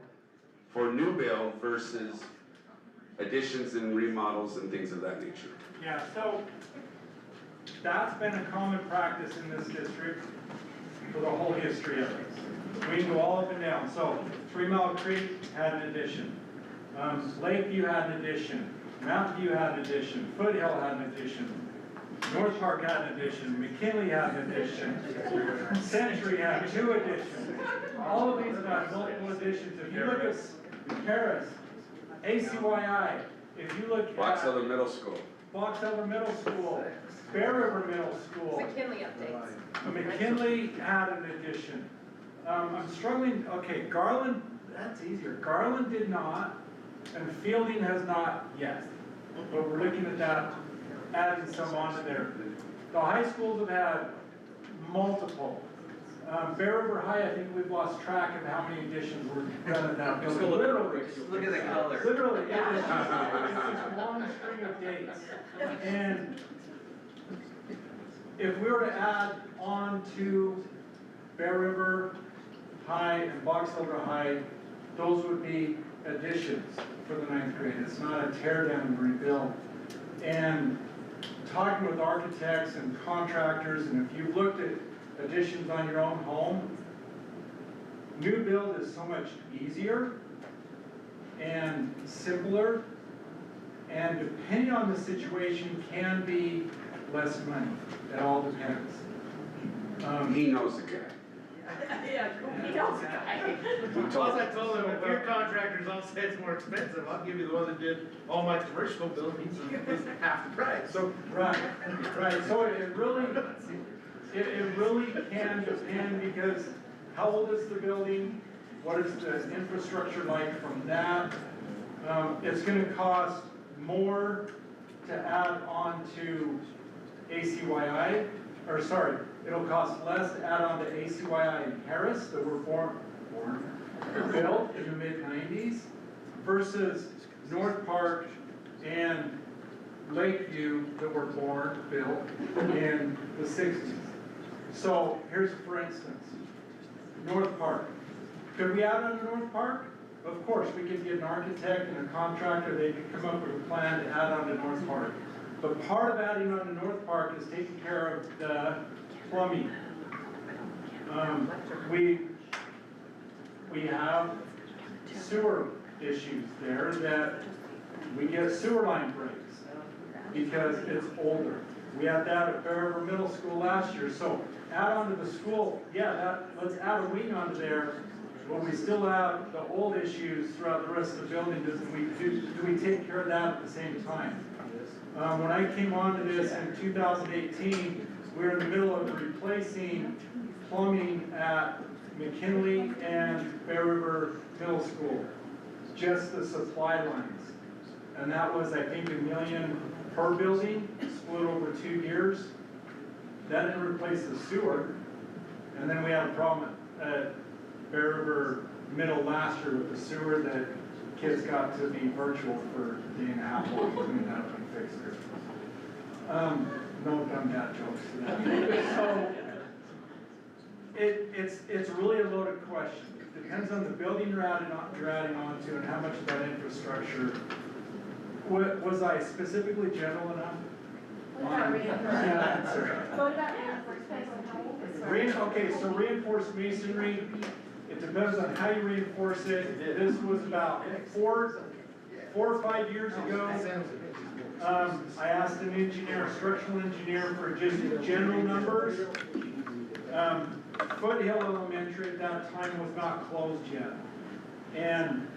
for new build versus additions and remodels and things of that nature? Yeah, so that's been a common practice in this district for the whole history of it. We can go all up and down. So 3 Mile Creek had an addition. Lakeview had an addition. Mountain View had an addition. Foothill had an addition. North Park had an addition. McKinley had an addition. Century had 2 additions. All of these have had multiple additions. If you look at Paris, ACYI, if you look at Box Elder Middle School. Box Elder Middle School, Bear River Middle School. McKinley updates. McKinley had an addition. I'm struggling, okay, Garland, that's easier. Garland did not, and Fielding has not yet. But we're looking at that, adding some onto there. The high schools have had multiple. Bear River High, I think we've lost track of how many additions were done in that building. Literally. Look at the color. Literally, it's just a long string of dates. And if we were to add on to Bear River High and Box Elder High, those would be additions for the 9th grade. It's not a tear down and rebuild. And talking with architects and contractors, and if you've looked at additions on your own home, new build is so much easier and simpler, and depending on the situation can be less money. It all depends. He knows the guy. Yeah, he knows the guy. Plus I told him, if your contractors all say it's more expensive, I'll give you the one that did all my commercial buildings and it's half the price. So, right. So it really can depend, because how old is the building? What is the infrastructure like from that? It's gonna cost more to add on to ACYI, or sorry, it'll cost less to add on to ACYI in Harris that were built in the mid-90s versus North Park and Lakeview that were built in the 60s. So here's for instance, North Park. Could we add on to North Park? Of course, we could get an architect and a contractor, they could come up with a plan to add on to North Park. But part of adding on to North Park is taking care of the plumbing. We have sewer issues there that we get sewer line breaks because it's older. We had that at Bear River Middle School last year. So add on to the school, yeah, let's add a wing onto there, but we still have the old issues throughout the rest of the building. Do we take care of that at the same time? When I came onto this in 2018, we were in the middle of replacing plumbing at McKinley and Bear River Middle School, just the supply lines. And that was, I think, $1 million per building, split over 2 years. That didn't replace the sewer. And then we had a problem at Bear River Middle last year with the sewer that kids got to be virtual for a day and a half while we cleaned that up and fixed it. No dumb dad jokes to that. So, it's really a loaded question. It depends on the building you're adding onto and how much of that infrastructure. Was I specifically general enough? What about reinforcement? Okay, so reinforced masonry, it depends on how you reinforce it. This was about 4 or 5 years ago. I asked an engineer, a structural engineer, for just general numbers. Foothill Elementary at that time was not closed yet. And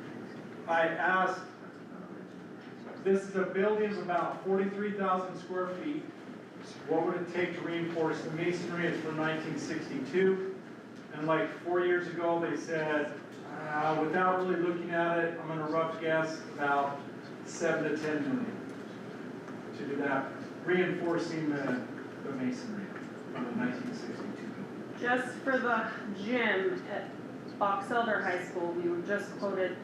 I asked, this is a building of about 43,000 square feet. What would it take to reinforce the masonry? It's from 1962. And like 4 years ago, they said, without really looking at it, I'm gonna rough guess about $7 to $10 million to do that, reinforcing the masonry from the 1962 building? Just for the gym at Box Elder High School, we were just quoted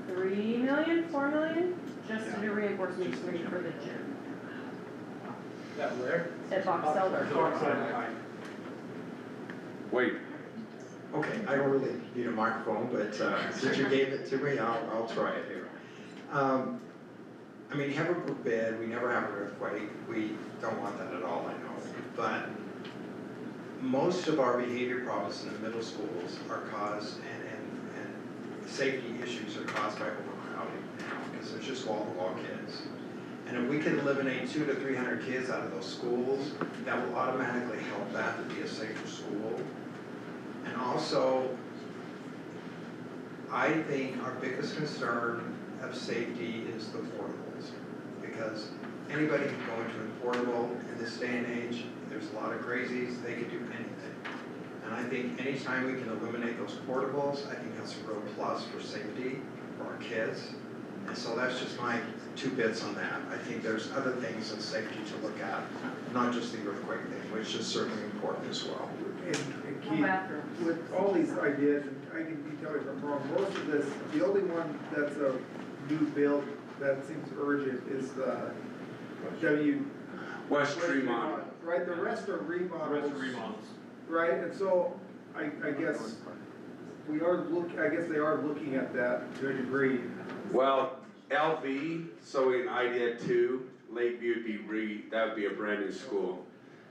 3 million, 4 million, just to do reinforcement for the gym That where? at Box Elder. Wait, Okay, I don't really need a microphone, but since you gave it to me, I'll try it here. I mean, you have a bid, we never have an earthquake, we don't want that at all, I know. But most of our behavior problems in the middle schools are caused, and safety issues are caused by overcrowding now, because there's just wall-to-wall kids. And if we can eliminate 200 to 300 kids out of those schools, that will automatically help that to be a safer school. And also, I think our biggest concern of safety is the portables. Because anybody can go into a portable in this day and age. There's a lot of crazies, they could do anything. And I think anytime we can eliminate those portables, I think that's a real plus for safety for our kids. And so that's just my 2 bits on that. I think there's other things in safety to look at, not just the earthquake thing, which is certainly important as well. And Keith, with all these ideas, and I can tell you if I'm wrong, most of this, the only one that's a new build that seems urgent is the West Tremont. Right, the rest are remodels. The rest are remodels. Right, and so I guess they are looking at that to a degree. Well, LV, so in idea 2, Lakeview would be that would be a brand new school.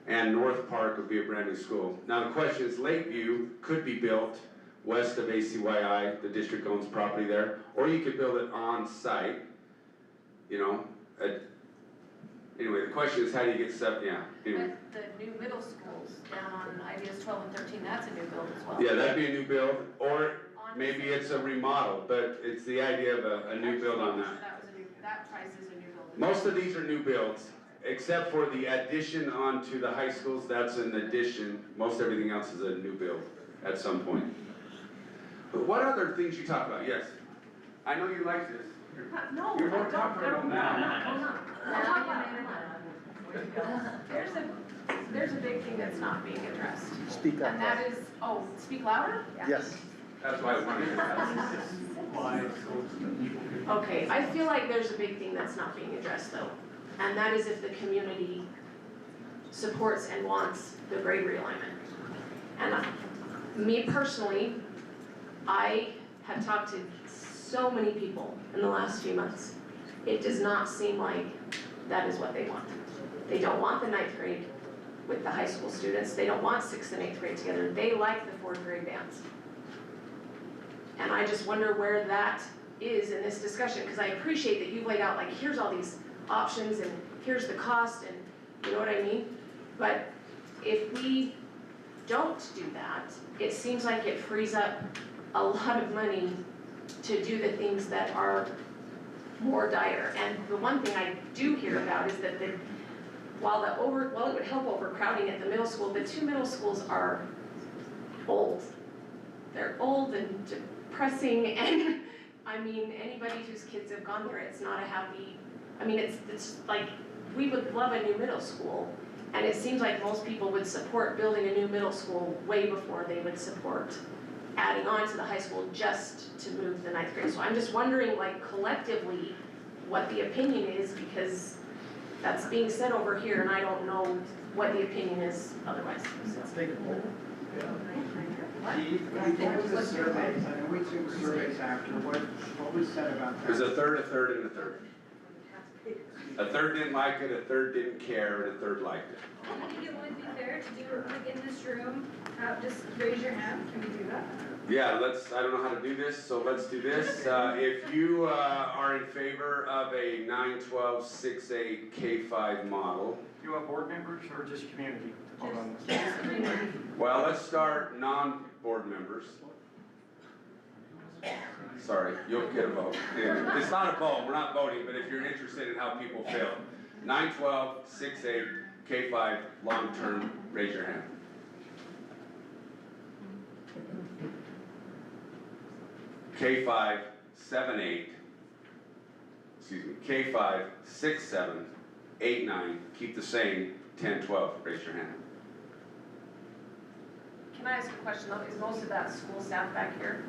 And North Park would be a brand new school. Now the question is, Lakeview could be built west of ACYI, the district owns property there, or you could build it on site, you know. Anyway, the question is, how do you get stuff, anyway. But the new middle schools down on ideas 12 and 13, that's a new build as well. Yeah, that'd be a new build, or maybe it's a remodel, but it's the idea of a new build on that. That price is a new build. Most of these are new builds, except for the addition onto the high schools, that's an addition. Most everything else is a new build at some point. But what other things you talk about? Yes. I know you like this. No, You're more tougher on that. There's a big thing that's not being addressed. Speak up. And that is, speak louder? Yes. That's why I wanted to. Okay, I feel like there's a big thing that's not being addressed though. And that is if the community supports and wants the grade realignment. And me personally, I have talked to so many people in the last few months. It does not seem like that is what they want. They don't want the 9th grade with the high school students. They don't want 6th and 8th grade together. They like the 4th grade bands. And I just wonder where that is in this discussion, because I appreciate that you've laid out, like, here's all these options and here's the cost and you know what I mean? But if we don't do that, it seems like it frees up a lot of money to do the things that are more dire. And the one thing I do hear about is that while it would help overcrowding at the middle school, the 2 middle schools are old. They're old and depressing, and I mean, anybody whose kids have gone there, it's not a happy, I mean, it's like, we would love a new middle school, and it seems like most people would support building a new middle school way before they would support adding on to the high school just to move the 9th grade. So I'm just wondering, like, collectively, what the opinion is, because that's being said over here, and I don't know what the opinion is otherwise. Let's take a poll. We took the surveys, I know we took surveys after, what was said about that? There's a third, and a third. A third didn't like it, a third didn't care, and a third liked it. I think it would be fair to do it like in this room, just raise your hand, can we do that? Yeah, I don't know how to do this, so let's do this. If you are in favor of a 9-12, 6-8, K-5 model. Do you want board members or just community? Hold on. Well, let's start non-board members. Sorry, you'll get a vote. It's not a vote, we're not voting, but if you're interested in how people feel. 9-12, 6-8, K-5, long-term, raise your hand. K-5, 7-8, excuse me, K-5, 6-7, 8-9, keep the same, 10, 12, raise your hand. Can I ask a question though, is most of that school staff back here?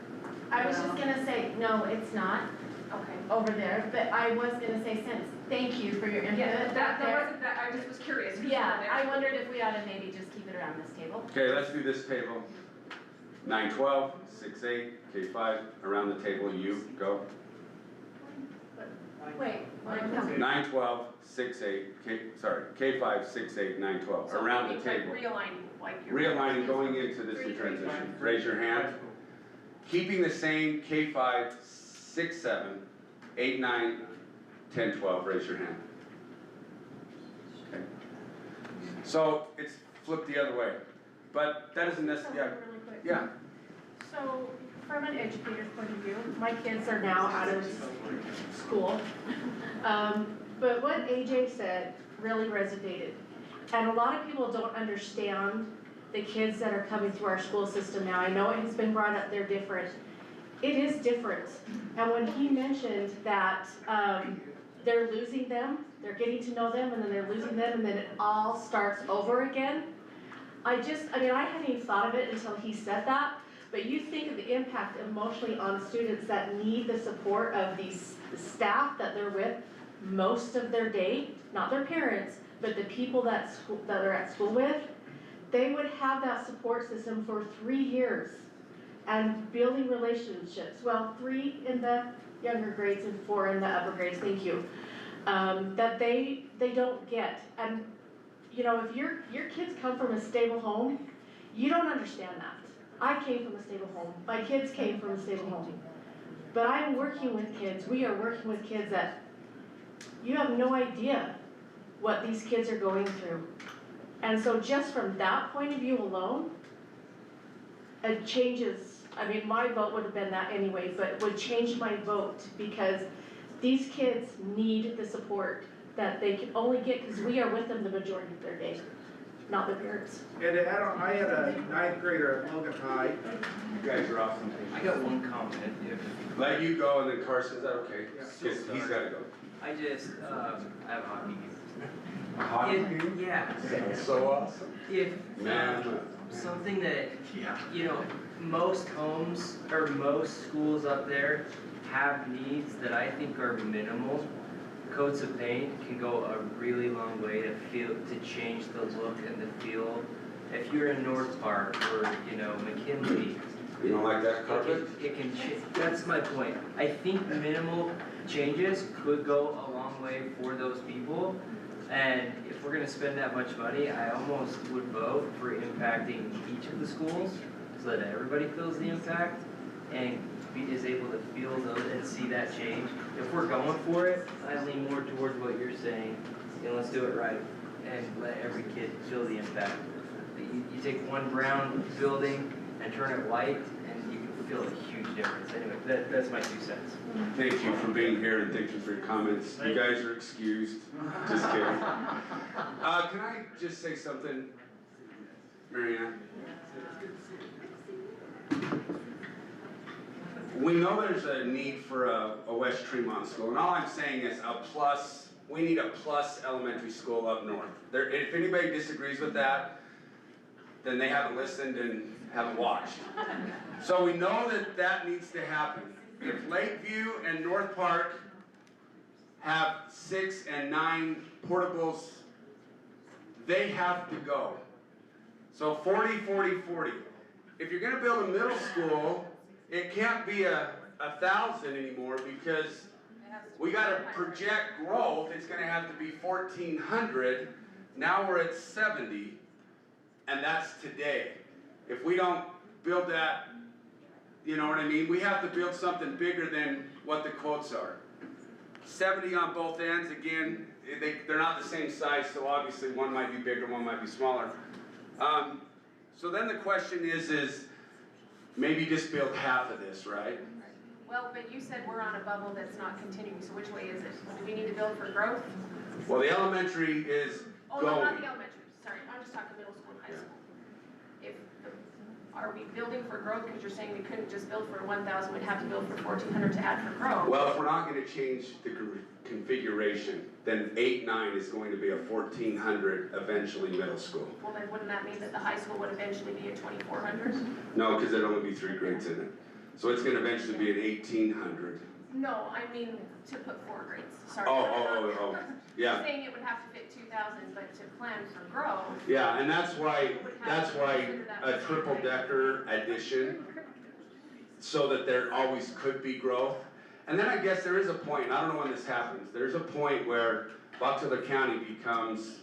I was just gonna say, no, it's not Okay. over there, but I was gonna say since, thank you for your input. Yeah, that there. wasn't that, I just was curious. who's Yeah, over there? I wondered if we ought to maybe just keep it around this table. Okay, let's do this table. 9, 12, 6, 8, K5, around the table, you go. Wait, 9, 12, 6, 8, K5, 6, 8, 9, 12, So around the it's like table. realigning, like you're. Realigning, going into this new transition. Raise your hand. Keeping the same K5, 6, 7, 8, 9, 10, 12, raise your hand. Okay. So it's flipped the other way, but that isn't necessarily, really quick. yeah. So, from an educator's point of view, my kids are now out of school. But what AJ said really resonated. And a lot of people don't understand the kids that are coming through our school system now. I know it has been brought up, they're different. It is different. And when he mentioned that they're losing them, they're getting to know them, and then they're losing them, and then it all starts over again. I hadn't even thought of it until he said that. But you think of the impact emotionally on students that need the support of the staff that they're with most of their day, not their parents, but the people that are at school with. They would have that support system for 3 years and building relationships. Well, 3 in the younger grades and 4 in the upper grades, thank you. That they don't get. And you know, if your kids come from a stable home, you don't understand that. I came from a stable home. My kids came from a stable home. But I'm working with kids, we are working with kids that you have no idea what these kids are going through. And so just from that point of view alone, it changes, my vote would have been that anyway, but it would change my vote because these kids need the support that they can only get because we are with them the majority of their day, not their parents. And I had a 9th grader at Logan High. You guys are awesome. I got one comment. Let you go and then Carson's that okay? Because he's gotta go. I just, I have a hockey game. A hockey game? Yeah. That's so awesome. If, Man. something that, most homes, or most schools up there have needs that I think are minimal. Coats of paint can go a really long way to change the look and the feel. If you're in North Park or, McKinley. You don't like that carpet? It can that's my point. I think minimal changes could go a long way for those people. And if we're gonna spend that much money, I almost would vote for impacting each of the schools so that everybody feels the impact and is able to feel those and see that change. If we're going for it, I lean more towards what you're saying. Let's do it right and let every kid feel the impact. You take one brown building and turn it white, and you can feel a huge difference. Anyway, that's my 2 cents. Thank you for being here and thank you for your comments. You guys are excused. Just kidding. Can I just say something, Marianne? We know there's a need for a West Tremont school, and all I'm saying is we need a plus elementary school up north. If anybody disagrees with that, then they haven't listened and haven't watched. So we know that needs to happen. If Lakeview and North Park have 6 and 9 portables, they have to go. So 40, 40, 40. If you're gonna build a middle school, it can't be 1,000 anymore because we gotta project growth. It's gonna have to be 1,400. Now we're at 70, and that's today. If we don't build that, you know what I mean? We have to build something bigger than what the quotes are. 70 on both ends, again, they're not the same size, so obviously one might be bigger, one might be smaller. So then the question is maybe just build half of this, right? Well, but you said we're on a bubble that's not continuing, so which way is it? Do we need to build for growth? Well, the elementary is Oh, going. no, not the elementary, sorry, I'm just talking middle school and high school. If are we building for growth, because you're saying we couldn't just build for 1,000, we'd have to build for 1,400 to add for growth? Well, if we're not gonna change the configuration, then 8-9 is going to be a 1,400 eventually middle school. Well, then wouldn't that mean that the high school would eventually be a 2,400? No, because there'd only be 3 grades in it. So it's gonna eventually be an 1,800. No, I mean to put 4 grades, sorry. Oh, yeah. You're saying it would have to fit 2,000, but to plan for growth. Yeah, and that's why a triple decker addition, so that there always could be growth. And then I guess there is a point, I don't know when this happens, there's a point where Box Elder County becomes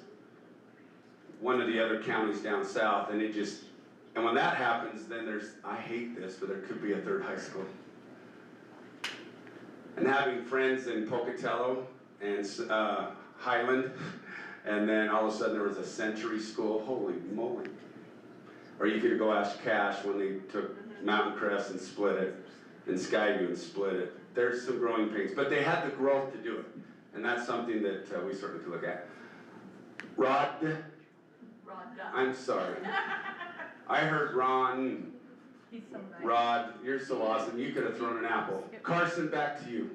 one of the other counties down south, and and when that happens, then I hate this, but there could be a 3rd high school. And having friends in Pocatello and Highland, and then all of a sudden there was a Century School, holy moly. Or you could go ask Cash when they took Mountain Crest and split it, and Skyview and split it. There's some growing pains, but they had the growth to do it. And that's something that we certainly could look at. Rod, I'm sorry. I heard Ron. He's so nice. Rod, you're so awesome, you could have thrown an apple. Carson, back to you.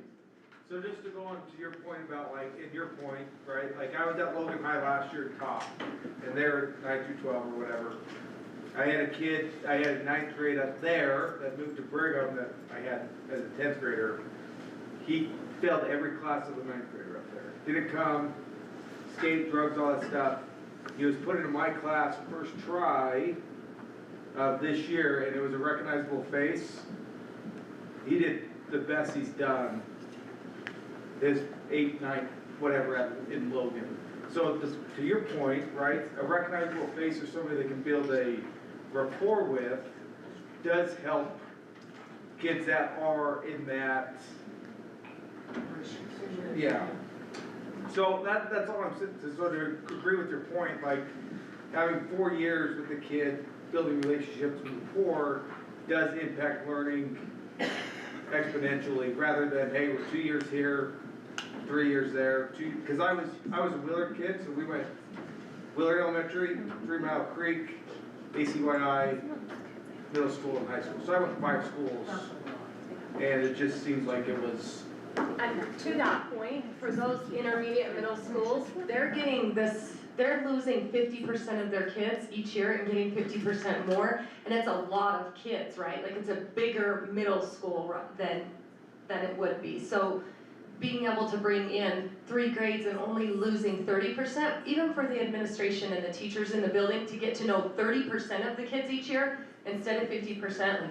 So just to go on to your point about like, in your point, right, like I was at Logan High last year in top, and they're 9 through 12 or whatever. I had a 9th grade up there that moved to Brigham that I had as a 10th grader. He failed every class of the 9th grader up there. Didn't come, skate, drugs, all that stuff. He was put into my class first try this year, and it was a recognizable face. He did the best he's done his 8, 9, whatever in Logan. So to your point, right, a recognizable face or somebody that can build a rapport with does help kids that are in that, yeah. So that's all I'm saying, so to agree with your point, like having 4 years with the kid, building relationships and rapport does impact learning exponentially, rather than, hey, we're 2 years here, 3 years there, because I was a Willard kid, so we went Willard Elementary, 3 Mile Creek, ACYI, middle school and high school. So I went to 5 schools, and it just seems like it was. And to that point, for those intermediate middle schools, they're losing 50% of their kids each year and getting 50% more, and it's a lot of kids, right? Like it's a bigger middle school than it would be. So being able to bring in 3 grades and only losing 30%, even for the administration and the teachers in the building to get to know 30% of the kids each year instead of 50%, like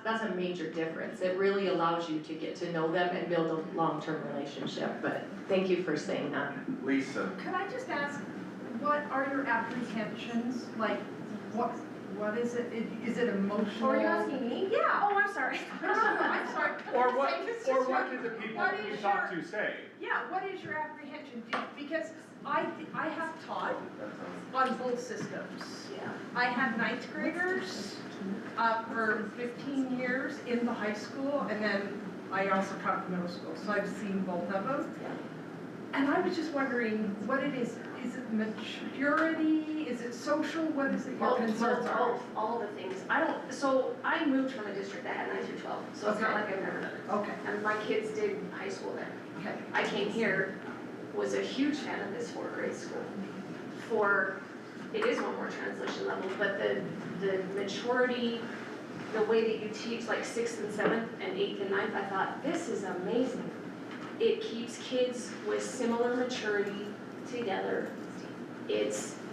that's a major difference. It really allows you to get to know them and build a long-term relationship. But thank you for saying that. Lisa. Could I just ask, what are your apprehensions? Like, what is it? Is it emotional? Are you asking me? Yeah. Oh, I'm sorry. I'm sorry. Or what did the people you talk to say? Yeah, what is your apprehension? Because I have taught on both systems. Yeah. I had 9th graders for 15 years in the high school, and then I also taught the middle school, so I've seen both of them. And I was just wondering what it is. Is it maturity? Is it social? What is it your concerns are? All the things. So I moved from a district that had 9 through 12, so it's not like I've never done it. Okay. And my kids did high school there. Okay. I came here, was a huge fan of this 4th grade school. It is one more translation level, but the maturity, the way that you teach like 6th and 7th and 8th and 9th, I thought, this is amazing. It keeps kids with similar maturity together.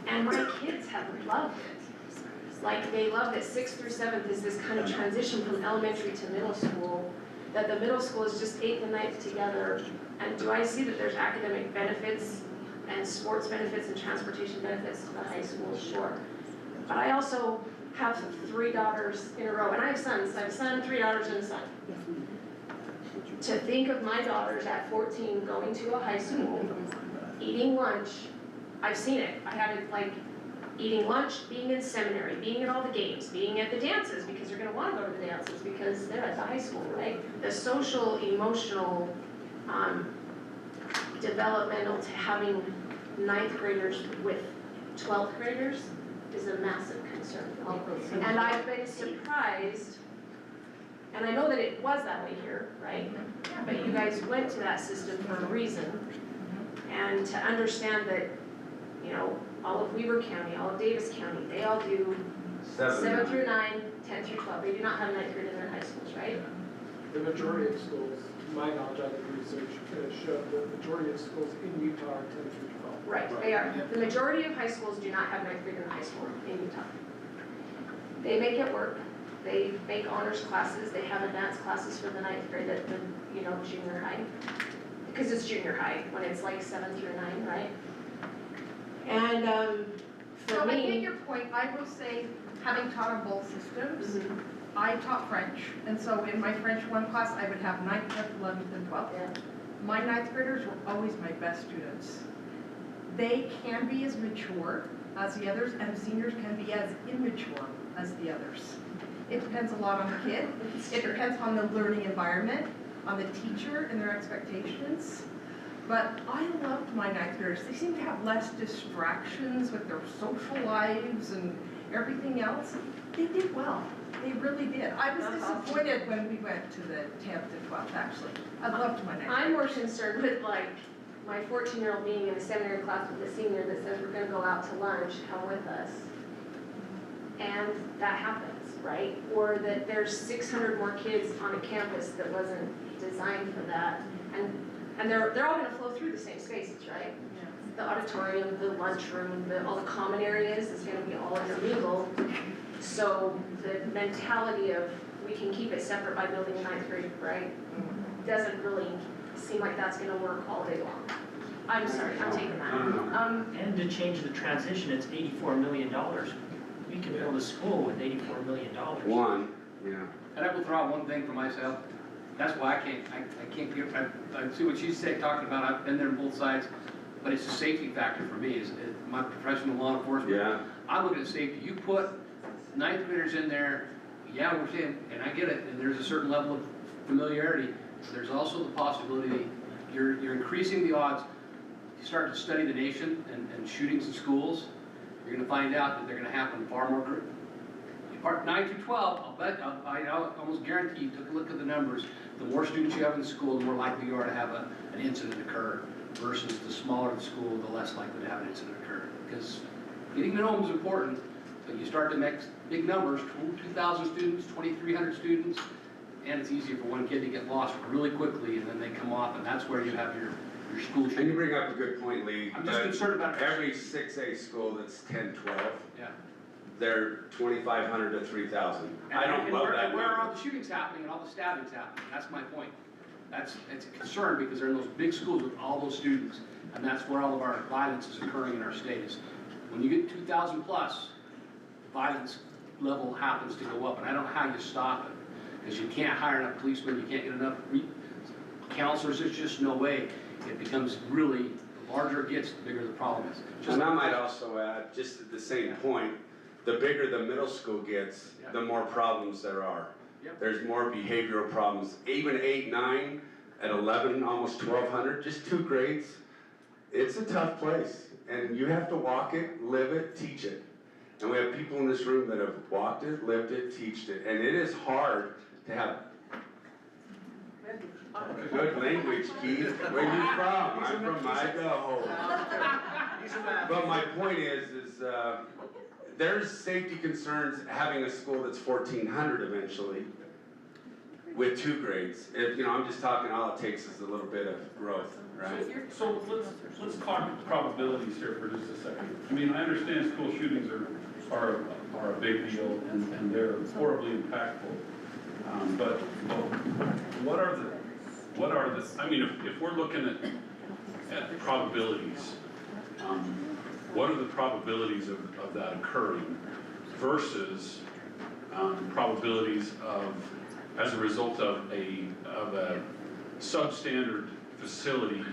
And my kids have loved it. Like they love that 6th through 7th is this kind of transition from elementary to middle school, that the middle school is just 8th and 9th together. And do I see that there's academic benefits and sports benefits and transportation benefits to the high school? Sure. But I also have 3 daughters in a row, and I have sons. I have a son, 3 daughters, and a son. To think of my daughters at 14 going to a high school, eating lunch, I've seen it. I had it like eating lunch, being in seminary, being at all the games, being at the dances, because you're gonna wanna go to the dances because they're at the high school, right? The social, emotional, developmental to having 9th graders with 12th graders is a massive connection. concern. And I've been surprised, and I know that it was that way here, right? But you guys went to that system for a reason. And to understand that, you know, all of Weber County, all of Davis County, they all do 7 through 9, 10 through 12. They do not have 9th grade in their high schools, right? The majority of schools, to my knowledge, I did research, showed the majority of schools in Utah are 10 through 12. Right, they are. The majority of high schools do not have 9th grade in high school in Utah. They make it work. They make honors classes. They have advanced classes for the 9th grade at the, you know, junior high. Because it's junior high, when it's like 7 through 9, right? And for So I get me, your point. I will say, having taught on both systems, I taught French, and so in my French 1 class, I would have 9th, 10th, 11th, and 12th. yeah. My 9th graders were always my best students. They can be as mature as the others, and seniors can be as immature as the others. It depends a lot on the kid. It depends on the learning environment, on the teacher and their expectations. But I loved my 9th graders. They seemed to have less distractions with their social lives and everything else. They did well. They really did. I was disappointed when we went to the 10th and 12th, actually. I loved my 9th graders. I'm more concerned with like my 14-year-old being in a seminary class with a senior that says we're gonna go out to lunch, come with us. And that happens, right? Or that there's 600 more kids on a campus that wasn't designed for that. And they're all gonna flow through the same spaces, right? The auditorium, the lunchroom, all the common areas is gonna be all intermingled. So the mentality of we can keep it separate by building a 9th grade, right? Doesn't really seem like that's gonna work all day long. I'm sorry, I'm taking that. And to change the transition, it's $84 million. We can build a school with $84 million. Yeah. And I will throw out one thing for myself. That's why I can't get, I see what she's saying, talking about, I've been there on both sides, but it's a safety factor for me, is my professional law enforcement. Yeah. I look at safety. You put 9th graders in there, yeah, we're saying, and I get it, and there's a certain level of familiarity. There's also the possibility you're increasing the odds. You start to study the nation and shootings in schools, you're gonna find out that they're gonna happen far more. Part 9 through 12, I almost guarantee you, took a look at the numbers, the more students you have in the school, the more likely you are to have an incident occur, versus the smaller the school, the less likely to have an incident occur. Because getting to know them is important, but you start to make big numbers, 2,000 students, 2,300 students, and it's easier for one kid to get lost really quickly, and then they come off, and that's where you have your school shooting. And you bring up a good point, Lee. I'm just concerned about every 6A school that's 10, 12. Yeah. They're 2,500 to 3,000. I don't love that Where are all number. the shootings happening and all the stabbings happening? That's my point. It's a concern because they're in those big schools with all those students, and that's where all of our violence is occurring in our state. Is when you get 2,000 plus, the violence level happens to go up, and I don't know how you stop it, because you can't hire enough policemen, you can't get enough counselors. There's just no way. It becomes really, the larger it gets, the bigger the problem is. And I might also add, just at the same point, the bigger the middle school gets, the more problems there are. There's more behavioral problems. Even 8, 9, at 11, almost 1,200, just 2 grades. It's a tough place, and you have to walk it, live it, teach it. And we have people in this room that have walked it, lived it, teached it, and it is hard to have good language, Keith. Where you from? I'm from Idaho. But my point is there's safety concerns having a school that's 1,400 eventually with 2 grades. I'm just talking, all it takes is a little bit of growth, right? So let's talk probabilities here for just a second. I mean, I understand school shootings are a big deal and they're horribly impactful. But what are the, I mean, if we're looking at probabilities, what are the probabilities of that occurring versus probabilities of, as a result of a substandard facility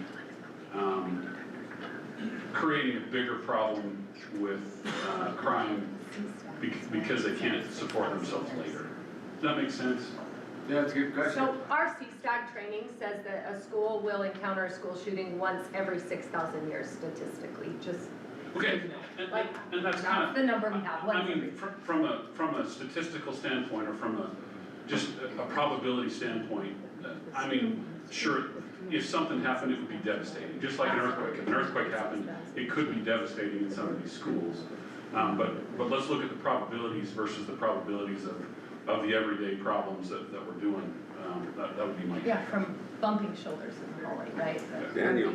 creating a bigger problem with crime because they can't support themselves later? Does that make sense? Yeah, that's a good question. So our CSTAG training says that a school will encounter a school shooting once every 6,000 years statistically, just. Okay, and that's kind of. the number we have, I mean, from a statistical standpoint, or from just a probability standpoint, I mean, sure, if something happened, it would be devastating, just like an earthquake. If an earthquake happened, it could be devastating in some of these schools. But let's look at the probabilities versus the probabilities of the everyday problems that we're doing. That would be my. Yeah, from bumping shoulders in the hallway, right? Daniel.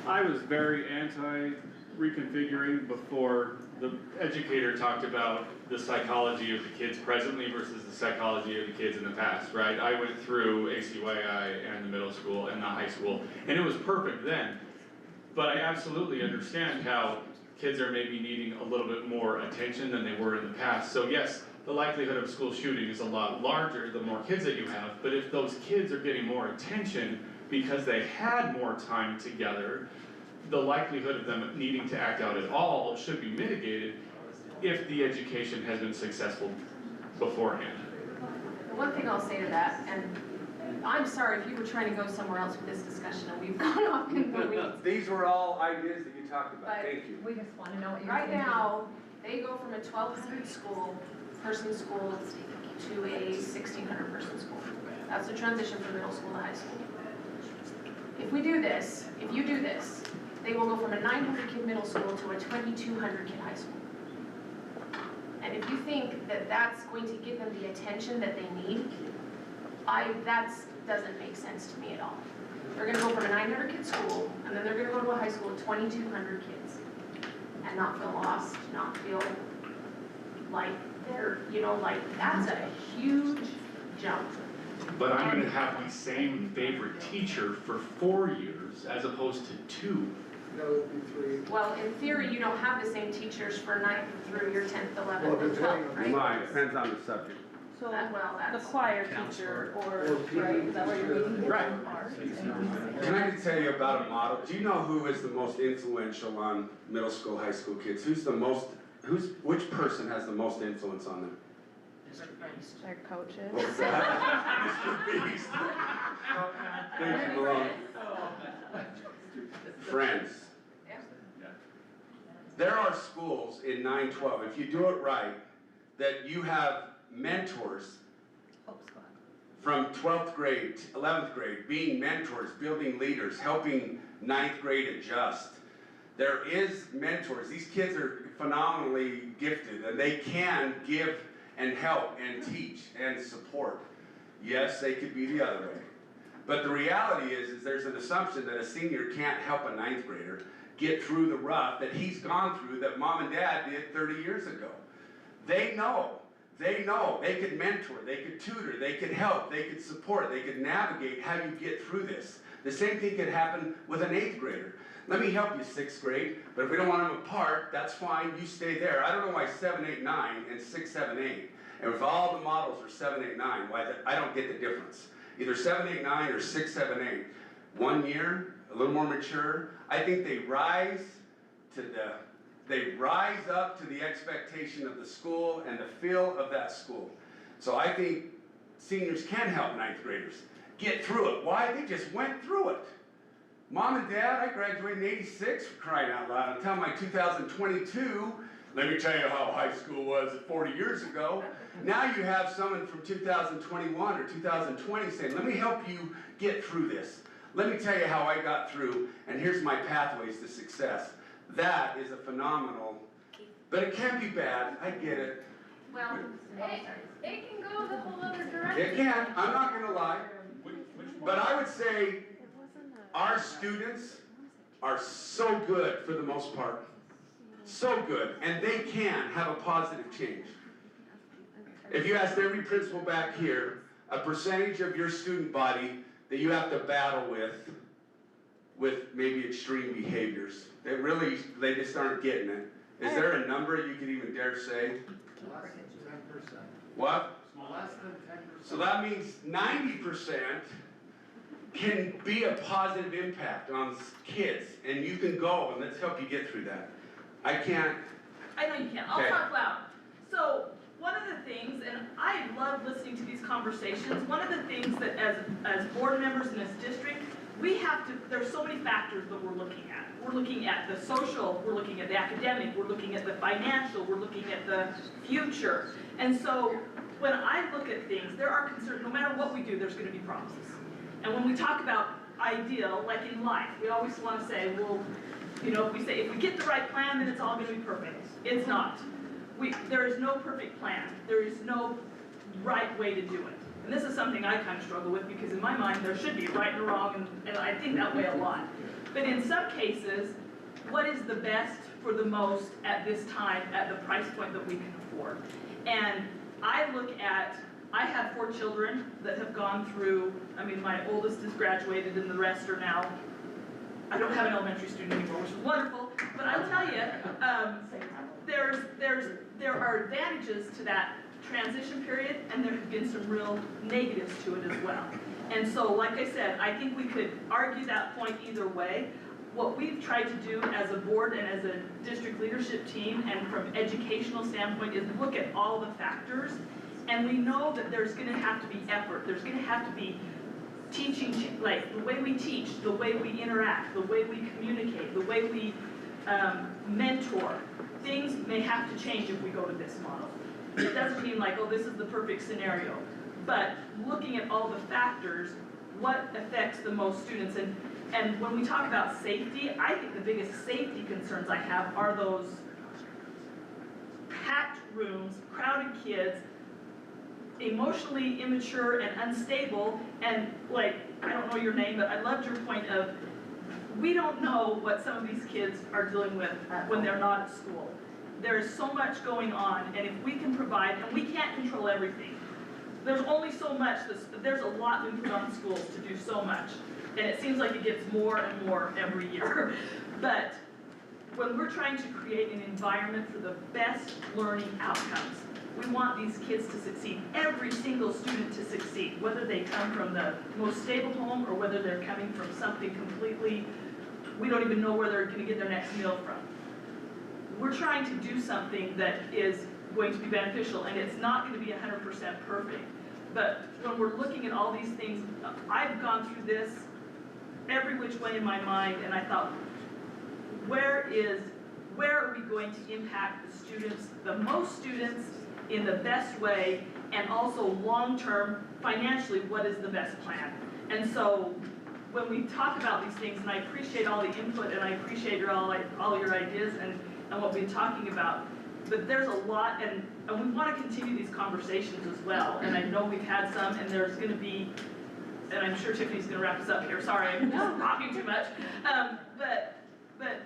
I was very anti-reconfiguring before the educator talked about the psychology of the kids presently versus the psychology of the kids in the past, right? I went through ACYI and the middle school and the high school, and it was perfect then. But I absolutely understand how kids are maybe needing a little bit more attention than they were in the past. So yes, the likelihood of school shooting is a lot larger the more kids that you have, but if those kids are getting more attention because they had more time together, the likelihood of them needing to act out at all should be mitigated if the education has been successful beforehand. The one thing I'll say to that, and I'm sorry if you were trying to go somewhere else with this discussion and we've gone off in the weeds. These were all ideas that you talked about, But thank you. We just wanna know what you're Right thinking. now, they go from a 1,200 person school to a 1,600 person school. That's the transition from middle school to high school. If we do this, if you do this, they will go from a 900 kid middle school to a 2,200 kid high school. And if you think that that's going to give them the attention that they need, that doesn't make sense to me at all. They're gonna go from a 900 kid school, and then they're gonna go to a high school with 2,200 kids. And not feel lost, not feel like they're, that's a huge jump. But I'm gonna have the same favorite teacher for 4 years as opposed to 2. No, it'd be 3. Well, in theory, you don't have the same teachers for 9th through your 10th, 11th, Well, and 12th, depending right? Mine, depends on the subject. So Well, the that's. choir teacher or, right, is that what you're meaning? Right. Can I just tell you about a model? Do you know who is the most influential on middle school, high school kids? Which person has the most influence on them? Their coaches. What's that? Mr. Beast. Thank you, Malone. Friends. There are schools in 9-12, if you do it right, that you have mentors from 12th grade, 11th grade, being mentors, building leaders, helping 9th grade adjust. There is mentors. These kids are phenomenally gifted and they can give and help and teach and support. Yes, they could be the other way. But the reality is there's an assumption that a senior can't help a 9th grader get through the rough that he's gone through that mom and dad did 30 years ago. They know they could mentor, they could tutor, they could help, they could support, they could navigate how you get through this. The same thing could happen with an 8th grader. Let me help you 6th grade, but if we don't want them apart, that's fine, you stay there. I don't know why 7, 8, 9 and 6, 7, 8. And if all the models are 7, 8, 9, I don't get the difference. Either 7, 8, 9 or 6, 7, 8. 1 year, a little more mature. I think they rise up to the expectation of the school and the feel of that school. So I think seniors can help 9th graders get through it. Why? They just went through it. Mom and Dad, I graduated in '86 for crying out loud. Until my 2022, let me tell you how high school was 40 years ago. Now you have someone from 2021 or 2020 saying, let me help you get through this. Let me tell you how I got through, and here's my pathways to success. That is a phenomenal, but it can be bad, I get it. Well, It can go the whole other direction. It can, I'm not gonna lie. But I would say our students are so good for the most part. So good, and they can have a positive change. If you asked every principal back here, a percentage of your student body that you have to battle with maybe extreme behaviors. They just aren't getting it. Is there a number you could even dare say? Less than 10%. What? Less than 10%. So that means 90% can be a positive impact on kids, and you can go, and let's help you get through that. I can't. I know you can't. I'll talk loud. So one of the things, and I love listening to these conversations, one of the things that as board members in this district, we have to, there's so many factors that we're looking at. We're looking at the social, we're looking at the academic, we're looking at the financial, we're looking at the future. And so when I look at things, there are concerns, no matter what we do, there's gonna be problems. And when we talk about ideal, like in life, we always wanna say, well, you know, if we say, if we get the right plan, then it's all gonna be perfect. It's not. There is no perfect plan. There is no right way to do it. And this is something I kind of struggle with because in my mind, there should be a right and a wrong, and I think that way a lot. But in some cases, what is the best for the most at this time at the price point that we can afford? And I look at, I have 4 children that have gone through, I mean, my oldest is graduated and the rest are now, I don't have an elementary student anymore, which is wonderful, but I'll tell you, there are advantages to that transition period, and there have been some real negatives to it as well. And so, like I said, I think we could argue that point either way. What we've tried to do as a board and as a district leadership team, and from educational standpoint, is look at all the factors, and we know that there's gonna have to be effort, there's gonna have to be teaching, like the way we teach, the way we interact, the way we communicate, the way we mentor. Things may have to change if we go to this model. It doesn't mean like, oh, this is the perfect scenario, but looking at all the factors, what affects the most students, and when we talk about safety, I think the biggest safety concerns I have are those packed rooms, crowded kids, emotionally immature and unstable, and like, I don't know your name, but I loved your point of, we don't know what some of these kids are dealing with when they're not at school. There is so much going on, and if we can provide, and we can't control everything. There's only so much, there's a lot we put on schools to do so much, and it seems like it gets more and more every year. But when we're trying to create an environment for the best learning outcomes, we want these kids to succeed, every single student to succeed, whether they come from the most stable home or whether they're coming from something completely, we don't even know where they're gonna get their next meal from. We're trying to do something that is going to be beneficial, and it's not gonna be 100% perfect. But when we're looking at all these things, I've gone through this every which way in my mind, and I thought, where are we going to impact the students, the most students, in the best way, and also long-term, financially, what is the best plan? And so, when we talk about these things, and I appreciate all the input, and I appreciate all your ideas and what we've been talking about, but there's a lot, and we want to continue these conversations as well, and I know we've had some, and there's going to be, and I'm sure Tiffany's going to wrap us up here, sorry, I'm just talking too much, but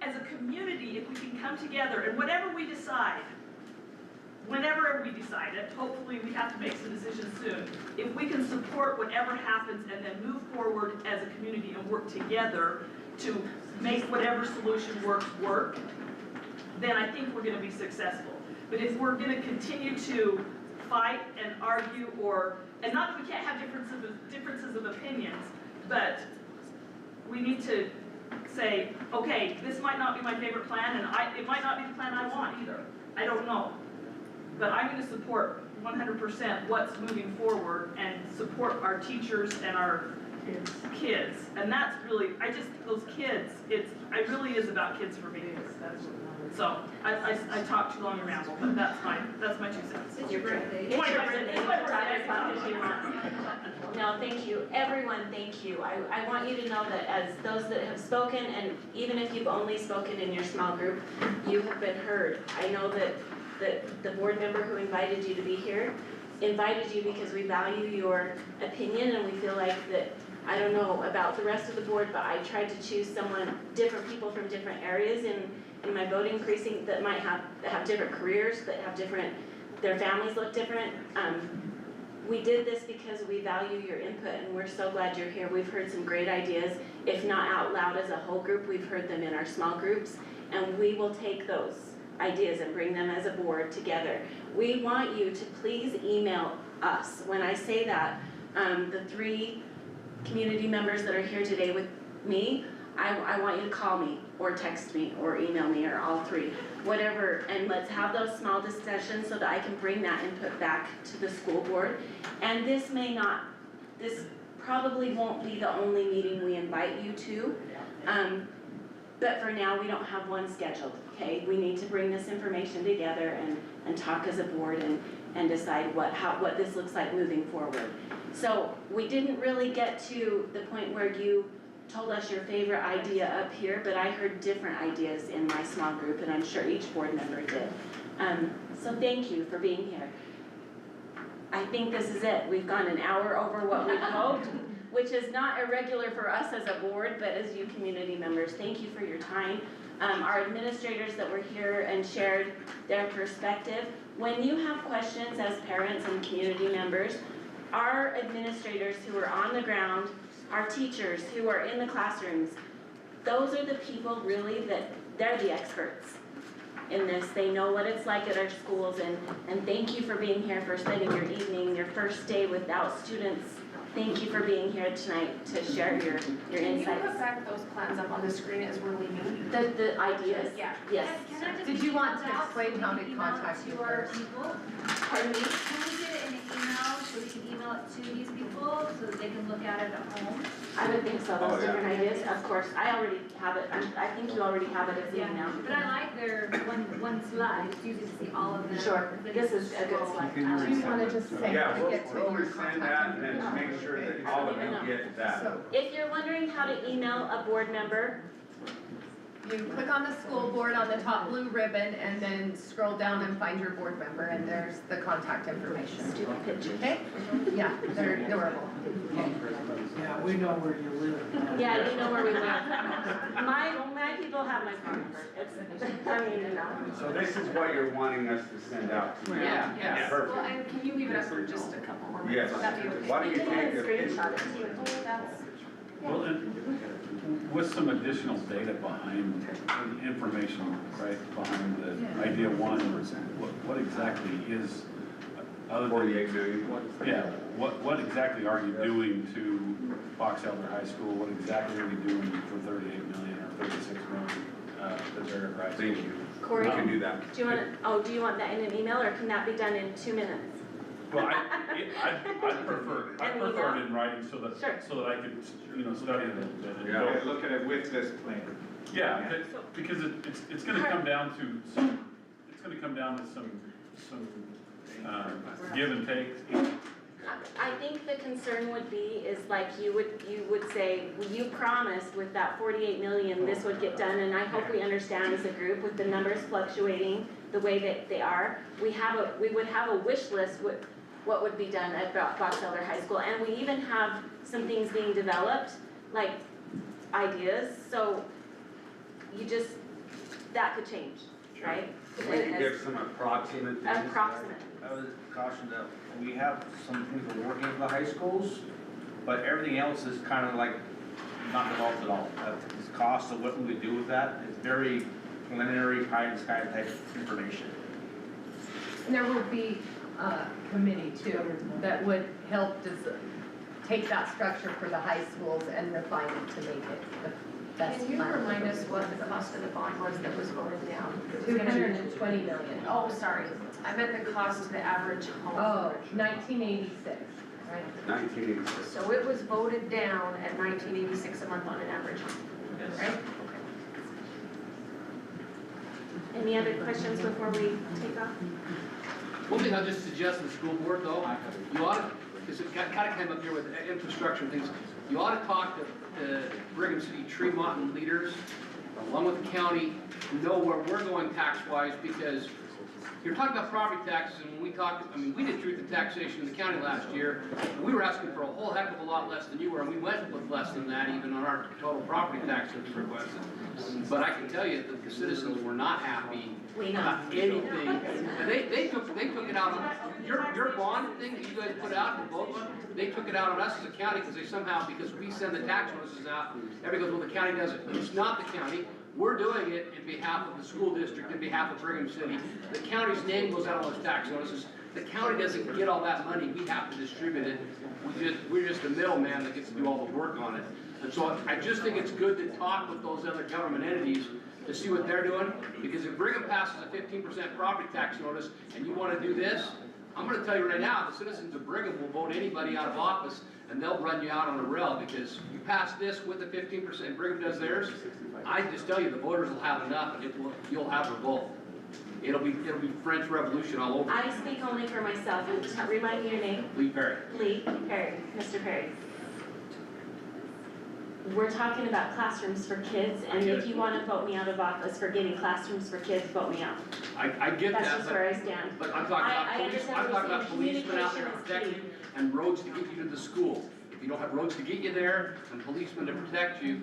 as a community, if we can come together, and whatever we decide, whenever we decide it, hopefully we have to make some decisions soon. If we can support whatever happens and then move forward as a community and work together to make whatever solution work, then I think we're gonna be successful. But if we're gonna continue to fight and argue, and not that we can't have differences of opinions, but we need to say, okay, this might not be my favorite plan, and it might not be the plan I want either. I don't know. But I'm going to support 100% what's moving forward and support our teachers and our kids. And that's really, those kids, it really is about kids for me. So, I talked too long and rambled, but that's my 2 cents. It's your birthday. It's your birthday. You can talk as long as you want. No, thank you. Everyone, thank you. I want you to know that as those that have spoken, and even if you've only spoken in your small group, you have been heard. I know that the board member who invited you to be here invited you because we value your opinion, and we feel like that, I don't know about the rest of the board, but I tried to choose different people from different areas in my voting precinct that might have different careers, that have their families look different. We did this because we value your input, and we're so glad you're here. We've heard some great ideas, if not out loud as a whole group, we've heard them in our small groups, and we will take those ideas and bring them as a board together. We want you to please email us. When I say that, the 3 community members that are here today with me, I want you to call me or text me or email me, or all 3, whatever, and let's have those small discussions so that I can bring that input back to the school board. And this probably won't be the only meeting we invite you to. But for now, we don't have one scheduled, okay? We need to bring this information together and talk as a board and decide what this looks like moving forward. So we didn't really get to the point where you told us your favorite idea up here, but I heard different ideas in my small group, and I'm sure each board member did. So thank you for being here. I think this is it. We've gone an hour over what we hoped, which is not irregular for us as a board, but as you community members. Thank you for your time. Our administrators that were here and shared their perspective. When you have questions as parents and community members, our administrators who are on the ground, our teachers who are in the classrooms, those are the people really that, they're the experts in this. They know what it's like at our schools, and thank you for being here, for spending your evening, your first day without students. Thank you for being here tonight to share your insights. Can you put back those plans up on the screen as we're leaving? The ideas? Yeah. Yes. Can I just Did you want to email out explain how to email contact to you our first? people? Pardon me? Can we get it in an email so we can email it to these people so that they can look at it at home? I would think so, Oh, those yeah. different ideas, of course. I already have it, I think you already have it as Yeah, email. but I like their one slide, it's easy to see all of them. Sure, this is a good slide. Do you wanna just say, Yeah, to get to we'll your resend contact that and then information? make sure that all of you get that. If you're wondering how to email a board member, You click on the school board on the top blue ribbon and then scroll down and find your board member and there's the contact information. stupid pictures. Okay? Yeah, they're adorable. Yeah, we know where you live. Yeah, you know where we live. My people have my phone number. It's, I mean, you know. So this is what you're wanting us to send out to you? Yeah, yes. Perfect. Well, and can you leave it up for just a couple more minutes? Yes. That'd be okay. Why don't you can even take a picture? screenshot it too. That's, Well, and with some additional data behind the information, right, behind the idea one, what exactly is, other than 48 million. what exactly are you doing to Box Elder High School? What exactly are we doing for 38 million or 36 million, that they're at Rice? Thank you. Corey, We can do that. do you want that in an email, or can that be done in 2 minutes? Well, I'd prefer it in writing so that, Sure. so that I could, study it a little bit. And Yeah. go- Look at it with this plan. Yeah, because it's gonna come down to some, give and take. I think the concern would be is like you would say, you promised with that 48 million, this would get done, and I hope we understand as a group with the numbers fluctuating the way that they are, we would have a wish list with what would be done at Box Elder High School, and we even have some things being developed, like ideas, so that could change, right? We could give some approximate things. Approximate. I would caution that we have some things we're working with the high schools, but everything else is kind of like not developed at all. The cost of what we would do with that is very preliminary, pie in the sky type information. And there will be a committee too that would help take that structure for the high schools and refine it to make it the best. can you remind us what the cost of the bond was that was voted down? 220 million. Oh, sorry, I meant the cost of the average home. Oh, 1986, right? 1986. So it was voted down at 1986 a month on an average home, right? Any other questions before we take off? One thing I'll just suggest to the school board though, you ought to, because it kind of came up here with infrastructure and things, you ought to talk to Brigham City Tremont leaders, along with the county, to know where we're going tax-wise, because you're talking about property taxes, and when we talked, we did truth in taxation in the county last year, and we were asking for a whole heck of a lot less than you were, and we went with less than that even on our total property tax that we requested. But I can tell you that the citizens were not happy about anything. And they took it out on, your bond thing that you guys put out, the vote one, they took it out on us as a county because because we send the tax notices out, everybody goes, well, the county does it. It's not the county. We're doing it in behalf of the school district, in behalf of Brigham City. The county's name goes out on those tax notices. The county doesn't get all that money. We have to distribute it. We're just a middleman that gets to do all the work on it. And so I just think it's good to talk with those other government entities to see what they're doing. Because if Brigham passes a 15% property tax notice and you want to do this, I'm gonna tell you right now, the citizens of Brigham will vote anybody out of office, and they'll run you out on a rail, because you pass this with the 15%, Brigham does theirs, I just tell you, the voters will have enough, and you'll have revolt. It'll be French Revolution all over. I speak only for myself, and remind me your name? Lee Perry. Lee Perry, Mr. Perry. We're talking about classrooms for kids, and if you wanna vote me out of office for getting classrooms for kids, vote me out. I get that, That's just where I stand. but I'm talking about I police, understand I'm what talking you're about saying. policemen out there to Communication protect is you, and roads to get you to the school. If you don't have roads to get you there, and policemen to protect you,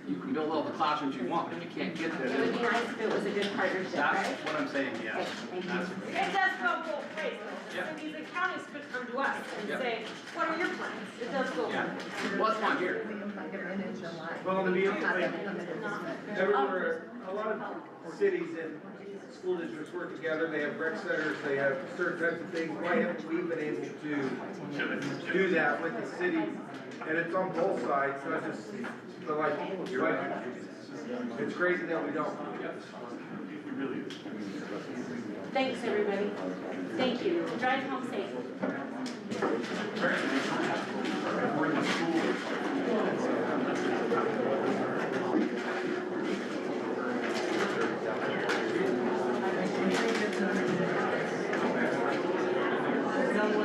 you can build all the classrooms you want, but you can't get there. It would be nice if it was a good partnership, That's right? what I'm saying, yes. Okay, thank you. That's- It does go both ways, Yeah. cities and counties could come to us and Yeah. say, what are your plans? It does go both Yeah. ways. Well, that's why I'm here. Well, to be honest, like, everywhere, a lot of cities and school districts work together, they have rec centers, they have certain types of things, why haven't we been able to do that with the city? And it's on both sides, not just, but like, it's crazy that we don't. Thanks, everybody. Thank you. Drive home safe.